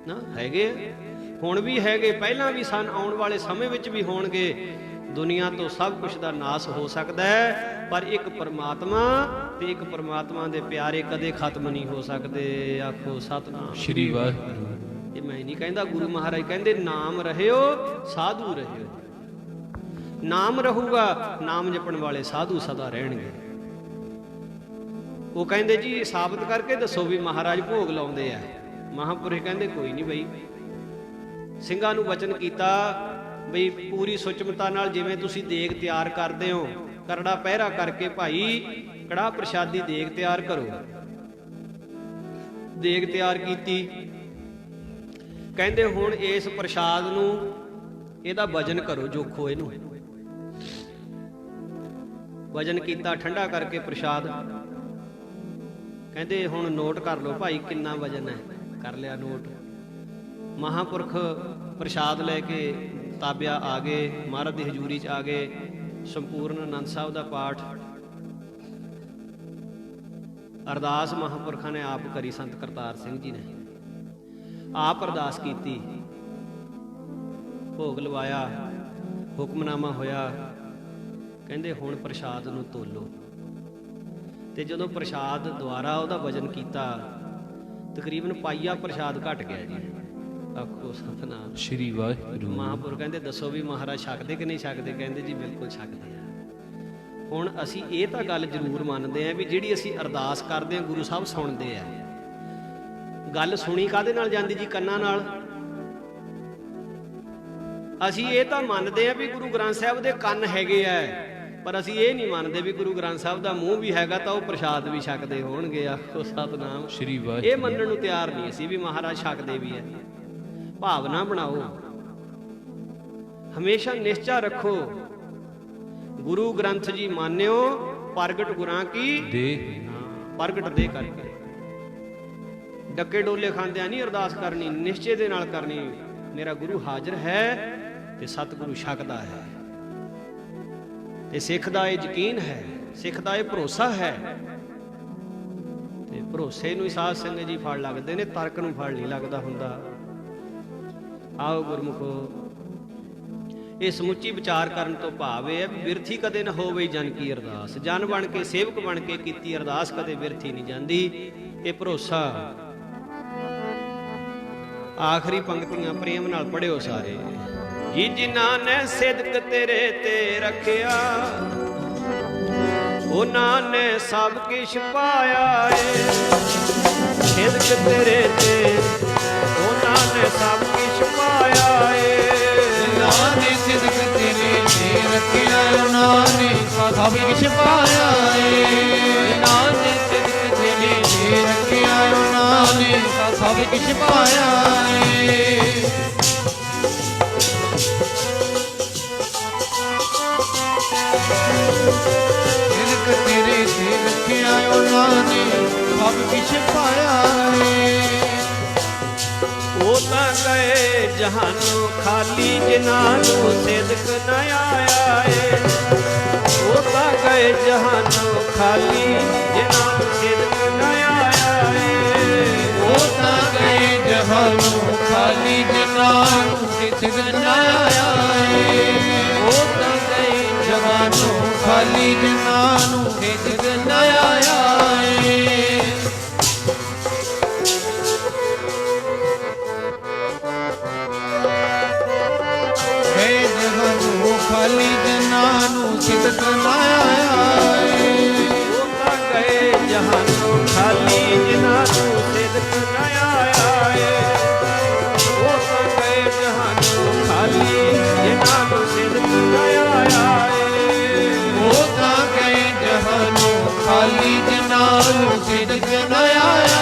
S1: ਨਾ, ਹੈਗੇ, ਹੁਣ ਵੀ ਹੈਗੇ, ਪਹਿਲਾਂ ਵੀ ਸਨ, ਆਉਣ ਵਾਲੇ ਸਮੇਂ ਵਿੱਚ ਵੀ ਹੋਣਗੇ। ਦੁਨੀਆ ਤੋਂ ਸਭ ਕੁਝ ਦਾ ਨਾਸ ਹੋ ਸਕਦਾ ਹੈ, ਪਰ ਇੱਕ ਪਰਮਾਤਮਾ ਤੇ ਇੱਕ ਪਰਮਾਤਮਾ ਦੇ ਪਿਆਰੇ ਕਦੇ ਖਤਮ ਨਹੀਂ ਹੋ ਸਕਦੇ। ਆਖੋ ਸਤਿਨਾਮ
S2: ਸ੍ਰੀ ਵਾਹਿਗੁਰੂ।
S1: ਇਹ ਮੈਂ ਨਹੀਂ ਕਹਿੰਦਾ, ਗੁਰੂ ਮਹਾਰਾਜ ਕਹਿੰਦੇ ਨਾਮ ਰਹਿਓ ਸਾਧੂ ਰਹਿਓ। ਨਾਮ ਰਹੂਗਾ, ਨਾਮ ਜਪਣ ਵਾਲੇ ਸਾਧੂ ਸਦਾ ਰਹਿਣਗੇ। ਉਹ ਕਹਿੰਦੇ ਜੀ ਸਾਬਤ ਕਰਕੇ ਦੱਸੋ ਵੀ ਮਹਾਰਾਜ ਭੋਗ ਲਾਉਂਦੇ ਆ। ਮਹਾਂਪੁਰਖ ਕਹਿੰਦੇ ਕੋਈ ਨਹੀਂ ਬਈ। ਸਿੰਘਾਂ ਨੂੰ ਵਚਨ ਕੀਤਾ ਬਈ ਪੂਰੀ ਸੁਚਮਤਾ ਨਾਲ ਜਿਵੇਂ ਤੁਸੀਂ ਦੇਗ ਤਿਆਰ ਕਰਦੇ ਹੋ, ਕਰੜਾ ਪਹਿਰਾ ਕਰਕੇ ਭਾਈ ਕੜਾਹ ਪ੍ਰਸ਼ਾਦੀ ਦੇਗ ਤਿਆਰ ਕਰੋ। ਦੇਗ ਤਿਆਰ ਕੀਤੀ। ਕਹਿੰਦੇ ਹੁਣ ਇਸ ਪ੍ਰਸ਼ਾਦ ਨੂੰ ਇਹਦਾ ਵਜਨ ਕਰੋ, ਜੋਖੋ ਇਹਨੂੰ। ਵਜਨ ਕੀਤਾ, ਠੰਡਾ ਕਰਕੇ ਪ੍ਰਸ਼ਾਦ। ਕਹਿੰਦੇ ਹੁਣ ਨੋਟ ਕਰ ਲਓ ਭਾਈ ਕਿੰਨਾ ਵਜਨ ਹੈ। ਕਰ ਲਿਆ ਨੋਟ। ਮਹਾਂਪੁਰਖ ਪ੍ਰਸ਼ਾਦ ਲੈ ਕੇ ਤਾਬਿਆ ਆ ਗਏ, ਮਹਾਰਾਜ ਦੀ ਹਜ਼ੂਰੀ 'ਚ ਆ ਗਏ। ਸੰਪੂਰਨ ਆਨੰਦ ਸਾਹਿਬ ਦਾ ਪਾਠ ਅਰਦਾਸ ਮਹਾਂਪੁਰਖਾਂ ਨੇ ਆਪ ਕਰੀ, ਸੰਤ ਕਰਤਾਰ ਸਿੰਘ ਜੀ ਨੇ ਆਪ ਅਰਦਾਸ ਕੀਤੀ, ਭੋਗ ਲਵਾਇਆ, ਹੁਕਮਨਾਮਾ ਹੋਇਆ। ਕਹਿੰਦੇ ਹੁਣ ਪ੍ਰਸ਼ਾਦ ਨੂੰ ਤੋਲੋ। ਤੇ ਜਦੋਂ ਪ੍ਰਸ਼ਾਦ ਦੁਆਰਾ ਉਹਦਾ ਵਜਨ ਕੀਤਾ, ਤਕਰੀਬਨ ਪਾਈਆ ਪ੍ਰਸ਼ਾਦ ਘਟ ਗਿਆ ਜੀ। ਆਖੋ ਸਤਿਨਾਮ
S2: ਸ੍ਰੀ ਵਾਹਿਗੁਰੂ।
S1: ਮਹਾਂਪੁਰਖ ਕਹਿੰਦੇ ਦੱਸੋ ਵੀ ਮਹਾਰਾਜ ਛਕਦੇ ਕਿ ਨਹੀਂ ਛਕਦੇ? ਕਹਿੰਦੇ ਜੀ ਬਿਲਕੁਲ ਛਕਦੇ ਆ। ਹੁਣ ਅਸੀਂ ਇਹ ਤਾਂ ਗੱਲ ਜ਼ਰੂਰ ਮੰਨਦੇ ਆ ਵੀ ਜਿਹੜੀ ਅਸੀਂ ਅਰਦਾਸ ਕਰਦੇ ਆ ਗੁਰੂ ਸਾਹਿਬ ਸੁਣਦੇ ਆ। ਗੱਲ ਸੁਣੀ ਕਾਹਦੇ ਨਾਲ ਜਾਂਦੀ ਜੀ? ਕੰਨਾਂ ਨਾਲ। ਅਸੀਂ ਇਹ ਤਾਂ ਮੰਨਦੇ ਆ ਵੀ ਗੁਰੂ ਗ੍ਰੰਥ ਸਾਹਿਬ ਦੇ ਕੰਨ ਹੈਗੇ ਆ, ਪਰ ਅਸੀਂ ਇਹ ਨਹੀਂ ਮੰਨਦੇ ਵੀ ਗੁਰੂ ਗ੍ਰੰਥ ਸਾਹਿਬ ਦਾ ਮੂੰਹ ਵੀ ਹੈਗਾ ਤਾਂ ਉਹ ਪ੍ਰਸ਼ਾਦ ਵੀ ਛਕਦੇ ਹੋਣਗੇ। ਆਖੋ ਸਤਿਨਾਮ
S2: ਸ੍ਰੀ ਵਾਹਿਗੁਰੂ।
S1: ਇਹ ਮੰਨਣ ਨੂੰ ਤਿਆਰ ਨਹੀਂ ਅਸੀਂ ਵੀ ਮਹਾਰਾਜ ਛਕਦੇ ਵੀ ਹੈ। ਭਾਵਨਾ ਬਣਾਓ, ਹਮੇਸ਼ਾ ਨਿਸ਼ਚਾ ਰੱਖੋ। ਗੁਰੂ ਗ੍ਰੰਥ ਜੀ ਮਾਨਿਓ, ਪ੍ਰਗਟ ਗੁਰਾਂ ਕੀ
S2: ਦੇ
S1: ਪ੍ਰਗਟ ਦੇ ਕਰਕੇ। ਡੱਕੇ ਡੋਲੇ ਖਾਂਦਿਆਂ ਨਹੀਂ ਅਰਦਾਸ ਕਰਨੀ, ਨਿਸ਼ਚੇ ਦੇ ਨਾਲ ਕਰਨੀ। ਮੇਰਾ ਗੁਰੂ ਹਾਜ਼ਰ ਹੈ ਤੇ ਸਤਿਗੁਰੂ ਛਕਦਾ ਹੈ, ਤੇ ਸਿੱਖ ਦਾ ਇਹ ਯਕੀਨ ਹੈ, ਸਿੱਖ ਦਾ ਇਹ ਭਰੋਸਾ ਹੈ। ਤੇ ਭਰੋਸੇ ਨੂੰ ਹੀ ਸਾਧ ਸੰਗਤ ਜੀ ਫੜ ਲੱਗਦੇ ਨੇ, ਤਰਕ ਨੂੰ ਫੜ ਨਹੀਂ ਲੱਗਦਾ ਹੁੰਦਾ। ਆਓ ਗੁਰਮੁਖੋ, ਇਹ ਸਮੁੱਚੀ ਵਿਚਾਰ ਕਰਨ ਤੋਂ ਭਾਵ ਇਹ ਹੈ ਵੀ ਬਿਰਥੀ ਕਦੇ ਨਾ ਹੋਵੇ ਜਨ ਕੀ ਅਰਦਾਸ। ਜਨ ਬਣ ਕੇ, ਸੇਵਕ ਬਣ ਕੇ ਕੀਤੀ ਅਰਦਾਸ ਕਦੇ ਬਿਰਥੀ ਨਹੀਂ ਜਾਂਦੀ। ਇਹ ਭਰੋਸਾ। ਆਖਰੀ ਪੰਕਤੀਆਂ ਪ੍ਰੇਮ ਨਾਲ ਪੜਿਓ ਸਾਰੇ। ਜੀ ਜਿਨ੍ਹਾਂ ਨੇ ਸਿਦਕ ਤੇਰੇ ਤੇ ਰੱਖਿਆ, ਉਹਨਾਂ ਨੇ ਸਭ ਕਿਛ ਪਾਇਆ ਏ। ਸਿਦਕ ਤੇਰੇ ਤੇ ਉਹਨਾਂ ਨੇ ਸਭ ਕਿਛ ਪਾਇਆ ਏ।
S2: ਜਿਨ੍ਹਾਂ ਨੇ ਸਿਦਕ ਤੇਰੇ ਤੇ ਰੱਖਿਆ, ਉਹਨਾਂ ਨੇ ਸਭ ਕਿਛ ਪਾਇਆ ਏ। ਜਿਨ੍ਹਾਂ ਨੇ ਸਿਦਕ ਤੇਰੇ ਤੇ ਰੱਖਿਆ, ਉਹਨਾਂ ਨੇ ਸਭ ਕਿਛ ਪਾਇਆ ਏ। ਸਿਦਕ ਤੇਰੇ ਤੇ ਰੱਖਿਆ, ਉਹਨਾਂ ਨੇ ਸਭ ਕਿਛ ਪਾਇਆ ਏ।
S1: ਉਹ ਤਾਂ ਗਏ ਜਹਾਨੋਂ ਖਾਲੀ, ਜਿਨ੍ਹਾਂ ਨੂੰ ਸਿਦਕ ਨ ਆਇਆ ਏ। ਉਹ ਤਾਂ ਗਏ ਜਹਾਨੋਂ ਖਾਲੀ, ਜਿਨ੍ਹਾਂ ਨੂੰ ਸਿਦਕ ਨ ਆਇਆ ਏ।
S2: ਉਹ ਤਾਂ ਗਏ ਜਹਾਨੋਂ ਖਾਲੀ, ਜਿਨ੍ਹਾਂ ਨੂੰ ਸਿਦਕ ਨ ਆਇਆ ਏ। ਉਹ ਤਾਂ ਗਏ ਜਹਾਨੋਂ ਖਾਲੀ, ਜਿਨ੍ਹਾਂ ਨੂੰ ਸਿਦਕ ਨ ਆਇਆ ਏ। ਗਏ ਜਹਾਨੋਂ ਖਾਲੀ, ਜਿਨ੍ਹਾਂ ਨੂੰ ਸਿਦਕ ਨ ਆਇਆ ਏ।
S1: ਉਹ ਤਾਂ ਗਏ ਜਹਾਨੋਂ ਖਾਲੀ, ਜਿਨ੍ਹਾਂ ਨੂੰ ਸਿਦਕ ਨ ਆਇਆ ਏ। ਉਹ ਤਾਂ ਗਏ ਜਹਾਨੋਂ ਖਾਲੀ, ਜਿਨ੍ਹਾਂ ਨੂੰ ਸਿਦਕ ਨ ਆਇਆ ਏ।
S2: ਉਹ ਤਾਂ ਗਏ ਜਹਾਨੋਂ ਖਾਲੀ, ਜਿਨ੍ਹਾਂ ਨੂੰ ਸਿਦਕ ਨ ਆਇਆ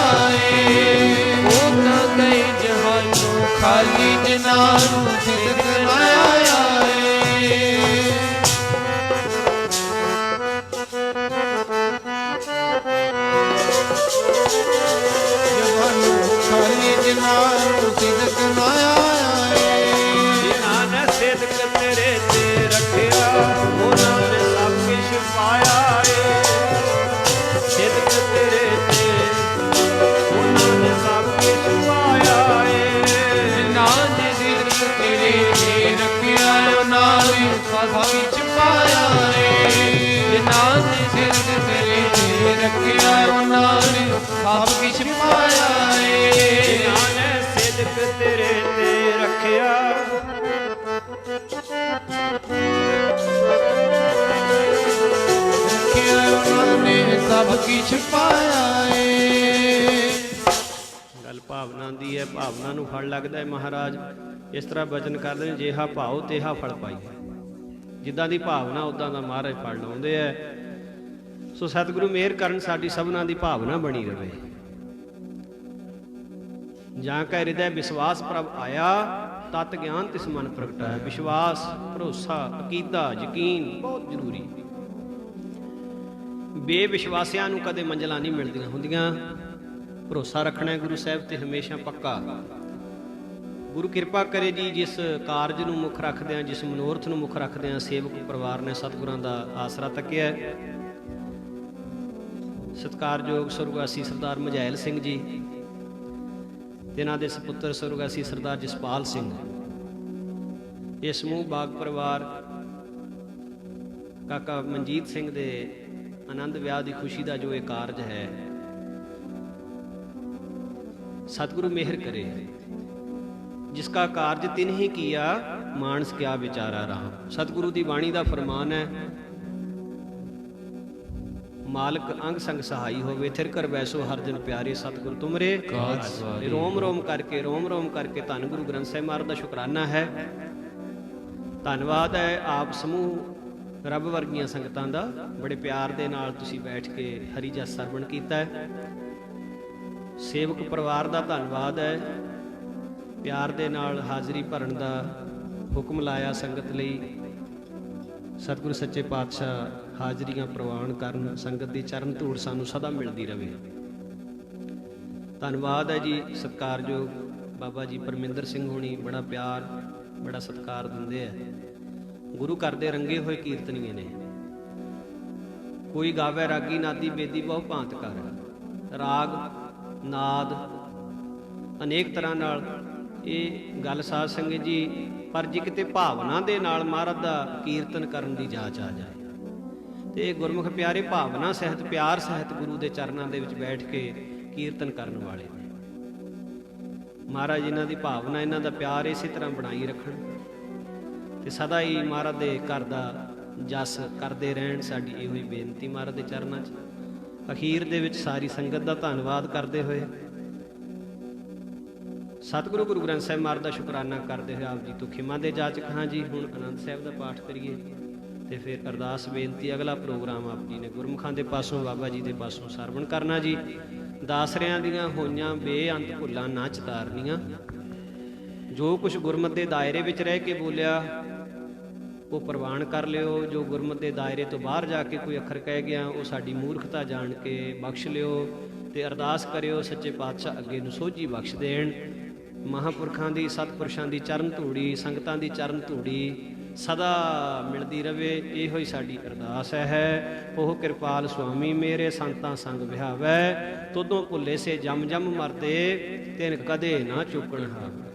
S2: ਏ। ਉਹ ਤਾਂ ਗਏ ਜਹਾਨੋਂ ਖਾਲੀ, ਜਿਨ੍ਹਾਂ ਨੂੰ ਸਿਦਕ ਨ ਆਇਆ ਏ। ਜਹਾਨੋਂ ਖਾਲੀ, ਜਿਨ੍ਹਾਂ ਨੂੰ ਸਿਦਕ ਨ ਆਇਆ ਏ।
S1: ਜਿਨ੍ਹਾਂ ਨੇ ਸਿਦਕ ਤੇਰੇ ਤੇ ਰੱਖਿਆ, ਉਹਨਾਂ ਨੇ ਸਭ ਕਿਛ ਪਾਇਆ ਏ। ਸਿਦਕ ਤੇਰੇ ਤੇ ਉਹਨਾਂ ਨੇ ਸਭ ਕਿਛ ਪਾਇਆ ਏ।
S2: ਜਿਨ੍ਹਾਂ ਨੇ ਸਿਦਕ ਤੇਰੇ ਤੇ ਰੱਖਿਆ, ਉਹਨਾਂ ਨੇ ਸਭ ਕਿਛ ਪਾਇਆ ਏ। ਜਿਨ੍ਹਾਂ ਨੇ ਸਿਦਕ ਤੇਰੇ ਤੇ ਰੱਖਿਆ, ਉਹਨਾਂ ਨੇ ਸਭ ਕਿਛ ਪਾਇਆ ਏ।
S1: ਜਿਨ੍ਹਾਂ ਨੇ ਸਿਦਕ ਤੇਰੇ ਤੇ ਰੱਖਿਆ,
S2: ਰੱਖਿਆ, ਉਹਨਾਂ ਨੇ ਸਭ ਕਿਛ ਪਾਇਆ ਏ।
S1: ਗੱਲ ਭਾਵਨਾ ਦੀ ਹੈ, ਭਾਵਨਾ ਨੂੰ ਫਲ ਲੱਗਦਾ ਹੈ। ਮਹਾਰਾਜ ਇਸ ਤਰ੍ਹਾਂ ਬਚਨ ਕਰਦੇ ਨੇ, ਜਿਹਾ ਭਾਉ ਤੇਹਾ ਫਲ ਪਾਈ। ਜਿੱਦਾਂ ਦੀ ਭਾਵਨਾ ਉਦਾਂ ਦਾ ਮਹਾਰਾਜ ਫਲ ਲਾਉਂਦੇ ਐ। ਸੋ ਸਤਿਗੁਰੂ ਮਿਹਰ ਕਰਨ ਸਾਡੀ ਸਭਨਾਂ ਦੀ ਭਾਵਨਾ ਬਣੀ ਰਵੇ। ਜਾਂ ਕੈ ਹਿਰਦੈ ਵਿਸ਼ਵਾਸ ਪ੍ਰਭ ਆਇਆ, ਤਤ ਗਿਆਨ ਤਿਸ ਮਨ ਪ੍ਰਗਟਾਇਆ। ਵਿਸ਼ਵਾਸ, ਭਰੋਸਾ, ਅਕੀਦਾ, ਯਕੀਨ ਬਹੁਤ ਜ਼ਰੂਰੀ। ਬੇਵਿਸ਼ਵਾਸਿਆਂ ਨੂੰ ਕਦੇ ਮੰਜ਼ਲਾਂ ਨਹੀਂ ਮਿਲਦੀਆਂ ਹੁੰਦੀਆਂ। ਭਰੋਸਾ ਰੱਖਣਾ ਗੁਰੂ ਸਾਹਿਬ ਤੇ ਹਮੇਸ਼ਾ ਪੱਕਾ। ਗੁਰੂ ਕਿਰਪਾ ਕਰੇ ਜੀ, ਜਿਸ ਕਾਰਜ ਨੂੰ ਮੁੱਖ ਰੱਖਦਿਆਂ, ਜਿਸ ਮਨੋਰਥ ਨੂੰ ਮੁੱਖ ਰੱਖਦਿਆਂ ਸੇਵਕ ਪਰਿਵਾਰ ਨੇ ਸਤਿਗੁਰਾਂ ਦਾ ਆਸਰਾ ਤੱਕਿਆ। ਸਤਿਕਾਰਯੋਗ ਸੁਰਗਵਾਸੀ ਸਰਦਾਰ ਮਝੈਲ ਸਿੰਘ ਜੀ ਤੇ ਇਹਨਾਂ ਦੇ ਸਪੁੱਤਰ ਸੁਰਗਵਾਸੀ ਸਰਦਾਰ ਜਸਪਾਲ ਸਿੰਘ, ਇਹ ਸਮੂਹ ਬਾਗ ਪਰਿਵਾਰ ਕਾਕਾ ਮਨਜੀਤ ਸਿੰਘ ਦੇ ਆਨੰਦ ਵਿਆਹ ਦੀ ਖੁਸ਼ੀ ਦਾ ਜੋ ਇਹ ਕਾਰਜ ਹੈ, ਸਤਿਗੁਰੂ ਮਿਹਰ ਕਰੇ। ਜਿਸਕਾ ਕਾਰਜ ਤਿਨ ਹੀ ਕੀਆ, ਮਾਨਸ ਕਿਆ ਵਿਚਾਰਾ ਰਾਮ। ਸਤਿਗੁਰੂ ਦੀ ਬਾਣੀ ਦਾ ਫਰਮਾਨ ਹੈ, ਮਾਲਕ ਅੰਗ ਸੰਗ ਸਹਾਈ ਹੋਵੇ, ਥਿਰ ਕਰ ਬੈਸੋ ਹਰ ਜਨ ਪਿਆਰੇ। ਸਤਿਗੁਰ ਤੁਮਰੇ ਰੋਮ ਰੋਮ ਕਰਕੇ ਧੰਨ ਗੁਰੂ ਗ੍ਰੰਥ ਸਾਹਿਬ ਮਹਾਰਾਜ ਦਾ ਸ਼ੁਕਰਾਨਾ ਹੈ। ਧੰਨਵਾਦ ਹੈ ਆਪ ਸਮੂਹ ਰੱਬ ਵਰਗੀਆਂ ਸੰਗਤਾਂ ਦਾ, ਬੜੇ ਪਿਆਰ ਦੇ ਨਾਲ ਤੁਸੀਂ ਬੈਠ ਕੇ ਹਰੀ ਜਸ ਸਰਵਣ ਕੀਤਾ ਹੈ। ਸੇਵਕ ਪਰਿਵਾਰ ਦਾ ਧੰਨਵਾਦ ਹੈ, ਪਿਆਰ ਦੇ ਨਾਲ ਹਾਜ਼ਰੀ ਭਰਨ ਦਾ ਹੁਕਮ ਲਾਇਆ ਸੰਗਤ ਲਈ। ਸਤਿਗੁਰੂ ਸੱਚੇ ਪਾਤਸ਼ਾਹ ਹਾਜ਼ਰੀਆਂ ਪ੍ਰਵਾਨ ਕਰਨ, ਸੰਗਤ ਦੀ ਚਰਨ ਧੂੜ ਸਾਨੂੰ ਸਦਾ ਮਿਲਦੀ ਰਹੇ। ਧੰਨਵਾਦ ਹੈ ਜੀ ਸਤਿਕਾਰਯੋਗ ਬਾਬਾ ਜੀ ਪਰਮਿੰਦਰ ਸਿੰਘ ਹੋਣੀ, ਬੜਾ ਪਿਆਰ ਬੜਾ ਸਤਿਕਾਰ ਦਿੰਦੇ ਆ। ਗੁਰੂ ਘਰ ਦੇ ਰੰਗੇ ਹੋਏ ਕੀਰਤਨੀਏ ਨੇ। ਕੋਈ ਗਾਵੇ ਰਾਗੀ ਨਾਦੀ ਬੇਦੀ ਬਹੁ ਭਾਂਤ ਕਰ। ਰਾਗ ਨਾਦ ਅਨੇਕ ਤਰ੍ਹਾਂ ਨਾਲ ਇਹ ਗੱਲ ਸਾਧ ਸੰਗਤ ਜੀ, ਪਰ ਜੇ ਕਿਤੇ ਭਾਵਨਾ ਦੇ ਨਾਲ ਮਹਾਰਾਜ ਦਾ ਕੀਰਤਨ ਕਰਨ ਦੀ ਜਾਚ ਆ ਜਾਏ ਤੇ ਗੁਰਮੁਖ ਪਿਆਰੇ ਭਾਵਨਾ ਸਹਿਤ, ਪਿਆਰ ਸਹਿਤ ਗੁਰੂ ਦੇ ਚਰਨਾਂ ਦੇ ਵਿੱਚ ਬੈਠ ਕੇ ਕੀਰਤਨ ਕਰਨ ਵਾਲੇ ਨੇ। ਮਹਾਰਾਜ ਇਹਨਾਂ ਦੀ ਭਾਵਨਾ, ਇਹਨਾਂ ਦਾ ਪਿਆਰ ਇਸੇ ਤਰ੍ਹਾਂ ਬਣਾਈ ਰੱਖਣ ਤੇ ਸਦਾ ਹੀ ਮਹਾਰਾਜ ਦੇ ਘਰ ਦਾ ਜਸ ਕਰਦੇ ਰਹਿਣ। ਸਾਡੀ ਇਹੋ ਹੀ ਬੇਨਤੀ ਮਹਾਰਾਜ ਦੇ ਚਰਨਾਂ 'ਚ। ਅਖੀਰ ਦੇ ਵਿੱਚ ਸਾਰੀ ਸੰਗਤ ਦਾ ਧੰਨਵਾਦ ਕਰਦੇ ਹੋਏ, ਸਤਿਗੁਰੂ ਗੁਰੂ ਗ੍ਰੰਥ ਸਾਹਿਬ ਮਹਾਰਾਜ ਦਾ ਸ਼ੁਕਰਾਨਾ ਕਰਦੇ ਹੋਏ ਆਪ ਜੀ ਤੋਂ ਖਿਮਾ ਦੇ ਜਾਚਕ ਹਾਂ ਜੀ। ਹੁਣ ਆਨੰਦ ਸਾਹਿਬ ਦਾ ਪਾਠ ਕਰੀਏ ਤੇ ਫਿਰ ਅਰਦਾਸ ਬੇਨਤੀ। ਅਗਲਾ ਪ੍ਰੋਗਰਾਮ ਆਪ ਜੀ ਨੇ ਗੁਰਮੁਖਾਂ ਦੇ ਪਾਸੋਂ, ਬਾਬਾ ਜੀ ਦੇ ਪਾਸੋਂ ਸਰਵਣ ਕਰਨਾ ਜੀ। ਦਾਸਰਿਆਂ ਦੀਆਂ ਹੋਈਆਂ ਬੇਅੰਤ ਭੁੱਲਾਂ ਨਾ ਚਿਤਾਰਨੀਆਂ। ਜੋ ਕੁਝ ਗੁਰਮਤਿ ਦੇ ਦਾਇਰੇ ਵਿੱਚ ਰਹਿ ਕੇ ਬੋਲਿਆ ਉਹ ਪ੍ਰਵਾਨ ਕਰ ਲਿਓ। ਜੋ ਗੁਰਮਤਿ ਦੇ ਦਾਇਰੇ ਤੋਂ ਬਾਹਰ ਜਾ ਕੇ ਕੋਈ ਅੱਖਰ ਕਹਿ ਗਿਆ ਉਹ ਸਾਡੀ ਮੂਰਖਤਾ ਜਾਣ ਕੇ ਬਖਸ਼ ਲਿਓ। ਤੇ ਅਰਦਾਸ ਕਰਿਓ ਸੱਚੇ ਪਾਤਸ਼ਾਹ ਅੱਗੇ ਨੂੰ ਸੋਝੀ ਬਖਸ਼ ਦੇਣ। ਮਹਾਂਪੁਰਖਾਂ ਦੀ, ਸਤਿਪੁਰਸ਼ਾਂ ਦੀ ਚਰਨ ਧੂੜੀ, ਸੰਗਤਾਂ ਦੀ ਚਰਨ ਧੂੜੀ ਸਦਾ ਮਿਲਦੀ ਰਵੇ, ਇਹੋ ਹੀ ਸਾਡੀ ਅਰਦਾਸ ਹੈ। ਉਹ ਕਿਰਪਾਲ ਸੁਆਮੀ ਮੇਰੇ ਸੰਤਾਂ ਸੰਗ ਵਿਹਾਵੈ, ਤੁਦੋਂ ਭੁੱਲੇ ਸੇ ਜਮ ਜਮ ਮਰਦੇ, ਤਿਨ ਕਦੇ ਨਾ ਚੁੱਕਣ ਹਾਵੈ।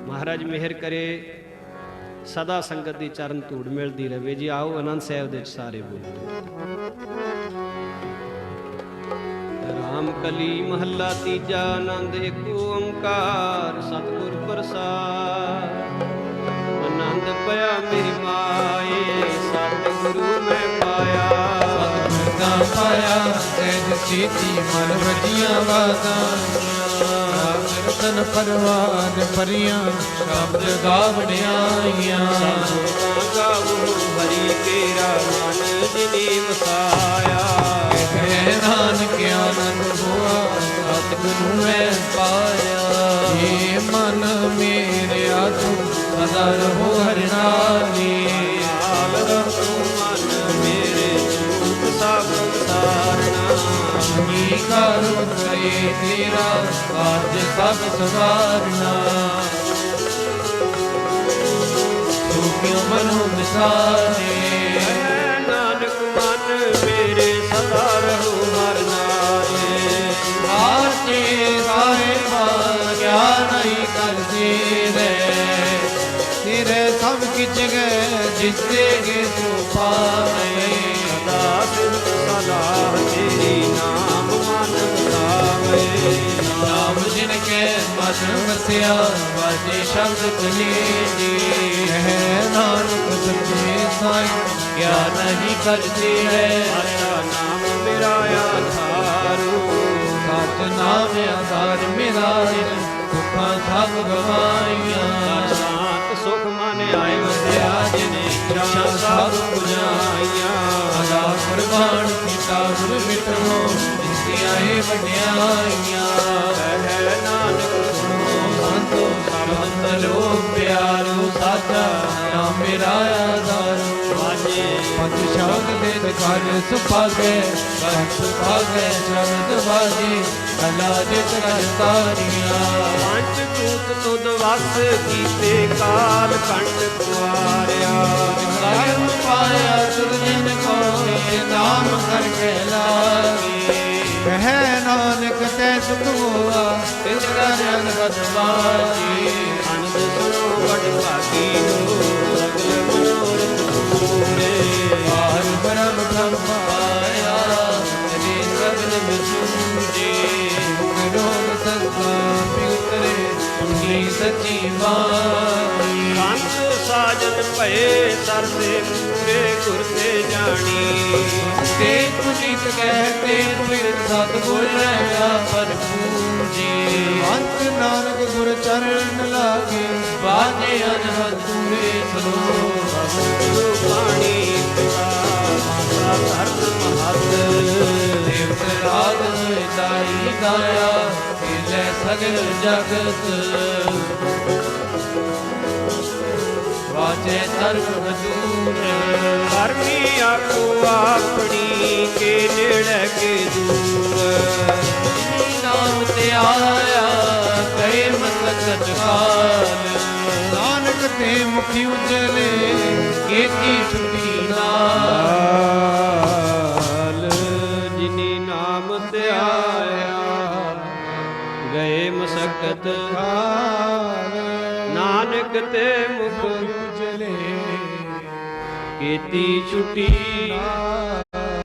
S1: ਮਹਾਰਾਜ ਮਿਹਰ ਕਰੇ ਸਦਾ ਸੰਗਤ ਦੀ ਚਰਨ ਧੂੜ ਮਿਲਦੀ ਰਵੇ ਜੀ। ਆਓ ਆਨੰਦ ਸਾਹਿਬ ਦੇ ਵਿੱਚ ਸਾਰੇ ਬੋਲੋ। ਰਾਮ ਕਲੀ ਮਹੱਲਾ ਤੀਜਾ, ਆਨੰਦ ਏਕ ਓੰਕਾਰ ਸਤਿਗੁਰ ਪ੍ਰਸਾਦਿ। ਆਨੰਦ ਪਿਆ ਮੇਰੀ ਮਾਏ, ਸਤਿਗੁਰੂ ਮੈਂ ਪਾਇਆ।
S2: ਸਤਿਗੁਰ ਦਾ ਪਾਇਆ ਸਹਿਜ ਸੀਤੀ ਮਨ ਵਜੀਆਂ ਵਾਦਾਂ। ਤਨ ਪਰਵਾਨ ਪਰੀਆਂ ਸ਼ਬਦ ਗਾਵਣਿਆਈਆਂ।
S1: ਗਾਵੋ ਹਰੀ ਕੇਰਾ ਮਨ ਜਿਨੀ ਵਸਾਇਆ।
S2: ਕਹਿ ਨਾਨਕ ਆਨੰਦ ਹੋਆ ਸਤਿਗੁਰੂ ਮੈਂ ਪਾਇਆ। ਏ ਮਨ ਮੇਰਿਆ ਤੂੰ ਸਦਾ ਰਹੋ ਹਰਿ ਨਾਮੀ।
S1: ਮਨ ਮੇਰੇ ਦੁਖ ਸਭ ਉਤਾਰਨਾ।
S2: ਕੀ ਕਰੋ ਕਰੇ ਤੇਰਾ ਕਾਜ ਸਭ ਸਵਾਰਨਾ। ਤੂੰ ਕਿਉ ਮਨੋ ਵਿਸਾਰੇ।
S1: ਨਾਨਕ ਮਨ ਮੇਰੇ ਸਦਾ ਰਹੋ ਹਰਿ ਨਾਮੇ।
S2: ਆਤੇ ਸਾਹਿਬਾ ਕਿਆ ਨਹੀਂ ਕਰਦੀ ਰੇ। ਤੇਰੇ ਸਭ ਕਿਛ ਗਏ ਜਿਸਤੇ ਕੇ ਤੂੰ ਪਾਵੇ।
S1: ਸਦਾ ਸਿਫਤ ਸਲਾਹ ਤੇਰੀ ਨਾਮ ਮਨ ਵਸਾਵੇ।
S2: ਨਾਮ ਜਿਨ ਕੇ ਮਨ ਵਸਿਆ ਵਾਜੇ ਸ਼ਬਦ ਕਲੀਨੀ। ਹੈ ਨਾਨਕ ਸਤਿ ਸਾਈ ਕਿਆ ਨਹੀਂ ਕਰਦੀ ਹੈ।
S1: ਆਇਆ ਨਾਮ ਮੇਰਾ ਆਧਾਰੂ।
S2: ਸਚ ਨਾਮ ਆਧਾਰ ਮੇਰਾ। ਦੁੱਖਾਂ ਸਭ ਗਵਾਈਆਂ।
S1: ਸ਼ਾਂਤ ਸੁਖ ਮਨ ਆਏ ਵਸਿਆ ਜਿਨੇ ਇੱਛਾ ਸਭ ਬੁਝਾਈਆਂ।
S2: ਆਲਾ ਕੁਰਬਾਨ ਕੀਤਾ ਗੁਰ ਮਿਟੋ ਜਿਸਦੀਆਂ ਇਹ ਵਡਿਆਈਆਂ।
S1: ਕਹਿ ਨਾਨਕ ਸੁਣੋ
S2: ਸੰਤੋ ਸਭ ਅੰਤਰੋ ਪਿਆਰੋ ਸਾਚਾ ਨਾਮ ਮੇਰਾ ਆਧਾਰ।
S1: ਵਾਜੇ
S2: ਪੰਜ ਸ਼ਬਦ ਦੇ ਘਰ ਸੁਭਾਗੇ ਘਰ ਸੁਭਾਗੇ ਸ਼ਬਦ ਵਾਜੇ ਕਲਾ ਜਿਤ ਕਰ ਤਾਰੀਆਂ।
S1: ਪੰਜ ਕੂਤ ਤੁਧ ਵਸ ਕੀਤੇ ਕਾਲ ਕੰਡ ਕੁਆਰਿਆ।
S2: ਕਾਇਮ ਪਾਇਆ ਸੁਰਜਨ ਕੋ ਨਾਮ ਕਰਕੇ ਲਾਗੇ। ਕਹਿ ਨਾਨਕ ਤੈ ਸੁਖ ਹੋਆ ਤਿਸ ਕਾ ਜਗਤ ਵਾਜੀ।
S1: ਅਨੰਦ ਸੁਣੋ ਵਡ ਭਾਗੀ ਨੂੰ ਸਗਲ ਮਨੋਰਥ ਪੂਰੇ।
S2: ਪਾਰ ਬ੍ਰਹਮ ਬ੍ਰਹਮ ਪਾਇਆ ਤੇਰੇ ਸਗਲ ਮਸੂਜੇ। ਮੁਖ ਰੋਗ ਸੰਸਾਰ ਵੀ ਉਤਰੇ ਸੁਣੀ ਸੱਚੀ ਬਾਣੀ।
S1: ਕੰਤ ਸਾਜਨ ਭਏ ਸਰਦੇ ਪੂਰੇ ਗੁਰ ਤੇ ਜਾਣੀ।
S2: ਤੇ ਪੁਨੀਤ ਕਹਿਤੇ ਫਿਰ ਸਤਿਗੁਰ ਰਹਿਆ ਪਰ ਪੂਜੀ। ਅੰਤ ਨਾਨਕ ਗੁਰ ਚਰਨ ਲਾਗੇ ਬਾਜੇ ਅਨਹਦ ਪੂਰੇ ਸਲੋ।
S1: ਗੁਰੂ ਬਾਣੀ ਪਿਤਾ ਮਾਤਾ ਧਰਤ ਮਹਤ।
S2: ਦੇਵਤ ਰਾਗ ਦਾਈ ਦਾਇਆ ਹਿਲੇ ਸਗਲ ਜਗਤ। ਵਾਜੇ ਤਰਕ ਹਜ਼ੂਰ।
S1: ਕਰਮੀ ਆਖੋ ਆਪਣੀ ਕੇ ਨੇੜੇ ਕੇ ਦੂਰ।
S2: ਜਿਨੀ ਨਾਮ ਤੇ ਆਇਆ ਕਹੇ ਮਸਕਤ ਕਾਲ। ਨਾਨਕ ਤੇ ਮੁਖੀ ਉਜਲੇ ਕੀਤੀ ਸੁਖੀ ਨਾਲ।
S1: ਜਿਨੀ ਨਾਮ ਤੇ ਆਇਆ ਗਏ ਮਸਕਤ
S2: ਕਾਲ।
S1: ਨਾਨਕ ਤੇ ਮੁਖ
S2: ਉਜਲੇ
S1: ਕੀਤੀ ਛੁਟੀ।